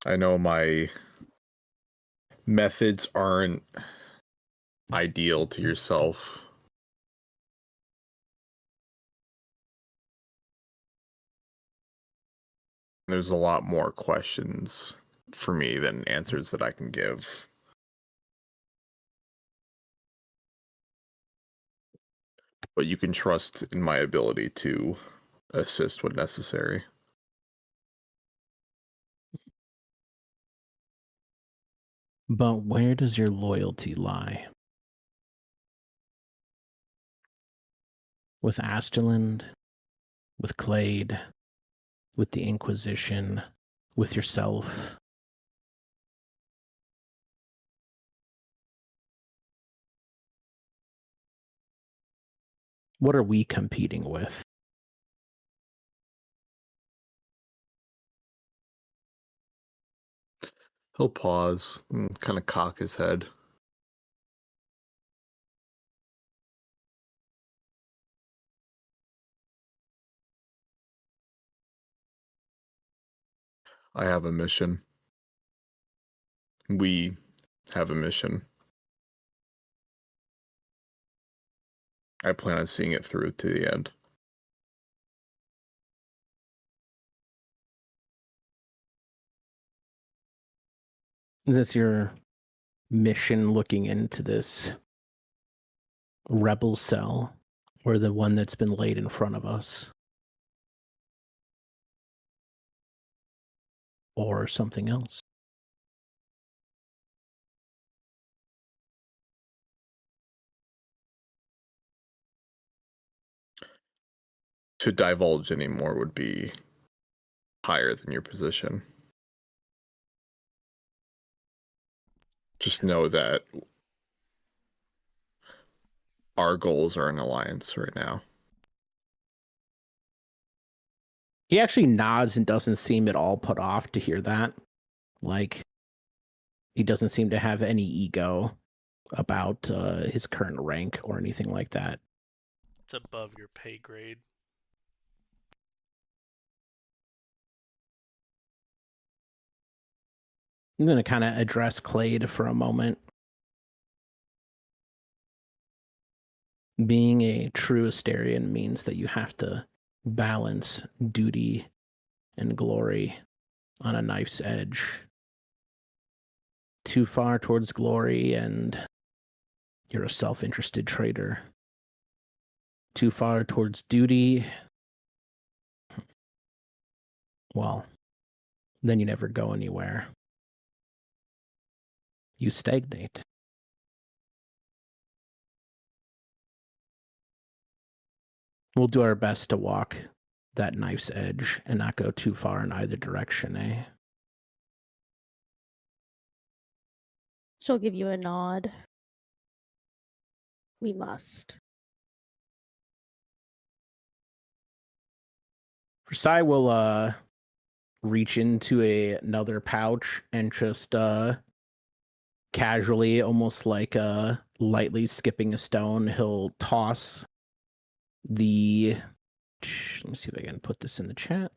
I know my methods aren't ideal to yourself. There's a lot more questions for me than answers that I can give. But you can trust in my ability to assist when necessary. But where does your loyalty lie? With Asterland? With Clade? With the Inquisition? With yourself? What are we competing with? He'll pause and kind of cock his head. I have a mission. We have a mission. I plan on seeing it through to the end. Is this your mission looking into this rebel cell, or the one that's been laid in front of us? Or something else? To divulge any more would be higher than your position. Just know that our goals are an alliance right now. He actually nods and doesn't seem at all put off to hear that. Like, he doesn't seem to have any ego about his current rank or anything like that. It's above your pay grade. I'm going to kind of address Clade for a moment. Being a true Asterian means that you have to balance duty and glory on a knife's edge. Too far towards glory and you're a self-interested traitor. Too far towards duty, well, then you never go anywhere. You stagnate. We'll do our best to walk that knife's edge and not go too far in either direction, eh? She'll give you a nod. We must. Versailles will reach into another pouch and just casually, almost like lightly skipping a stone, he'll toss the, let me see if I can put this in the chat,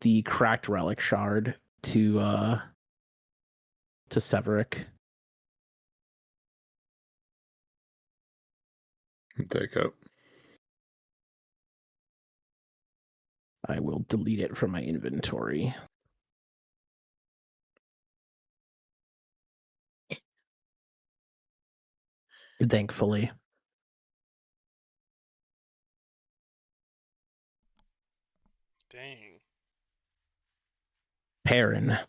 the cracked relic shard to Severick. Take up. I will delete it from my inventory. Thankfully. Dang. Perrin,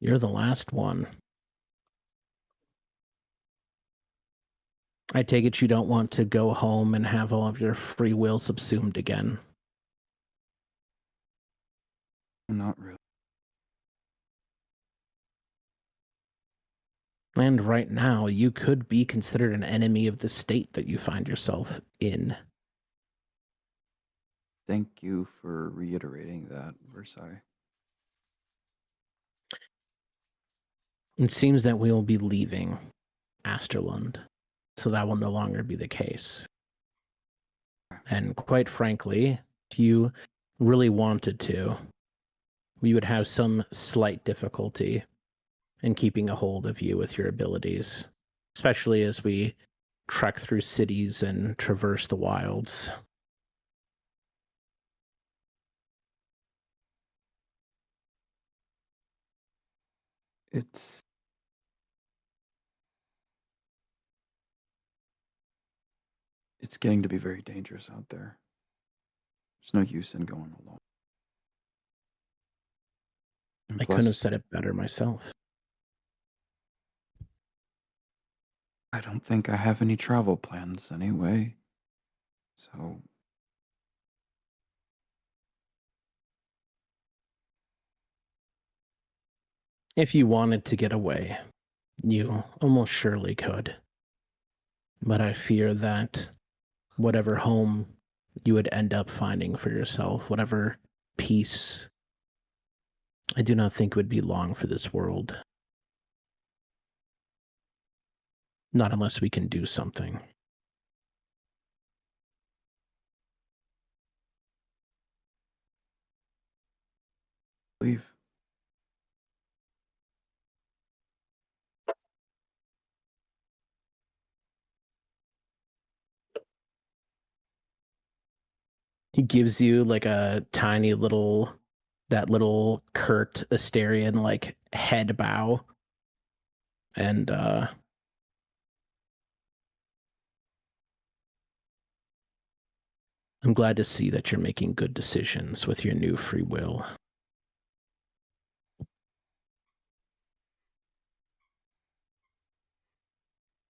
you're the last one. I take it you don't want to go home and have all of your free will subsumed again. Not really. And right now, you could be considered an enemy of the state that you find yourself in. Thank you for reiterating that, Versailles. It seems that we will be leaving Asterlund, so that will no longer be the case. And quite frankly, if you really wanted to, we would have some slight difficulty in keeping a hold of you with your abilities, especially as we trek through cities and traverse the wilds. It's getting to be very dangerous out there. There's no use in going alone. And I couldn't have plus, said it better myself. I don't think I have any travel plans anyway. So If you wanted to get away, you almost surely could. But I fear that whatever home you would end up finding for yourself, whatever peace, I do not think would be long for this world. Not unless we can do something. leave. He gives you like a tiny little, that little curt Asterian like head bow. And I'm glad to see that you're making good decisions with your new free will.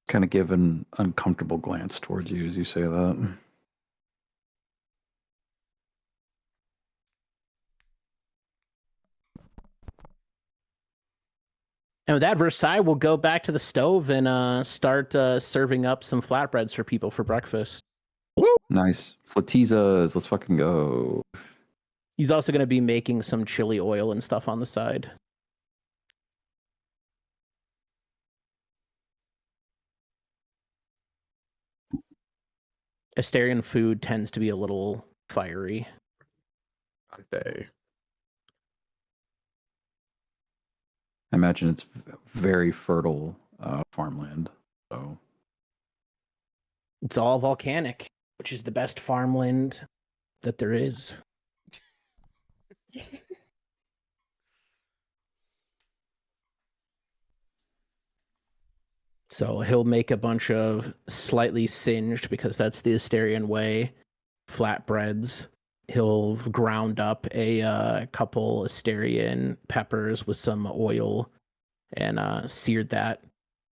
Kind of give an uncomfortable glance towards you as you say that. And with that, Versailles will go back to the stove and start serving up some flatbreads for people for breakfast. Nice. Flatizas, let's fucking go. He's also going to be making some chili oil and stuff on the side. Asterian food tends to be a little fiery. Day. I imagine it's very fertile farmland. So It's all volcanic, which is the best farmland that there is. So he'll make a bunch of slightly singed, because that's the Asterian way, flatbreads. He'll ground up a couple Asterian peppers with some oil and seared that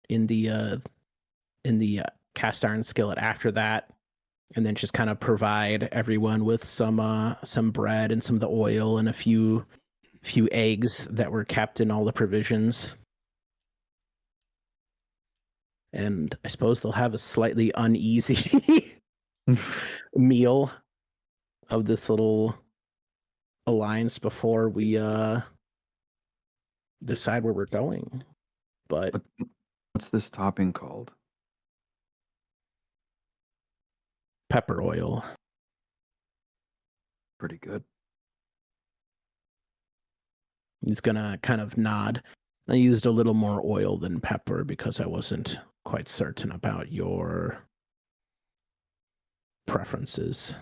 in the cast iron skillet after that, and then just kind of provide everyone with some bread and some of the oil and a few eggs that were kept in all the provisions. And I suppose they'll have a slightly uneasy meal of this little alliance before we decide where we're going. But What's this topping called? pepper oil. Pretty good. He's gonna kind of nod. I used a little more oil than pepper because I wasn't quite certain about your preferences.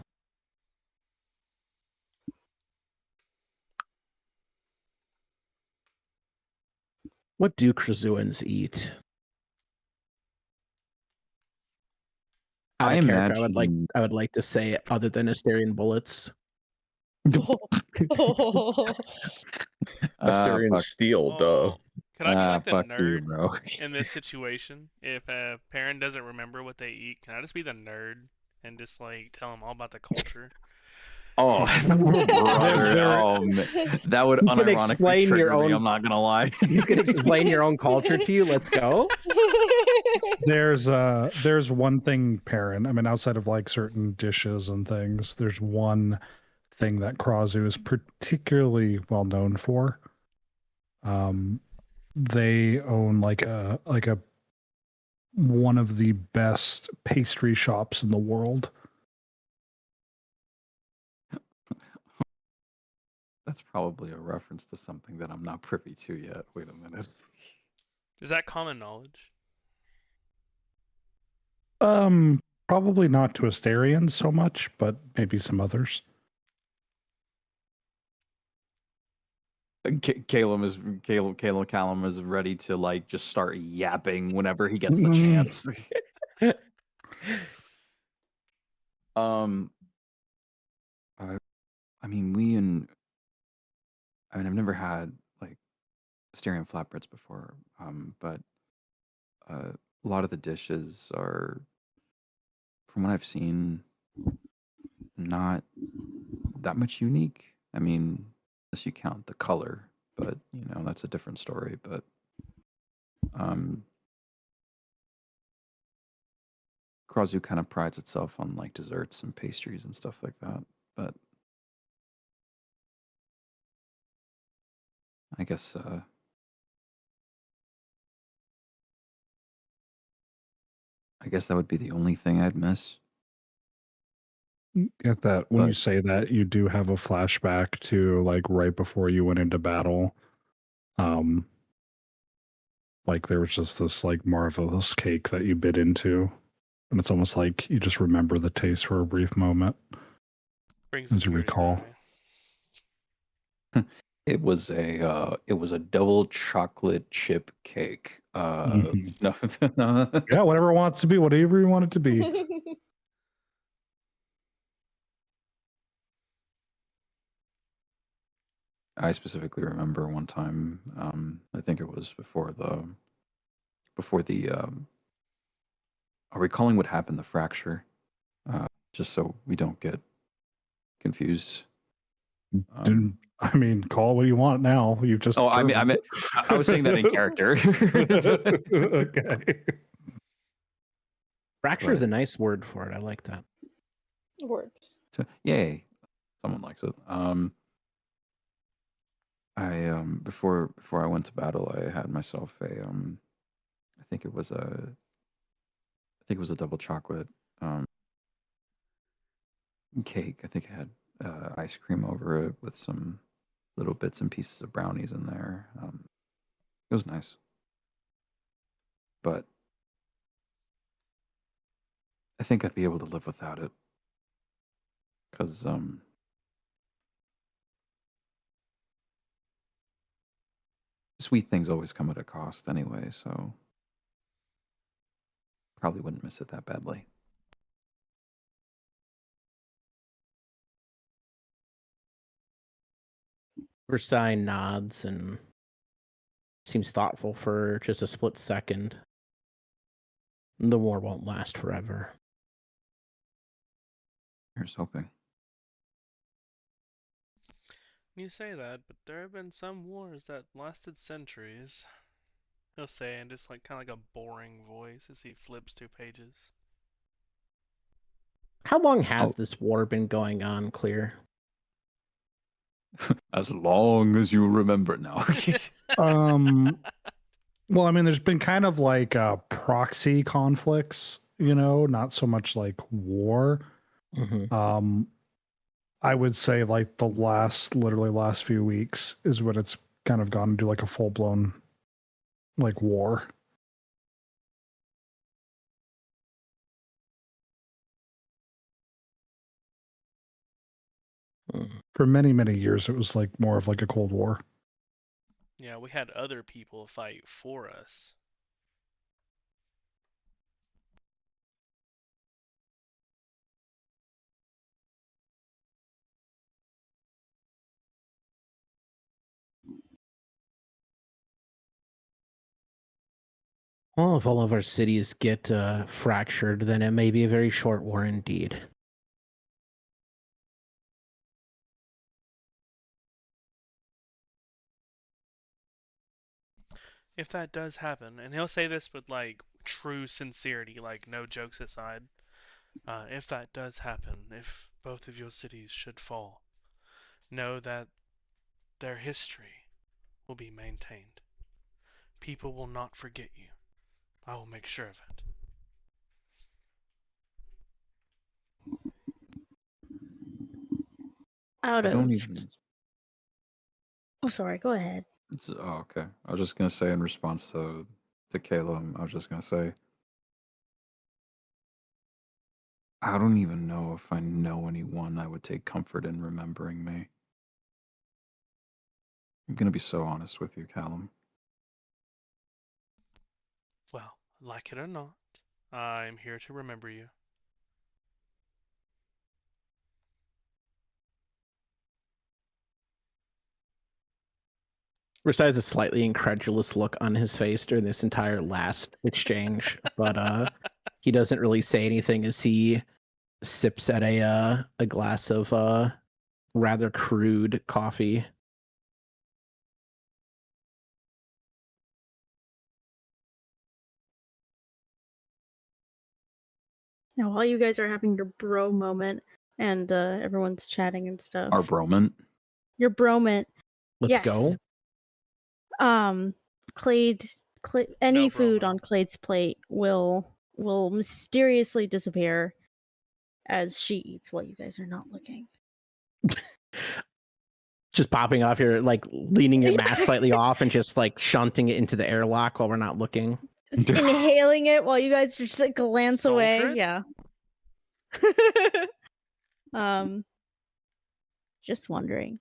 What do Krazuans eat? I Out of character, imagine- I would like to say other than Asterian bullets. Asterian fuck. steel, duh. Could I be like the fuck you, nerd bro. in this situation? If a parent doesn't remember what they eat, can I just be the nerd and just like tell them all about the culture? Oh, brother. Oh, man. That would He's gonna unironically explain your trigger me, own- I'm not gonna lie. He's gonna explain your own culture to you. Let's go. There's one thing, Perrin. I mean, outside of like certain dishes and things, there's one thing that Krazu is particularly well known for. They own like a one of the best pastry shops in the world. That's probably a reference to something that I'm not privy to yet. Wait a minute. Is that common knowledge? Probably not to Asterians so much, but maybe some others. Callum is ready to like just start yapping whenever he gets the chance. I mean, I've never had like Asterian flatbreads before, but a lot of the dishes are, from what I've seen, not that much unique. I mean, unless you count the color, but you know, that's a different story. But Krazu kind of prides itself on like desserts and pastries and stuff like that. But I guess that would be the only thing I'd miss. Get that when you But- say that, you do have a flashback to like right before you went into battle. Like there was just this like marvelous cake that you bit into, and it's almost like you just remember the taste for a brief moment. Brings As you tears to recall. my eye. It was a double chocolate chip cake. Mhm. No, Yeah, whatever it wants to be, whatever you want it to be. I specifically remember one time. I think it was before the. Are we calling what happened the fracture? Just so we don't get confused. Didn't- I mean, call it what you want now. You've just. Oh, I determined. I was saying that in character. Okay. Fracture is a nice word for it. I like that. Works. So, yay, someone likes it. I before I went to battle, I had myself a I think it was a double chocolate cake. I think it had ice cream over it with some little bits and pieces of brownies in there. It was nice, but I think I'd be able to live without it. Because, sweet things always come at a cost anyway, so probably wouldn't miss it that badly. Verstein nods and seems thoughtful for just a split second. The war won't last forever. Here's hoping. You say that, but there have been some wars that lasted centuries. He'll say in just like kind of like a boring voice as he flips through pages. How long has Oh. this war been going on, Clear? As long as you remember now. Well, I mean, there's been kind of like proxy conflicts, not so much like war. Mm-hmm. I would say like the literally last few weeks is when it's kind of gone into like a full blown like war. For many, many years, it was like more of like a Cold War. Yeah, we had other people fight for us. Well, if all of our cities get fractured, then it may be a very short war indeed. If that does happen, and he'll say this with like true sincerity, like no jokes aside, if that does happen, if both of your cities should fall, know that their history will be maintained. People will not forget you. I will make sure of it. Out I of. don't even. Oh, sorry. Go ahead. Okay. I was just gonna say in response to Caleb, I was just gonna say, I don't even know if I know anyone I would take comfort in remembering me. I'm gonna be so honest with you, Callum. Well, like it or not, I'm here to remember you. Besides a slightly incredulous look on his face during this entire last exchange, but he doesn't really say anything as he sips at a glass of rather crude coffee. Now, while you guys are having your bro moment and everyone's chatting and stuff, Our broment. your broment. Let's Yes. go. Clade, any No food bromo. on Clade's plate will mysteriously disappear as she eats while you guys are not looking. Just popping off your, like, leaning your mask slightly off and just like shunting it into the airlock while we're not looking. Just inhaling it while you guys just like glance Soldier away. it? Yeah. Just wondering.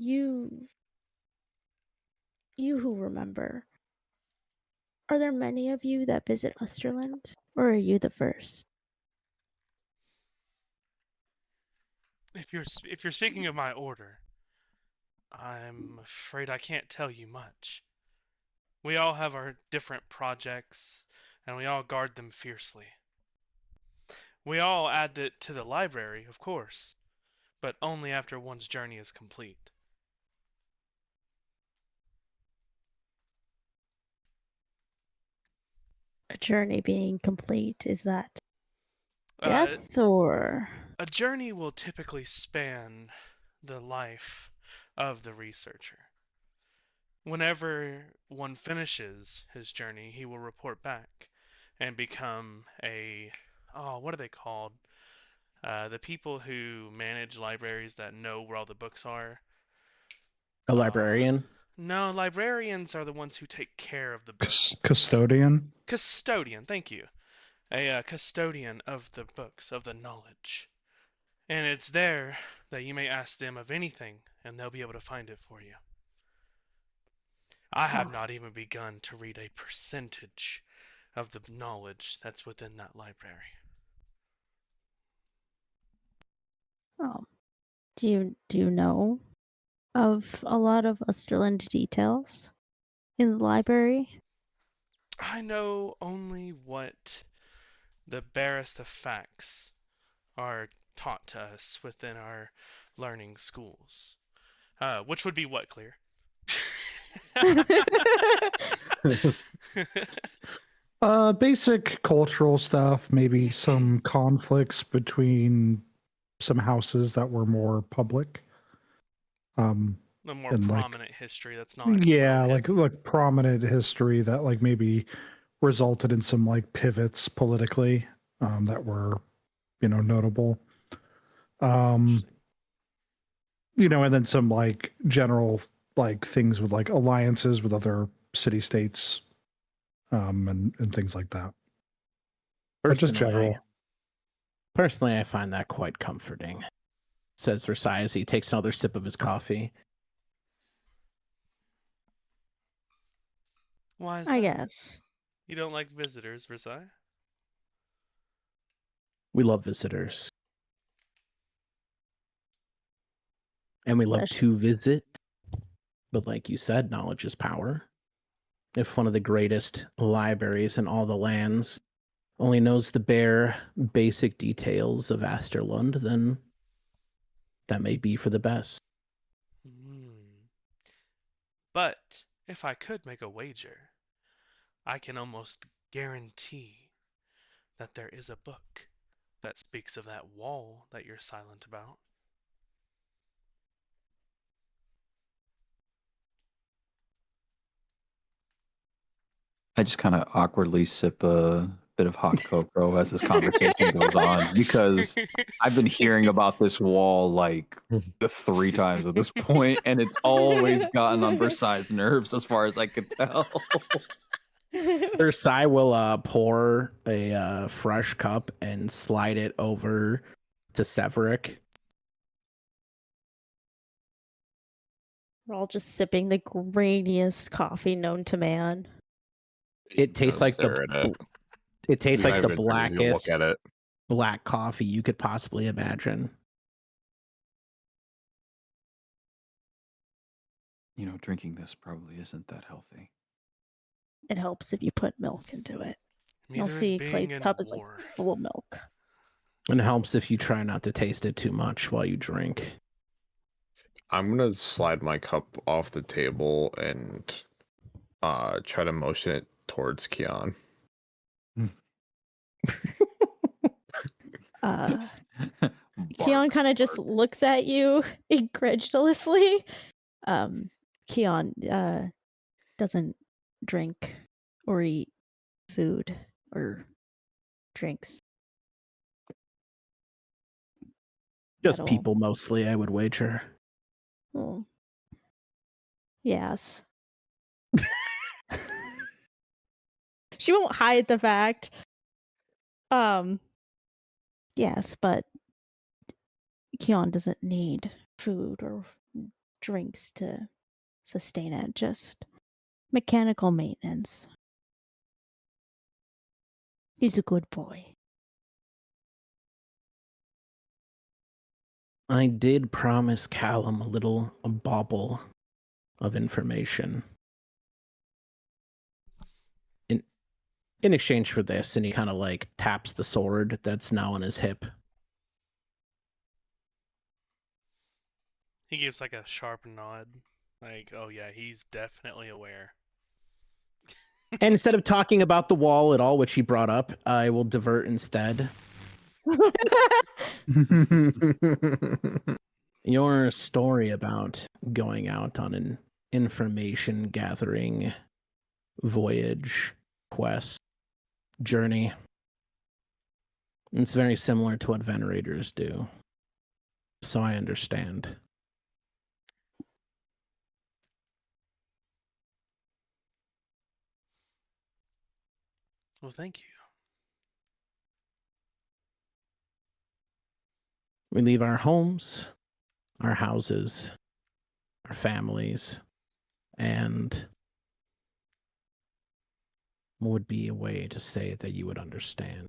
You who remember, are there many of you that visit Osterland, or are you the first? If you're speaking of my order, I'm afraid I can't tell you much. We all have our different projects, and we all guard them fiercely. We all add it to the library, of course, but only after one's journey is complete. A journey being complete, is that Uh, death or? a journey will typically span the life of the researcher. Whenever one finishes his journey, he will report back and become what are they called? The people who manage libraries that know where all the books are. A librarian? No, librarians are the ones who take care of the books. Custodian. Custodian, thank you. A custodian of the books, of the knowledge. And it's there that you may ask them of anything, and they'll be able to find it for you. I have not even begun to read a percentage of the knowledge that's within that library. Oh, do you know of a lot of Osterland details in the library? I know only what the barest of facts are taught to us within our learning schools. Which would be what, Clear? Basic cultural stuff, maybe some conflicts between some houses that were more public. The more And, like, prominent history that's not. yeah, well-hidden. like prominent history that like maybe resulted in some like pivots politically that were, notable. And then some like general like things with like alliances with other city states, and things like that. But just general. Personally, I find that quite comforting, says Versailles as he takes another sip of his coffee. Why is I that? guess. You don't like visitors, Versailles? We love visitors. And we love to visit. But like you said, knowledge is power. If one of the greatest libraries in all the lands only knows the bare basic details of Asterlund, then that may be for the best. But if I could make a wager, I can almost guarantee that there is a book that speaks of that wall that you're silent about. I just kind of awkwardly sip a bit of hot cocoa as this conversation goes on because I've been hearing about this wall like 3 times at this point, and it's always gotten on Versailles' nerves as far as I could tell. Versailles will pour a fresh cup and slide it over to Severick. We're all just sipping the grainiest coffee known to man. It tastes like the blackest look at it. black coffee you could possibly imagine. Drinking this probably isn't that healthy. It helps if you put milk into it. You'll Neither is see being Clade's in cup is like war. full of milk. And it helps if you try not to taste it too much while you drink. I'm gonna slide my cup off the table and try to motion it towards Keon. Keon kind of just looks at you incredulously. Keon doesn't drink or eat food or drinks. Just At all. people mostly, I would wager. Oh. Yes. She won't hide the fact. Yes, but Keon doesn't need food or drinks to sustain it, just mechanical maintenance. He's a good boy. I did promise Callum a bauble of information. In exchange for this, and he kind of like taps the sword that's now on his hip. He gives like a sharp nod. Like, oh yeah, he's definitely aware. And instead of talking about the wall at all, which he brought up, I will divert instead. Your story about going out on an information gathering voyage, quest, journey. It's very similar to what venerators do. So I understand. Well, thank you. We leave our homes, our houses, our families, and what would be a way to say it that you would understand?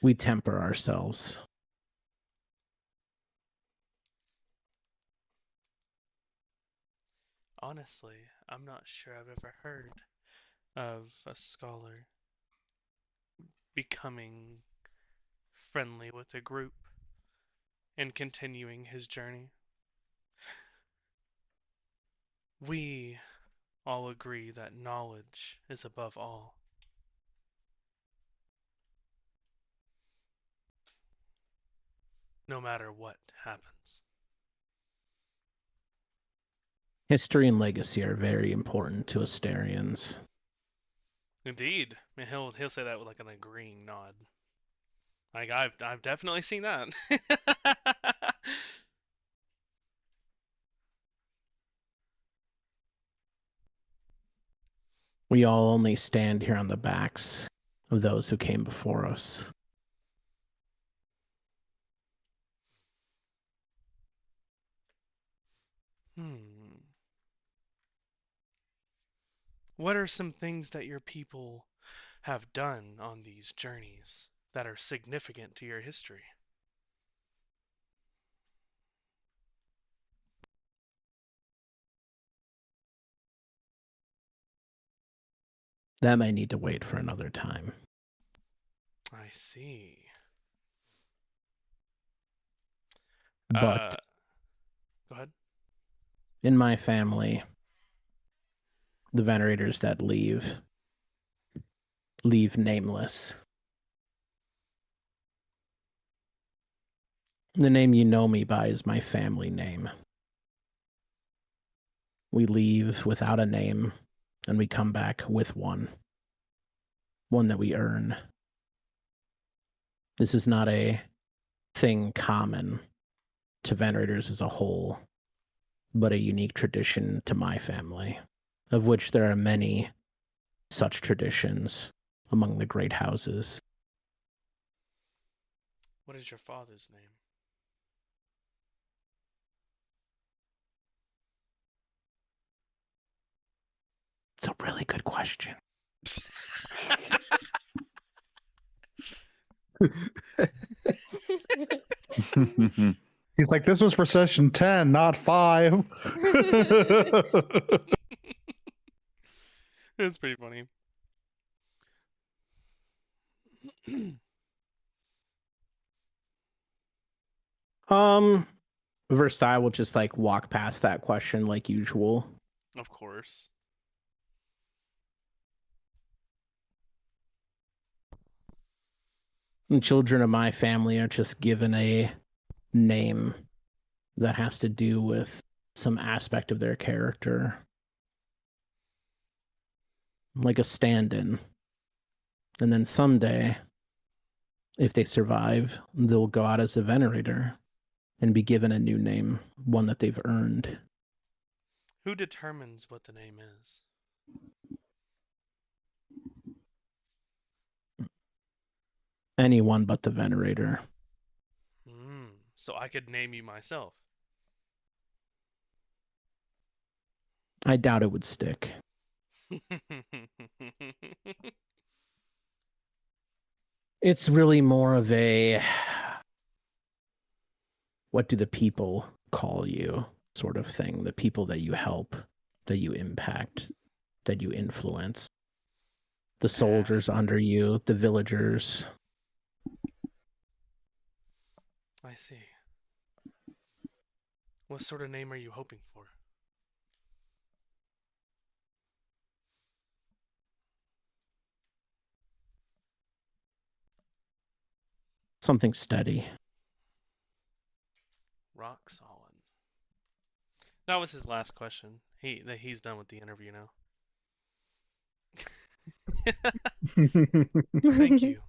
We temper ourselves. Honestly, I'm not sure I've ever heard of a scholar becoming friendly with a group and continuing his journey. We all agree that knowledge is above all. No matter what happens. History and legacy are very important to Asterians. Indeed. I mean, he'll say that with like an agreeing nod. Like I've definitely seen that. We all only stand here on the backs of those who came before us. What are some things that your people have done on these journeys that are significant to your history? That may need to wait for another time. I see. But go ahead. in my family, the venerators that leave nameless. The name you know me by is my family name. We leave without a name, and we come back with one that we earn. This is not a thing common to venerators as a whole, but a unique tradition to my family, of which there are many such traditions among the great houses. What is your father's name? It's a really good question. He's like, this was for session 10, not 5. That's pretty funny. Versailles will just like walk past that question like usual. Of course. The children of my family are just given a name that has to do with some aspect of their character. Like a stand-in. And then someday, if they survive, they'll go out as a venerator and be given a new name, one that they've earned. Who determines what the name is? Anyone but the venerator. So I could name you myself. I doubt it would stick. It's really more of a what do the people call you sort of thing. The people that you help, that you impact, that you influence. The soldiers under you, the villagers. I see. What sort of name are you hoping for? Something steady. Rock solid. That was his last question. He's done with the interview now. Thank you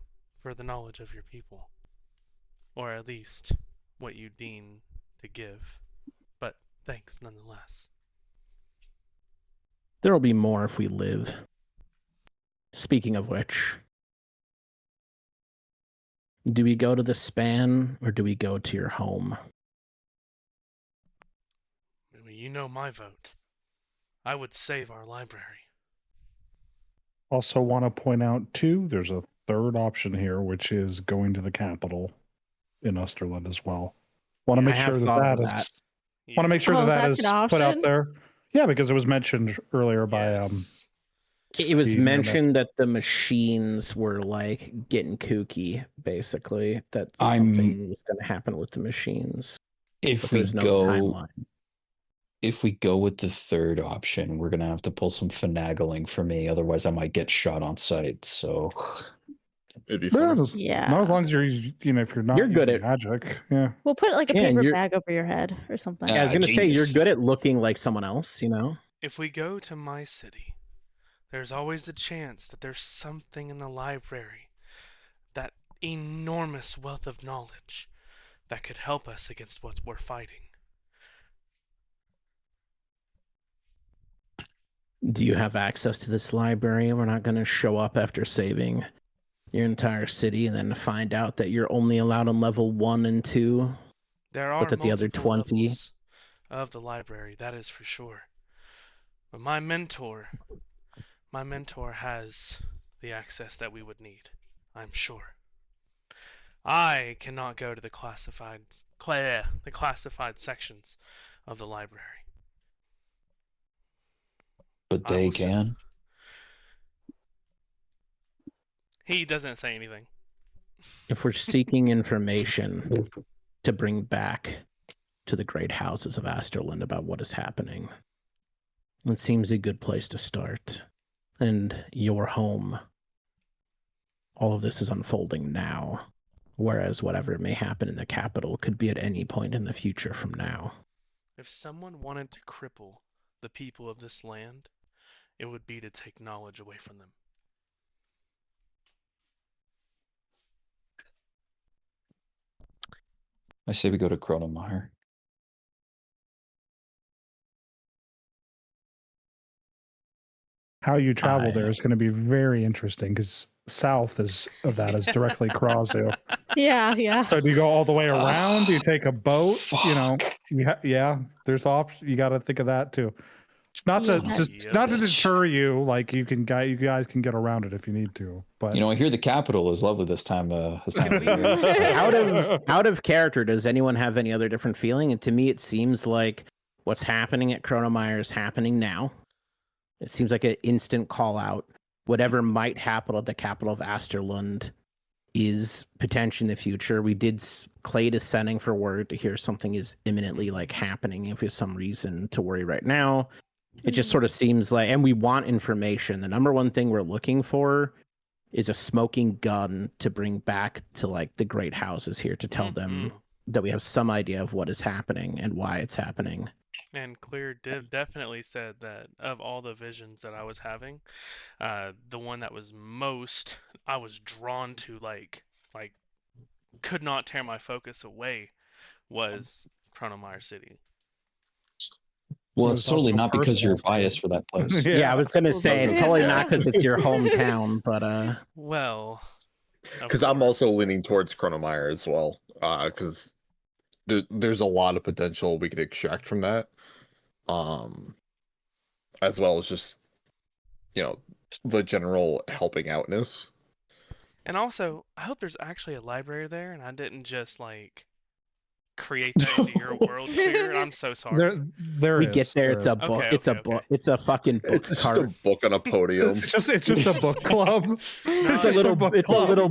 for the knowledge of your people. Or at least what you deem to give, but thanks nonetheless. There will be more if we live. Speaking of which, do we go to the span or do we go to your home? I mean, you know my vote. I would save our library. Also, want to point out too, there's a third option here, which is going to the capital in Osterland as well. Want to Yeah, make I sure have that thought that of is. that. Want to make sure Oh, that that's is an put out option? there. Yeah, because it was mentioned earlier by Yes. It was the mentioned that the machines were like getting kooky, basically. That I'm- something was going to happen with the machines. If But we there's no go, timeline. if we go with the third option, we're gonna have to pull some finagling for me. Otherwise, I might get shot on sight. So It'd be Yeah, fun. just- Yeah. not as long as you're, if you're not You're good using at- magic. Yeah. We'll put like a Yeah, and paper you're- bag over your head or something. Yeah, I was going to say, you're genius. good at looking like someone else, you know? If we go to my city, there's always the chance that there's something in the library, that enormous wealth of knowledge, that could help us against what we're fighting. Do you have access to this library? We're not going to show up after saving your entire city and then find out that you're only allowed on level 1 and 2. There are that the other multiple 20 levels of the library, that is for sure. But my mentor has the access that we would need, I'm sure. I cannot go to the classified sections of the library. but I they will send- can. He doesn't say anything. If we're seeking information to bring back to the great houses of Asterland about what is happening, it seems a good place to start. And your home, all of this is unfolding now, whereas whatever may happen in the capital could be at any point in the future from now. If someone wanted to cripple the people of this land, it would be to take knowledge away from them. I say we go to Chronomeyer. How you travel I- there is going to be very interesting because south of that is directly Krasu. Yeah, yeah. So do you go all the way around? Do you take a boat? You know, Fuck. yeah. There's options. You got to think of that too. Not to Yeah. just not to Bitch. deter you. Like you guys can get around it if you need to. But You know, I hear the capital is lovely this time. This time of year. out of character, does anyone have any other different feeling? And to me, it seems like what's happening at Chronomeyer is happening now. It seems like an instant call out. Whatever might happen at the capital of Asterlund is potentially in the future. We did Clade is sending for word to hear something is imminently like happening. If there's some reason to worry right now, it just sort of seems like, and we want information. The number one thing we're looking for is a smoking gun to bring back to like the great houses here to tell them that we have some idea of what is happening and why it's happening. And Clear definitely said that of all the visions that I was having, the one that was most I was drawn to, like could not tear my focus away, was Chronomeyer City. Well, It's it's totally also not because you're personal, too. biased for that place. Yeah, I was gonna Well, say it's yeah. totally not because it's your hometown, but Well, of Because I'm course. also leaning towards Chronomeyer as well. Because there's a lot of potential we could extract from that. As well as just, the general helping outness. And also, I hope there's actually a library there, and I didn't just like create that into your world, Clear. I'm so sorry. There we is, get there. It's is. a book. Okay, it's a okay, book. okay. It's a fucking book It's just a cart. book on a podium. It's just a book club. No, It's a just little. book It's a club. little.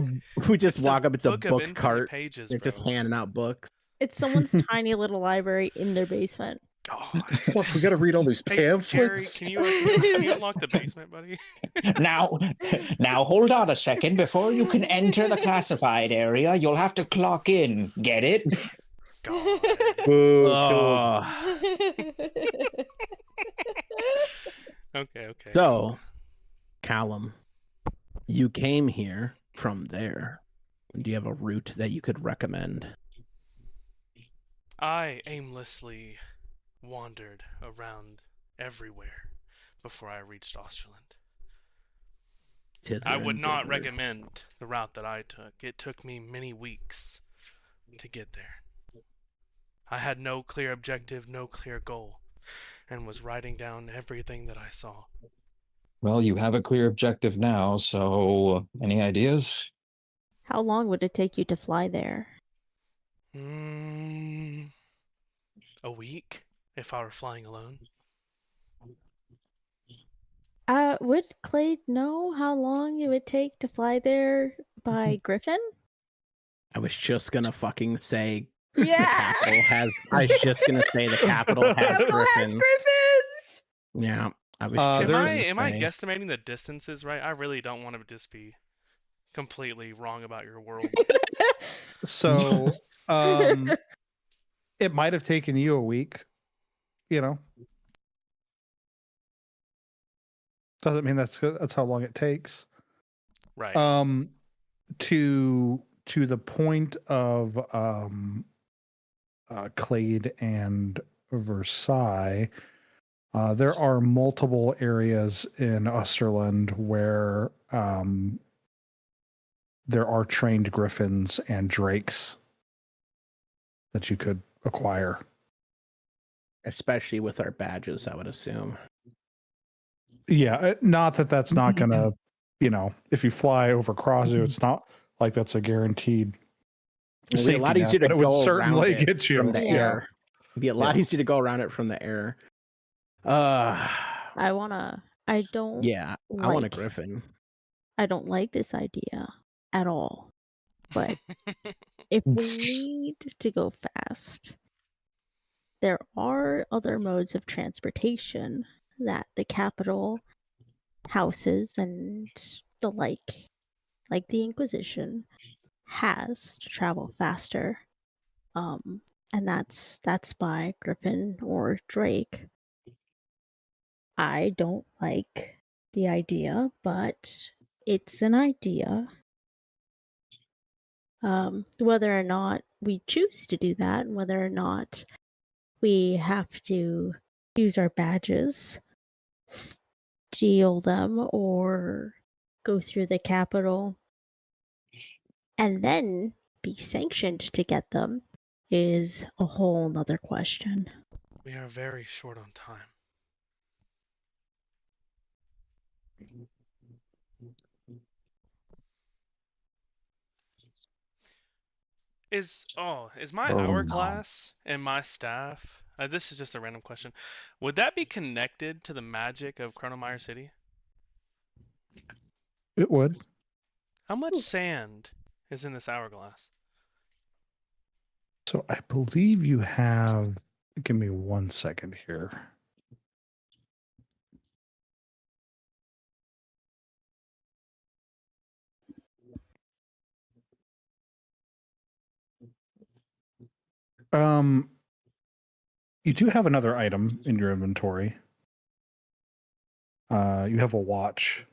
We just It's the walk up. It's a book of book infinite cart. pages, They're just bro. handing out books. It's someone's tiny little library in their basement. God. Fuck, we gotta read all these Hey, Jerry, pamphlets. can you unlock the basement, buddy? Now hold on a second. Before you can enter the classified area, you'll have to clock in. Get it? God. Boo, Oh. Okay. So, Callum, you came here from there. Do you have a route that you could recommend? I aimlessly wandered around everywhere before I reached Osterland. I would not recommend the route that I took. It took me many weeks to get there. I had no clear objective, no clear goal, and was writing down everything that I saw. Well, you have a clear objective now, so any ideas? How long would it take you to fly there? A week, if I were flying alone. Would Clade know how long it would take to fly there by Griffin? I was just gonna fucking say Yeah. the capital has. I was just gonna say the capital has Capital has griffins. Griffins! Yeah, I was Am just. I gonna say. guesstimating the distances right? I really don't want to just be completely wrong about your world. So, it might have taken you a week. You know, doesn't mean that's how long it takes. Right. To the point of Clade and Versailles, there are multiple areas in Osterland where there are trained griffins and drakes that you could acquire. Especially with our badges, I would assume. Yeah, not that that's not gonna, if you fly over Krasu, it's not like that's a guaranteed It'd be a lot safety easier net, to but it would go certainly around it get you from the yeah. air. It'd be a lot easier to go around it from the air. I don't Yeah, I want a griffin. I don't like this idea at all. But if we need to go fast, there are other modes of transportation that the capital houses and the like the Inquisition, has to travel faster. And that's by Griffin or Drake. I don't like the idea, but it's an idea. Whether or not we choose to do that, and whether or not we have to use our badges, steal them, or go through the capital and then be sanctioned to get them is a whole nother question. We are very short on time. Is my hourglass and my staff, this is just a random question, would that be connected to the magic of Chronomire City? It would. How much sand is in this hourglass? So I believe you have. Give me 1 second here. You do have another item in your inventory. You have a watch.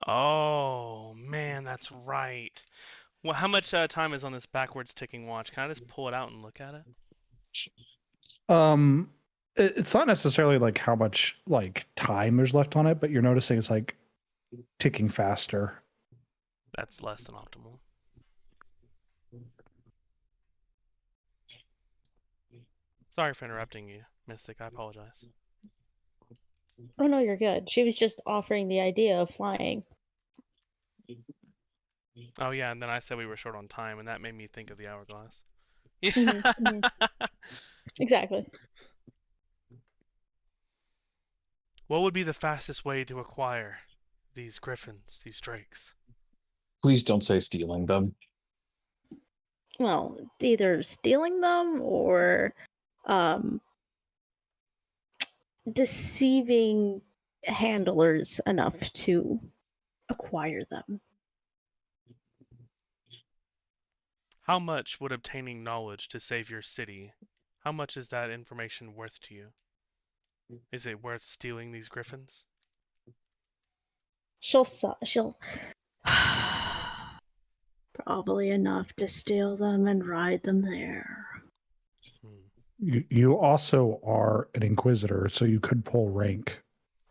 Oh man, that's right. Well, how much time is on this backwards ticking watch? Can I just pull it out and look at it? It's not necessarily like how much like time there's left on it, but you're noticing it's like ticking faster. That's less than optimal. Sorry for interrupting you, Mystic. I apologize. Oh no, you're good. She was just offering the idea of flying. Oh yeah, and then I said we were short on time, and that made me think of the hourglass. Exactly. What would be the fastest way to acquire these griffins, these drakes? Please don't say stealing them. Well, either stealing them or deceiving handlers enough to acquire them. How much would obtaining knowledge to save your city? How much is that information worth to you? Is it worth stealing these griffins? She'll Probably enough to steal them and ride them there. You also are an inquisitor, so you could pull rank.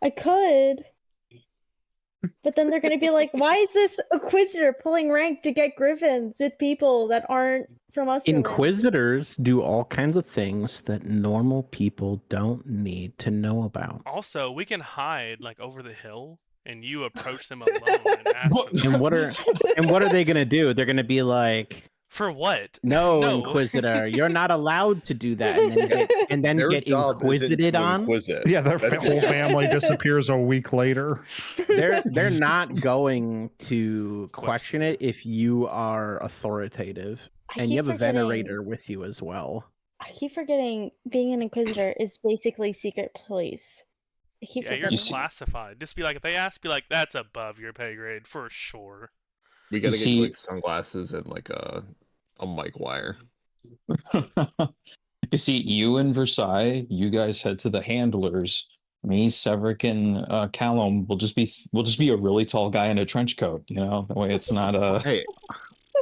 I could. But then they're going to be like, why is this Inquisitor pulling rank to get griffins with people that aren't from us? Inquisitors do all kinds of things that normal people don't need to know about. Also, we can hide like over the hill, and you approach them alone and ask for them. And what are they gonna do? They're gonna be like, For what? "No, No. Inquisitor, you're not allowed to do that," and then Their get job isn't inquisited to on. inquisit. Yeah, their That's whole family disappears a week later. They're not going to question it if you are authoritative and you have a venerator with you as well. I keep forgetting being an Inquisitor is basically secret police. Yeah, you're classified. Just be like, if they ask, be like, that's above your pay grade for sure. We gotta get you, like sunglasses and like a mic wire. You see, you and Versailles, you guys head to the handlers. Me, Severick, and Callum will just be a really tall guy in a trench coat. You know, that way it's not a. Hey,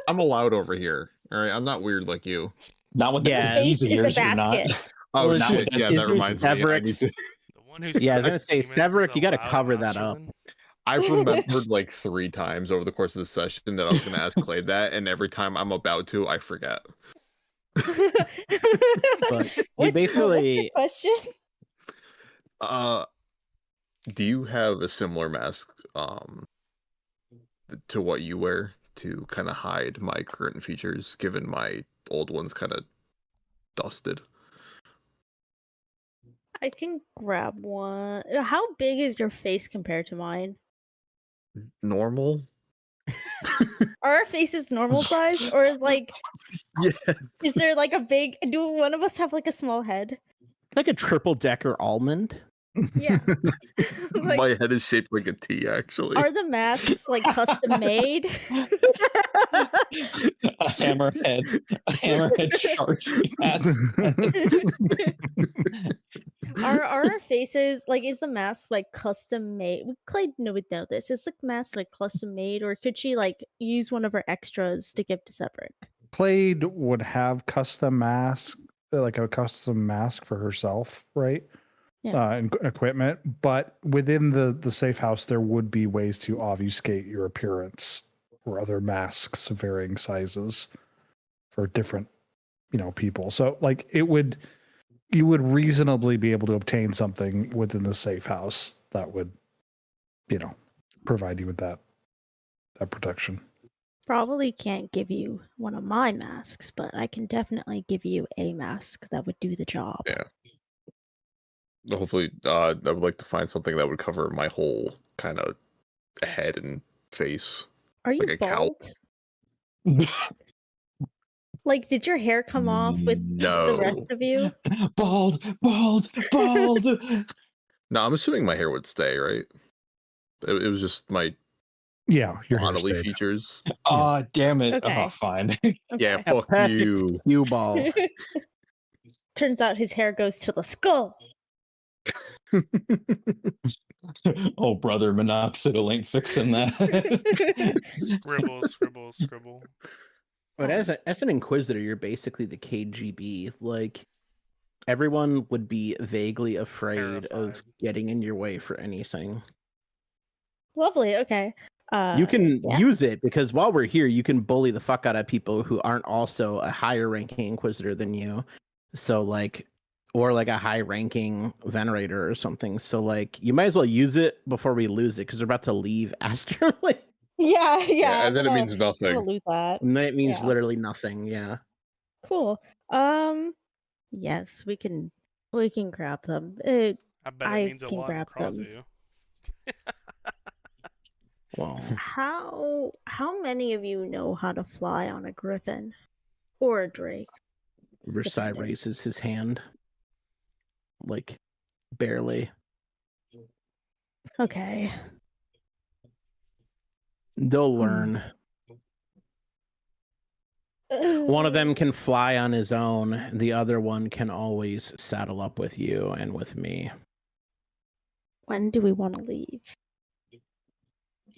I'm allowed over here. All right, I'm not weird like you. Not with that disease of yours, you're not. Oh, Well, shit. Yeah, that reminds me. I need to... Yeah, I was gonna say, Severick, you got to cover that up. I've remembered like 3 times over the course of the session that I was going to ask Clay that, and every time I'm about to, I forget. But you basically question. Do you have a similar mask to what you wear to kind of hide my current features, given my old one's kind of dusted? I can grab one. How big is your face compared to mine? Normal. Are our faces normal size, or is like? Yes. Is there like a big? Do one of us have like a small head? like a triple-decker almond. Yeah. Like, my head is shaped like a T, actually. are the masks like custom made? a hammerhead shark mask. Are our faces like? Is the mask like custom made? Clay would know this. Is the mask like custom made, or could she like use one of her extras to give to Severick? Clade would have custom mask, like a custom mask for herself, right? Yeah. And equipment, but within the safe house, there would be ways to obfuscate your appearance or other masks of varying sizes for different, people. So like you would reasonably be able to obtain something within the safe house that would, provide you with that protection. Probably can't give you one of my masks, but I can definitely give you a mask that would do the job. Yeah. Hopefully, I would like to find something that would cover my whole kind of head and face. Are you like a cowl. bald? Like, did your hair come off with the rest of you? Bald. No, I'm assuming my hair would stay, right? It was just my your bodily features. Oh, damn it. Okay. Oh, fine. Yeah, Okay. fuck you. You ball. Turns out his hair goes to the skull. Oh, brother, minoxidil ain't fixing that. Scribble. But as an inquisitor, you're basically the KGB. Like, everyone would be vaguely afraid of getting in your way for anything. Lovely. Okay. You can use it because while we're here, you can bully the fuck out of people who aren't also a higher ranking inquisitor than you. So like, or like a high ranking venerator or something. So like, you might as well use it before we lose it because we're about to leave Asterly. Yeah. And then it means I'm gonna nothing. lose that. And then it means literally nothing. Yeah. Cool. Yes, we can grab them. I bet it means a can lot grab in them. you. Well, how many of you know how to fly on a griffin or a drake? Versailles raises his hand, like barely. Okay. They'll learn. One of them can fly on his own. The other one can always saddle up with you and with me. When do we want to leave?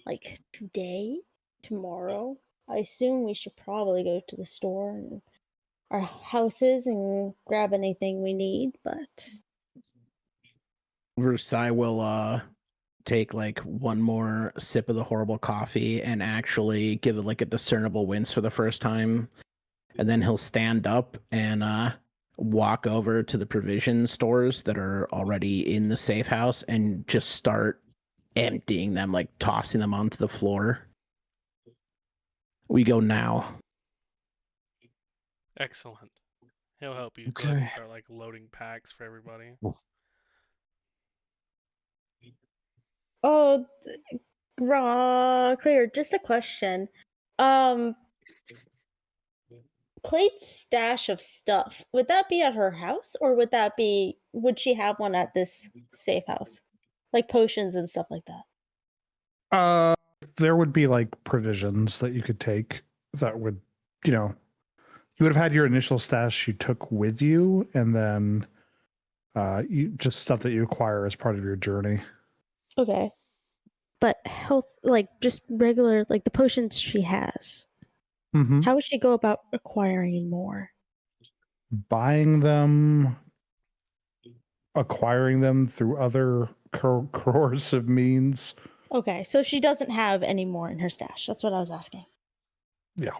Like today? Tomorrow? I assume we should probably go to the store and our houses and grab anything we need, but Versailles will take like one more sip of the horrible coffee and actually give it like a discernible wince for the first time. And then he'll stand up and walk over to the provision stores that are already in the safe house and just start emptying them, like tossing them onto the floor. We go now. Excellent. He'll help you. Go ahead Okay. and start like loading packs for everybody. oh, Claire, just a question. Clade's stash of stuff, would that be at her house or would she have one at this safe house? Like potions and stuff like that. There would be like provisions that you could take that would, you would have had your initial stash you took with you, and then you just stuff that you acquire as part of your journey. Okay. But health, like just regular, like the potions she has, Mm-hmm. how would she go about acquiring more? Buying them, acquiring them through other coercive means. Okay, so she doesn't have any more in her stash. That's what I was asking. Yeah.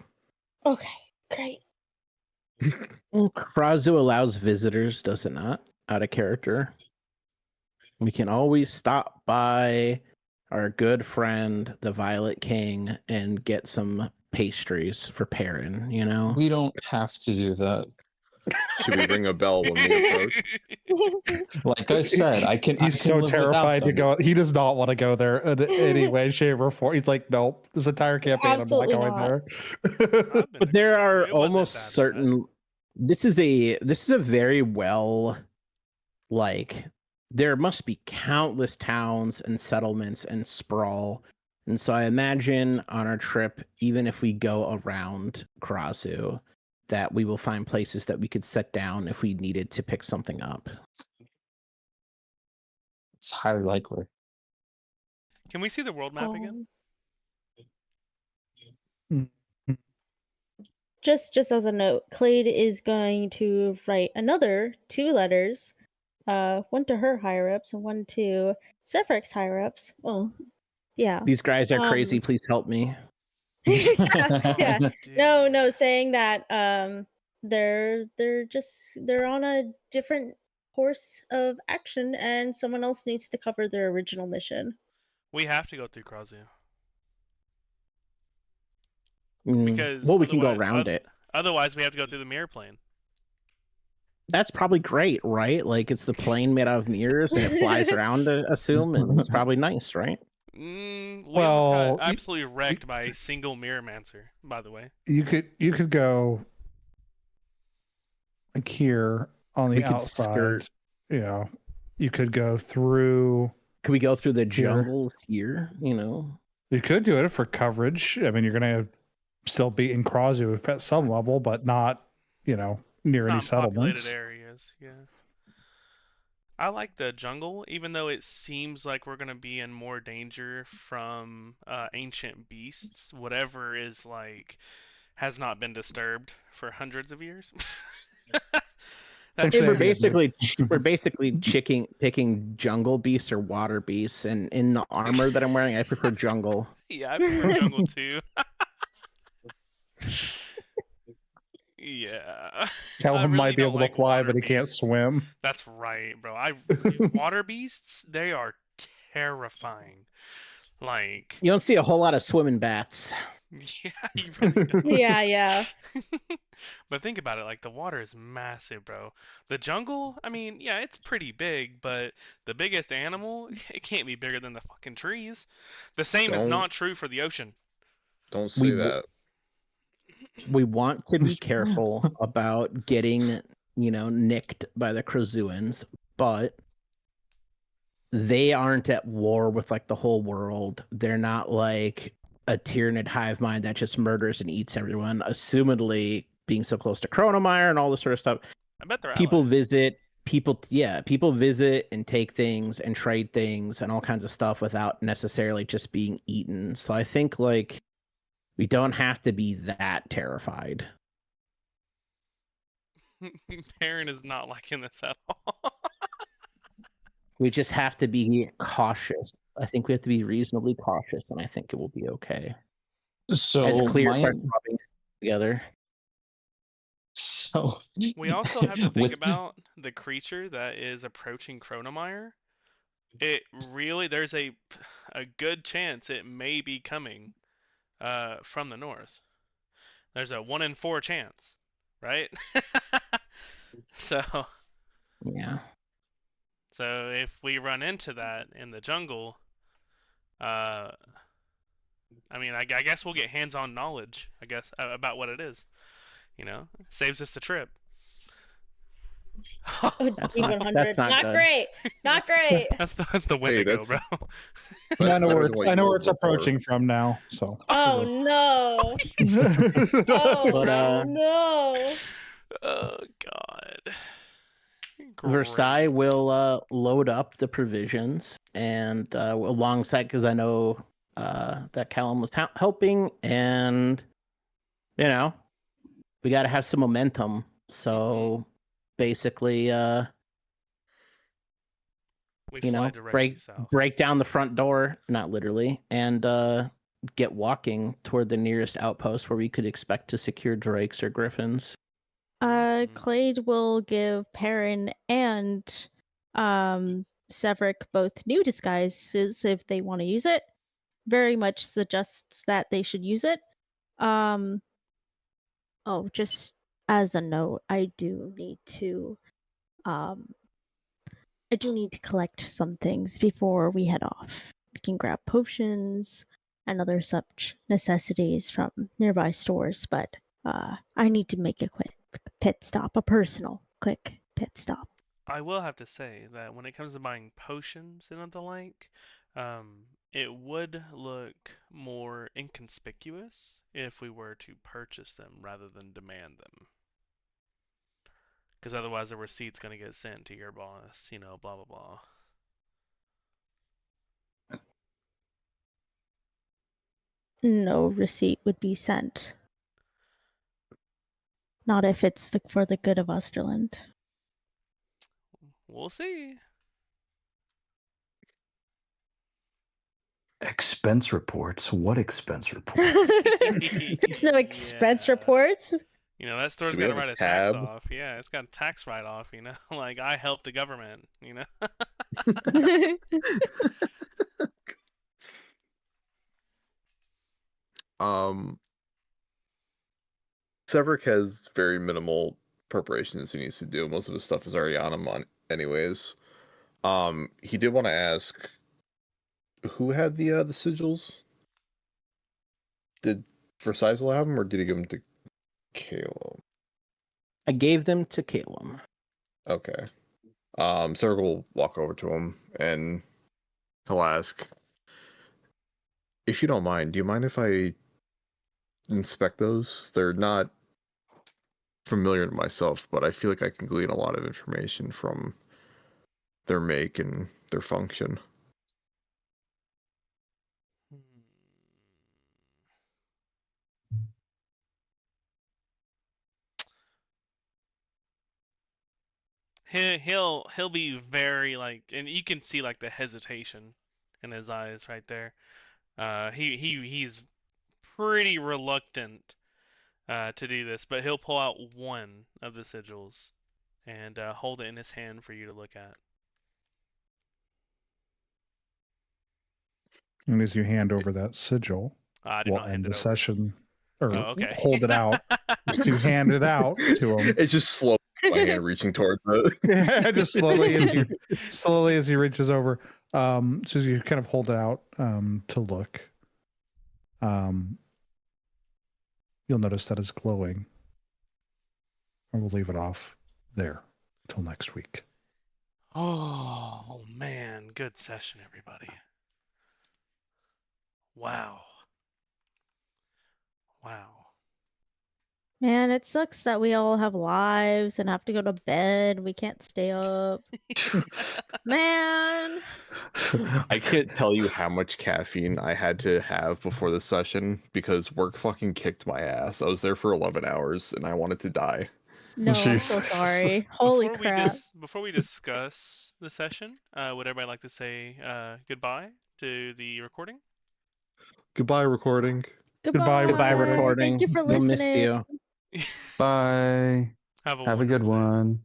Okay, great. Krazu allows visitors, does it not? Out of character. We can always stop by our good friend, the Violet King, and get some pastries for Perrin, We don't have to do that. Should we ring a bell when we approach? Like I said, I can. He's I can so live terrified to without them. go. He does not want to go there in any way, shape, or form. He's like, nope, this entire campaign, Absolutely I'm not going not. there. But there are It wasn't almost that bad. certain. This is a very well, like, there must be countless towns and settlements and sprawl, and so I imagine on our trip, even if we go around Krazu, that we will find places that we could set down if we needed to pick something up. It's highly likely. Can we see the world map again? Just as a note, Clade is going to write another 2 letters, one to her higher ups and one to Sephir's higher ups. Well, yeah. These guys are crazy. Please help me. Yeah. Dude. No, saying that they're on a different course of action and someone else needs to cover their original mission. We have to go through Krazu. Because we can go around it. Otherwise, we have to go through the mirror plane. That's probably great, right? Like, it's the plane made out of mirrors and it flies around, I assume, and it's probably nice, right? We Well, almost got absolutely wrecked by a single Mirrormancer, by the way. You could go like here on the outside. You could go through. Could we go through the jungles here? You could do it for coverage. I mean, you're gonna still be in Krazu at some level, but not, near any settlements. Populated areas, yeah. I like the jungle, even though it seems like we're gonna be in more danger from ancient beasts, whatever is has not been disturbed for hundreds of years. We're basically picking jungle beasts or water beasts, and in the armor that I'm wearing, I prefer jungle. Yeah, I prefer jungle too. Yeah. Callum might be able to fly, but he can't swim. That's right, bro. Water beasts, they are terrifying. You don't see a whole lot of swimming bats. Yeah, you really don't. Yeah. But think about it, the water is massive, bro. The jungle, I mean, yeah, it's pretty big, but the biggest animal, it can't be bigger than the fucking trees. The same is not true for the ocean. Don't say that. We want to be careful about getting, nicked by the Krazuans, but they aren't at war with the whole world. They're not like a Tyranid hive mind that just murders and eats everyone. Assumedly, being so close to Chronomire and all this sort of stuff. I bet they're people allies. visit and take things and trade things and all kinds of stuff without necessarily just being eaten. So I think We don't have to be that terrified. Perrin is not liking this at all. We just have to be cautious. I think we have to be reasonably cautious, and I think it will be okay. So As Clear my starts rubbing together. so We also have to think with about the creature that is approaching Chronomire. It really, there's a good chance it may be coming from the north. There's a 1 in 4 chance, right? So Yeah. if we run into that in the jungle, I mean, I guess we'll get hands-on knowledge, I guess, about what it is. You know, saves us the trip. Oh, That's D100. that's not good. Great. Not great. That's the way Hey, to go, that's- bro. Yeah, I know better where than it's what I you know where rolled it's before. approaching from now. So Oh no. Oh But, no. Oh God. Versailles Great. will load up the provisions and alongside, because I know that Callum was helping, and you know we got to have some momentum. So basically, We you fly know, directly south. break down the front door, not literally, and get walking toward the nearest outpost where we could expect to secure drakes or griffins. Clade will give Perrin and Severick both new disguises if they want to use it. Very much suggests that they should use it. Oh, just as a note, I do need to collect some things before we head off. We can grab potions and other such necessities from nearby stores, but I need to make a quick pit stop, a personal quick pit stop. I will have to say that when it comes to buying potions and the like, it would look more inconspicuous if we were to purchase them rather than demand them. Because otherwise, the receipt's going to get sent to your boss, you know, blah, blah, blah. No receipt would be sent. Not if it's for the good of Osterland. We'll see. Expense reports? What expense reports? There's no expense Yeah. reports. You know, that store's Do we got to have a write a tax tab? off. Yeah, it's got a tax write-off, you know? Like, I help the government, you know? Severick has very minimal preparations he needs to do. Most of his stuff is already on him anyways. He did want to ask who had the sigils? Did Versailles have them, or did he give them to Caleb? I gave them to Calum. Okay. Severick will walk over to him and he'll ask, if you don't mind, do you mind if I inspect those? They're not familiar to myself, but I feel like I can glean a lot of information from their make and their function. He'll be very like, and you can see like the hesitation in his eyes right there. He's pretty reluctant to do this, but he'll pull out one of the sigils and hold it in his hand for you to look at. and as you hand over that sigil, I did we'll not hand end it the over. session, or Oh, okay. hold it out to hand it out to him. It's just slow. My hand reaching towards it. Yeah, just slowly as he reaches over. So as you kind of hold it out to look, you'll notice that it's glowing. And we'll leave it off there until next week. Oh man, good session, everybody. Wow. Wow. Man, it sucks that we all have lives and have to go to bed. We can't stay up. Man. I can't tell you how much caffeine I had to have before the session because work fucking kicked my ass. I was there for 11 hours and I wanted to die. No, I'm so Jesus. sorry. Holy Before crap. before we discuss the session, would everybody like to say goodbye to the recording? Goodbye, recording. Goodbye, Goodbye, recording. recording. Thank you for We'll miss listening. you. Bye. Have a Have a good wonderful day. one.